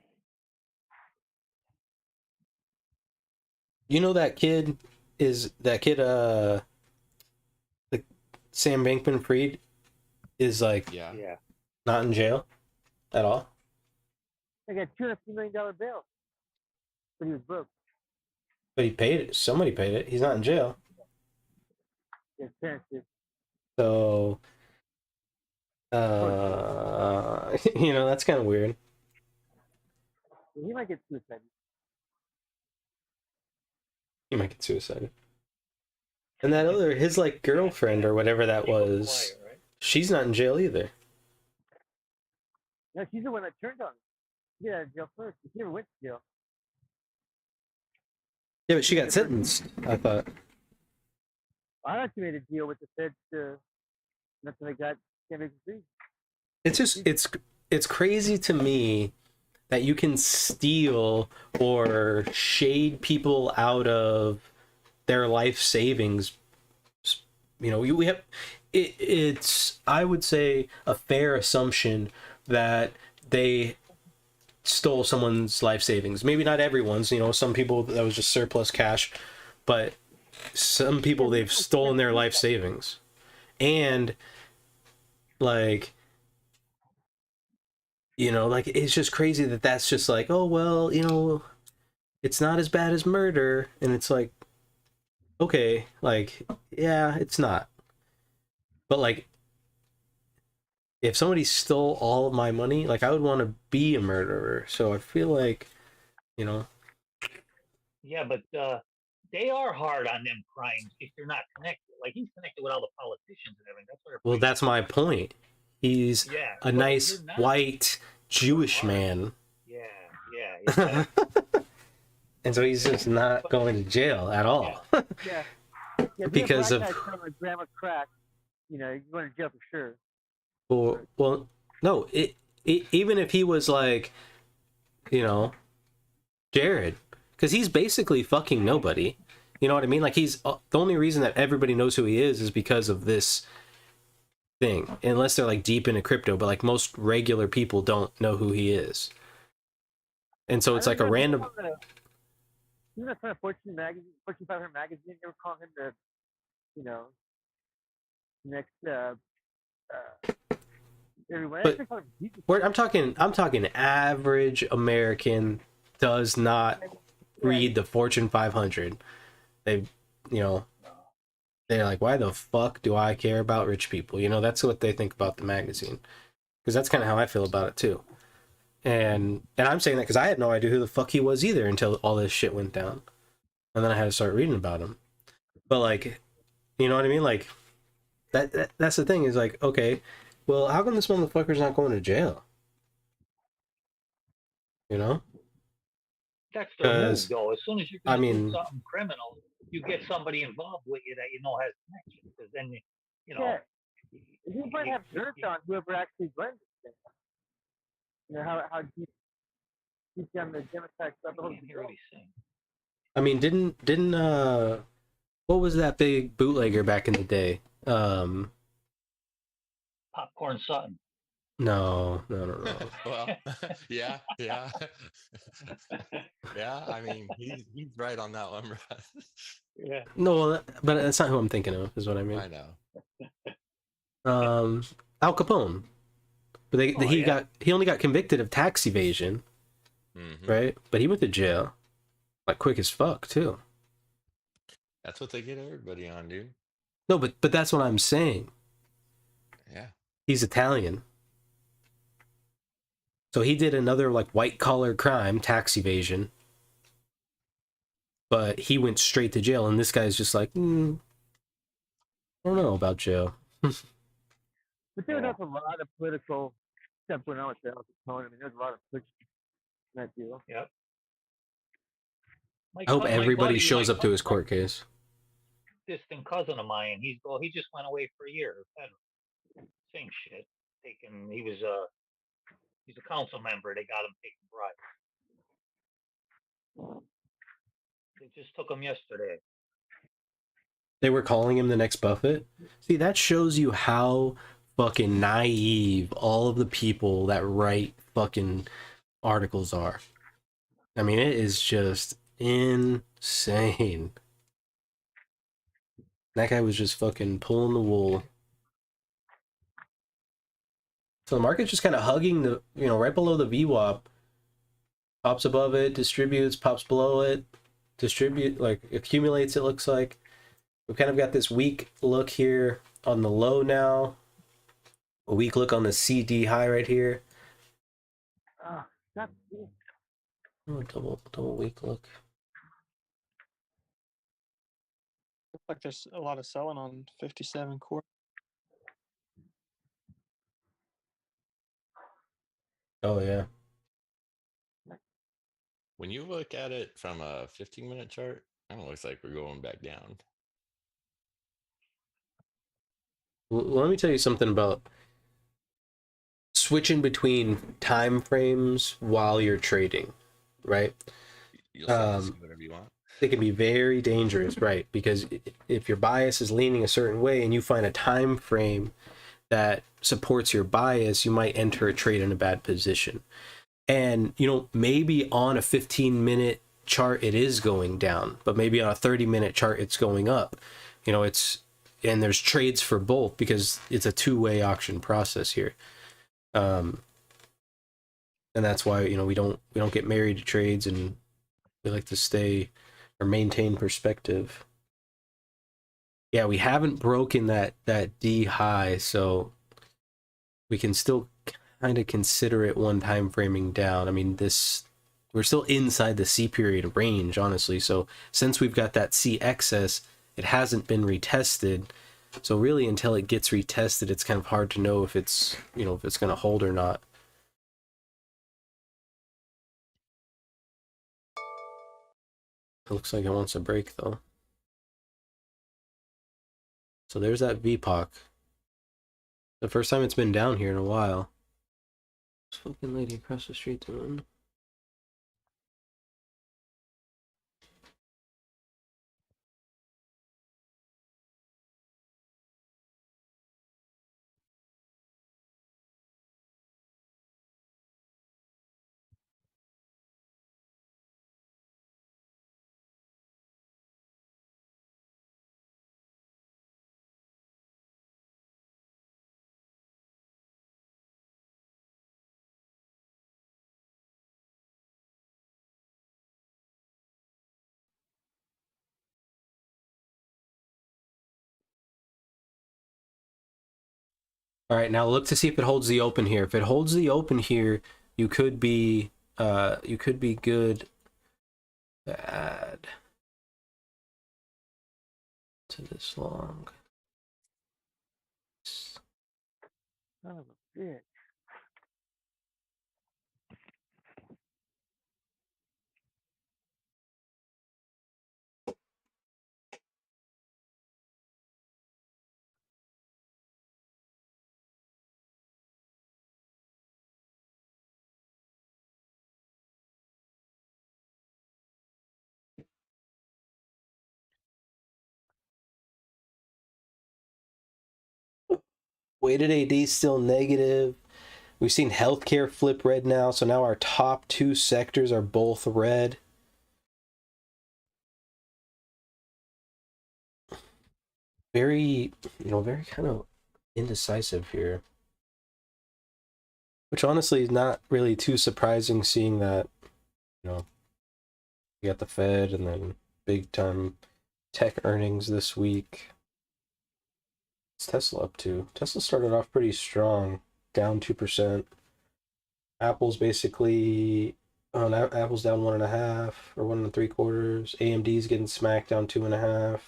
you know that kid the Sam Bankman-Fried is like Yeah. Yeah. not in jail at all. They got $250 million bail, but he was broke. But he paid it. Somebody paid it. He's not in jail. His parents did. So, you know, that's kind of weird. He might get suicided. He might get suicided. And that other, his like girlfriend or whatever that He goes was, quiet, right? she's not in jail either. No, she's the one that turned on him. She got out of jail first. She never went to jail. Yeah, but she got sentenced, I thought. I thought she made a deal with the feds to, that's when they got can't make free. It's just it's crazy to me that you can steal or shade people out of their life savings. You know, we have it's I would say a fair assumption that they stole someone's life savings. Maybe not everyone's, you know, some people that was just surplus cash, but some people they've stolen their life savings. And like, you know, like it's just crazy that that's just like, oh well, you know, it's not as bad as murder. And it's like, okay, like, yeah, it's not. But like, if somebody stole all of my money, like I would want to be a murderer. So I feel like, you know, Yeah, but they are hard on them crimes if you're not connected. Like he's connected with all the politicians and everything. That's what. well, that's my point. He's Yeah, a but nice you're not. white Jewish hard. man. Yeah, yeah. And so he's just not going to jail at all. Yeah. Yeah, Because being a of- black guy selling like grandma crack, you know, you're going to jail for sure. Well, no, even if he was like, you know, Jared, because he's basically fucking nobody. You know what I mean? Like he's the only reason that everybody knows who he is because of this thing, unless they're like deep into crypto. But like most regular people don't know who he is, and so it's like a random. Isn't that from Fortune magazine, Fortune 500 magazine? They were calling him the, you know, next. Everyone. But I'm talking average American does not read the Fortune 500. They, you know, they're like, why the fuck do I care about rich people? You know, that's what they think about the magazine, because that's kind of how I feel about it too. And I'm saying that because I had no idea who the fuck he was either until all this shit went down, and then I had to start reading about him. But like, you know what I mean? Like that's the thing is like, okay, well, how come this motherfucker's not going to jail? You know? That's their move, 'Cause, though. As soon as you're I going to mean- do something criminal, you get somebody involved with you that you know has connections. Because then, you know, Yeah. He might have dirt on whoever actually runs this thing. You know, how deep down the Democratic I level. can't hear what he's saying. I mean, didn't what was that big bootlegger back in the day? Popcorn Sutton. No. Well, yeah. Yeah, I mean, he's right on that one, bro. Yeah. No, but that's not who I'm thinking of, is what I mean. I know. Al Capone. But Oh, yeah. he only got convicted of tax evasion, Mhm. right? But he went to jail like quick as fuck too. That's what they get everybody on, dude. No, but that's what I'm saying. Yeah. He's Italian. So he did another like white collar crime, tax evasion. But he went straight to jail, and this guy's just like, I don't know about jail. But there Yeah. was a lot of political stuff going on with Al Capone. I mean, there's a lot of push in that deal. Yep. I hope My everybody buddy, shows up to his court my case. distant cousin of mine, he just went away for a year. Federal. Same shit. He's a council member. They got him taking bribes. They just took him yesterday. They were calling him the next Buffett. See, that shows you how fucking naive all of the people that write fucking articles are. I mean, it is just insane. That guy was just fucking pulling the wool. So the market's just kind of hugging the, right below the VWAP. Pops above it, distributes, pops below it, accumulates, it looks like. We've kind of got this weak look here on the low now. A weak look on the CD high right here. Stop. Oh, double weak look. Looks like there's a lot of selling on 57 core. Oh yeah. When you look at it from a 15-minute chart, it looks like we're going back down. Well, let me tell you something about switching between time frames while you're trading, right? You'll set this whatever you want. It can be very dangerous, right? Because if your bias is leaning a certain way and you find a time frame that supports your bias, you might enter a trade in a bad position. And, maybe on a 15-minute chart it is going down, but maybe on a 30-minute chart it's going up. And there's trades for both because it's a two-way auction process here. And that's why, we don't get married to trades, and we like to stay or maintain perspective. Yeah, we haven't broken that D high, so we can still kind of consider it one time framing down. I mean, we're still inside the C period range, honestly. So since we've got that C excess, it hasn't been retested. So really, until it gets retested, it's kind of hard to know if it's going to hold or not. It looks like it wants a break though. So there's that VPOC. The first time it's been down here in a while. This fucking lady across the street doing. All right, now look to see if it holds the open here. If it holds the open here, you could be good. Add to this long. Son of a bitch. Weighted AD still negative. We've seen healthcare flip red now, so now our top two sectors are both red. Very kind of indecisive here. which honestly is not really too surprising, seeing that, you know, you got the Fed and then big time tech earnings this week. What's Tesla up to? Tesla started off pretty strong, down 2%. Apple's basically, Apple's down 1.5 or 1.75. AMD's getting smacked, down 2.5.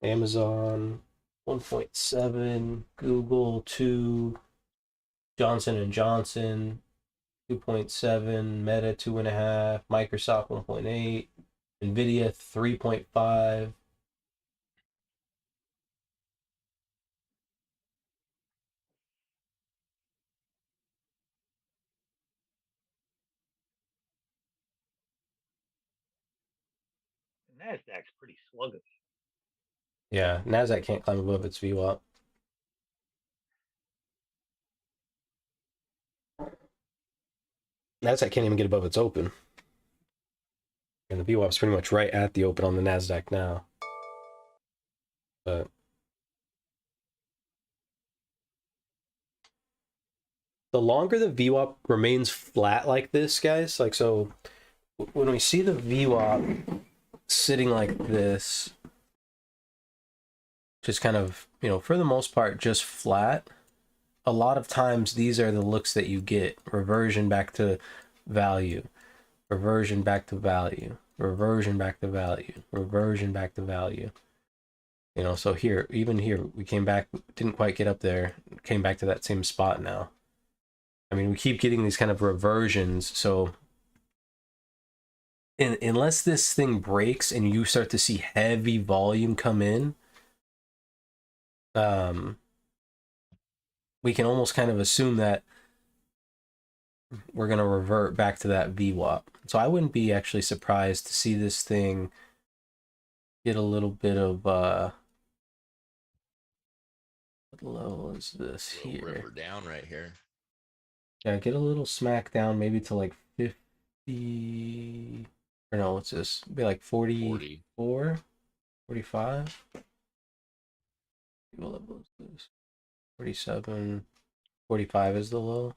Amazon 1.7. Google 2. Johnson and Johnson 2.7. Meta 2.5. Microsoft 1.8. Nvidia 3.5. Nasdaq's pretty sluggish. Yeah, Nasdaq can't climb above its VWAP. Nasdaq can't even get above its open. And the VWAP's pretty much right at the open on the Nasdaq now. But the longer the VWAP remains flat like this, guys, like, so when we see the VWAP sitting like this, just kind of, you know, for the most part, just flat, a lot of times these are the looks that you get. Reversion back to value, reversion back to value, reversion back to value, reversion back to value. You know, so here, even here, we came back, didn't quite get up there, came back to that same spot now. I mean, we keep getting these kind of reversions, so unless this thing breaks and you start to see heavy volume come in, we can almost kind of assume that we're going to revert back to that VWAP. So I wouldn't be actually surprised to see this thing get a little bit of, what level is this here? Ripper down right here. Yeah, get a little smack down, maybe to like 50, or no, what's this? Be like 44, 45? What level is this? 47, 45 is the low.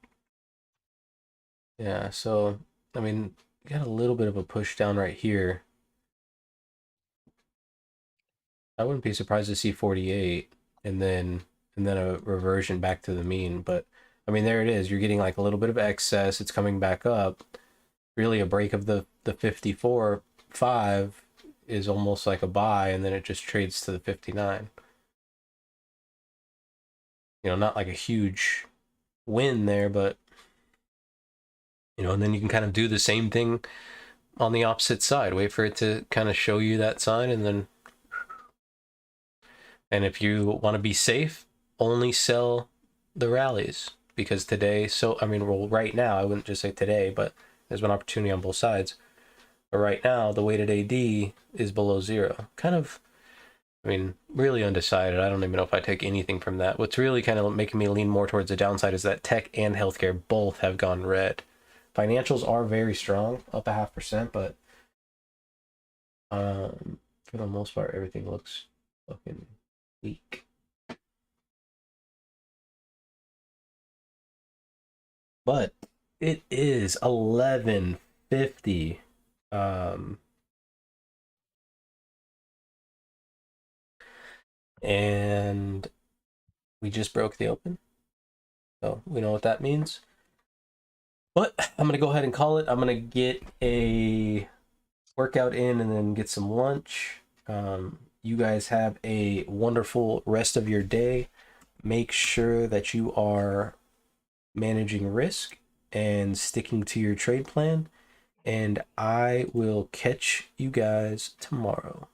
Yeah, so, I mean, got a little bit of a push down right here. I wouldn't be surprised to see 48 and then a reversion back to the mean, but I mean, there it is. You're getting like a little bit of excess. It's coming back up. Really, a break of the 54.5 is almost like a buy, and then it just trades to the 59. You know, not like a huge win there, but, you know, and then you can kind of do the same thing on the opposite side. Wait for it to kind of show you that sign, and then, and if you want to be safe, only sell the rallies, because today, so, I mean, well, right now, I wouldn't just say today, but there's been opportunity on both sides. But right now, the weighted AD is below 0. Kind of, I mean, really undecided. I don't even know if I take anything from that. What's really kind of making me lean more towards the downside is that tech and healthcare both have gone red. Financials are very strong, up 0.5%, but for the most part, everything looks fucking weak. But it is 11:50. And we just broke the open, so we know what that means. But I'm gonna go ahead and call it. I'm gonna get a workout in and then get some lunch. You guys have a wonderful rest of your day. Make sure that you are managing risk and sticking to your trade plan, and I will catch you guys tomorrow.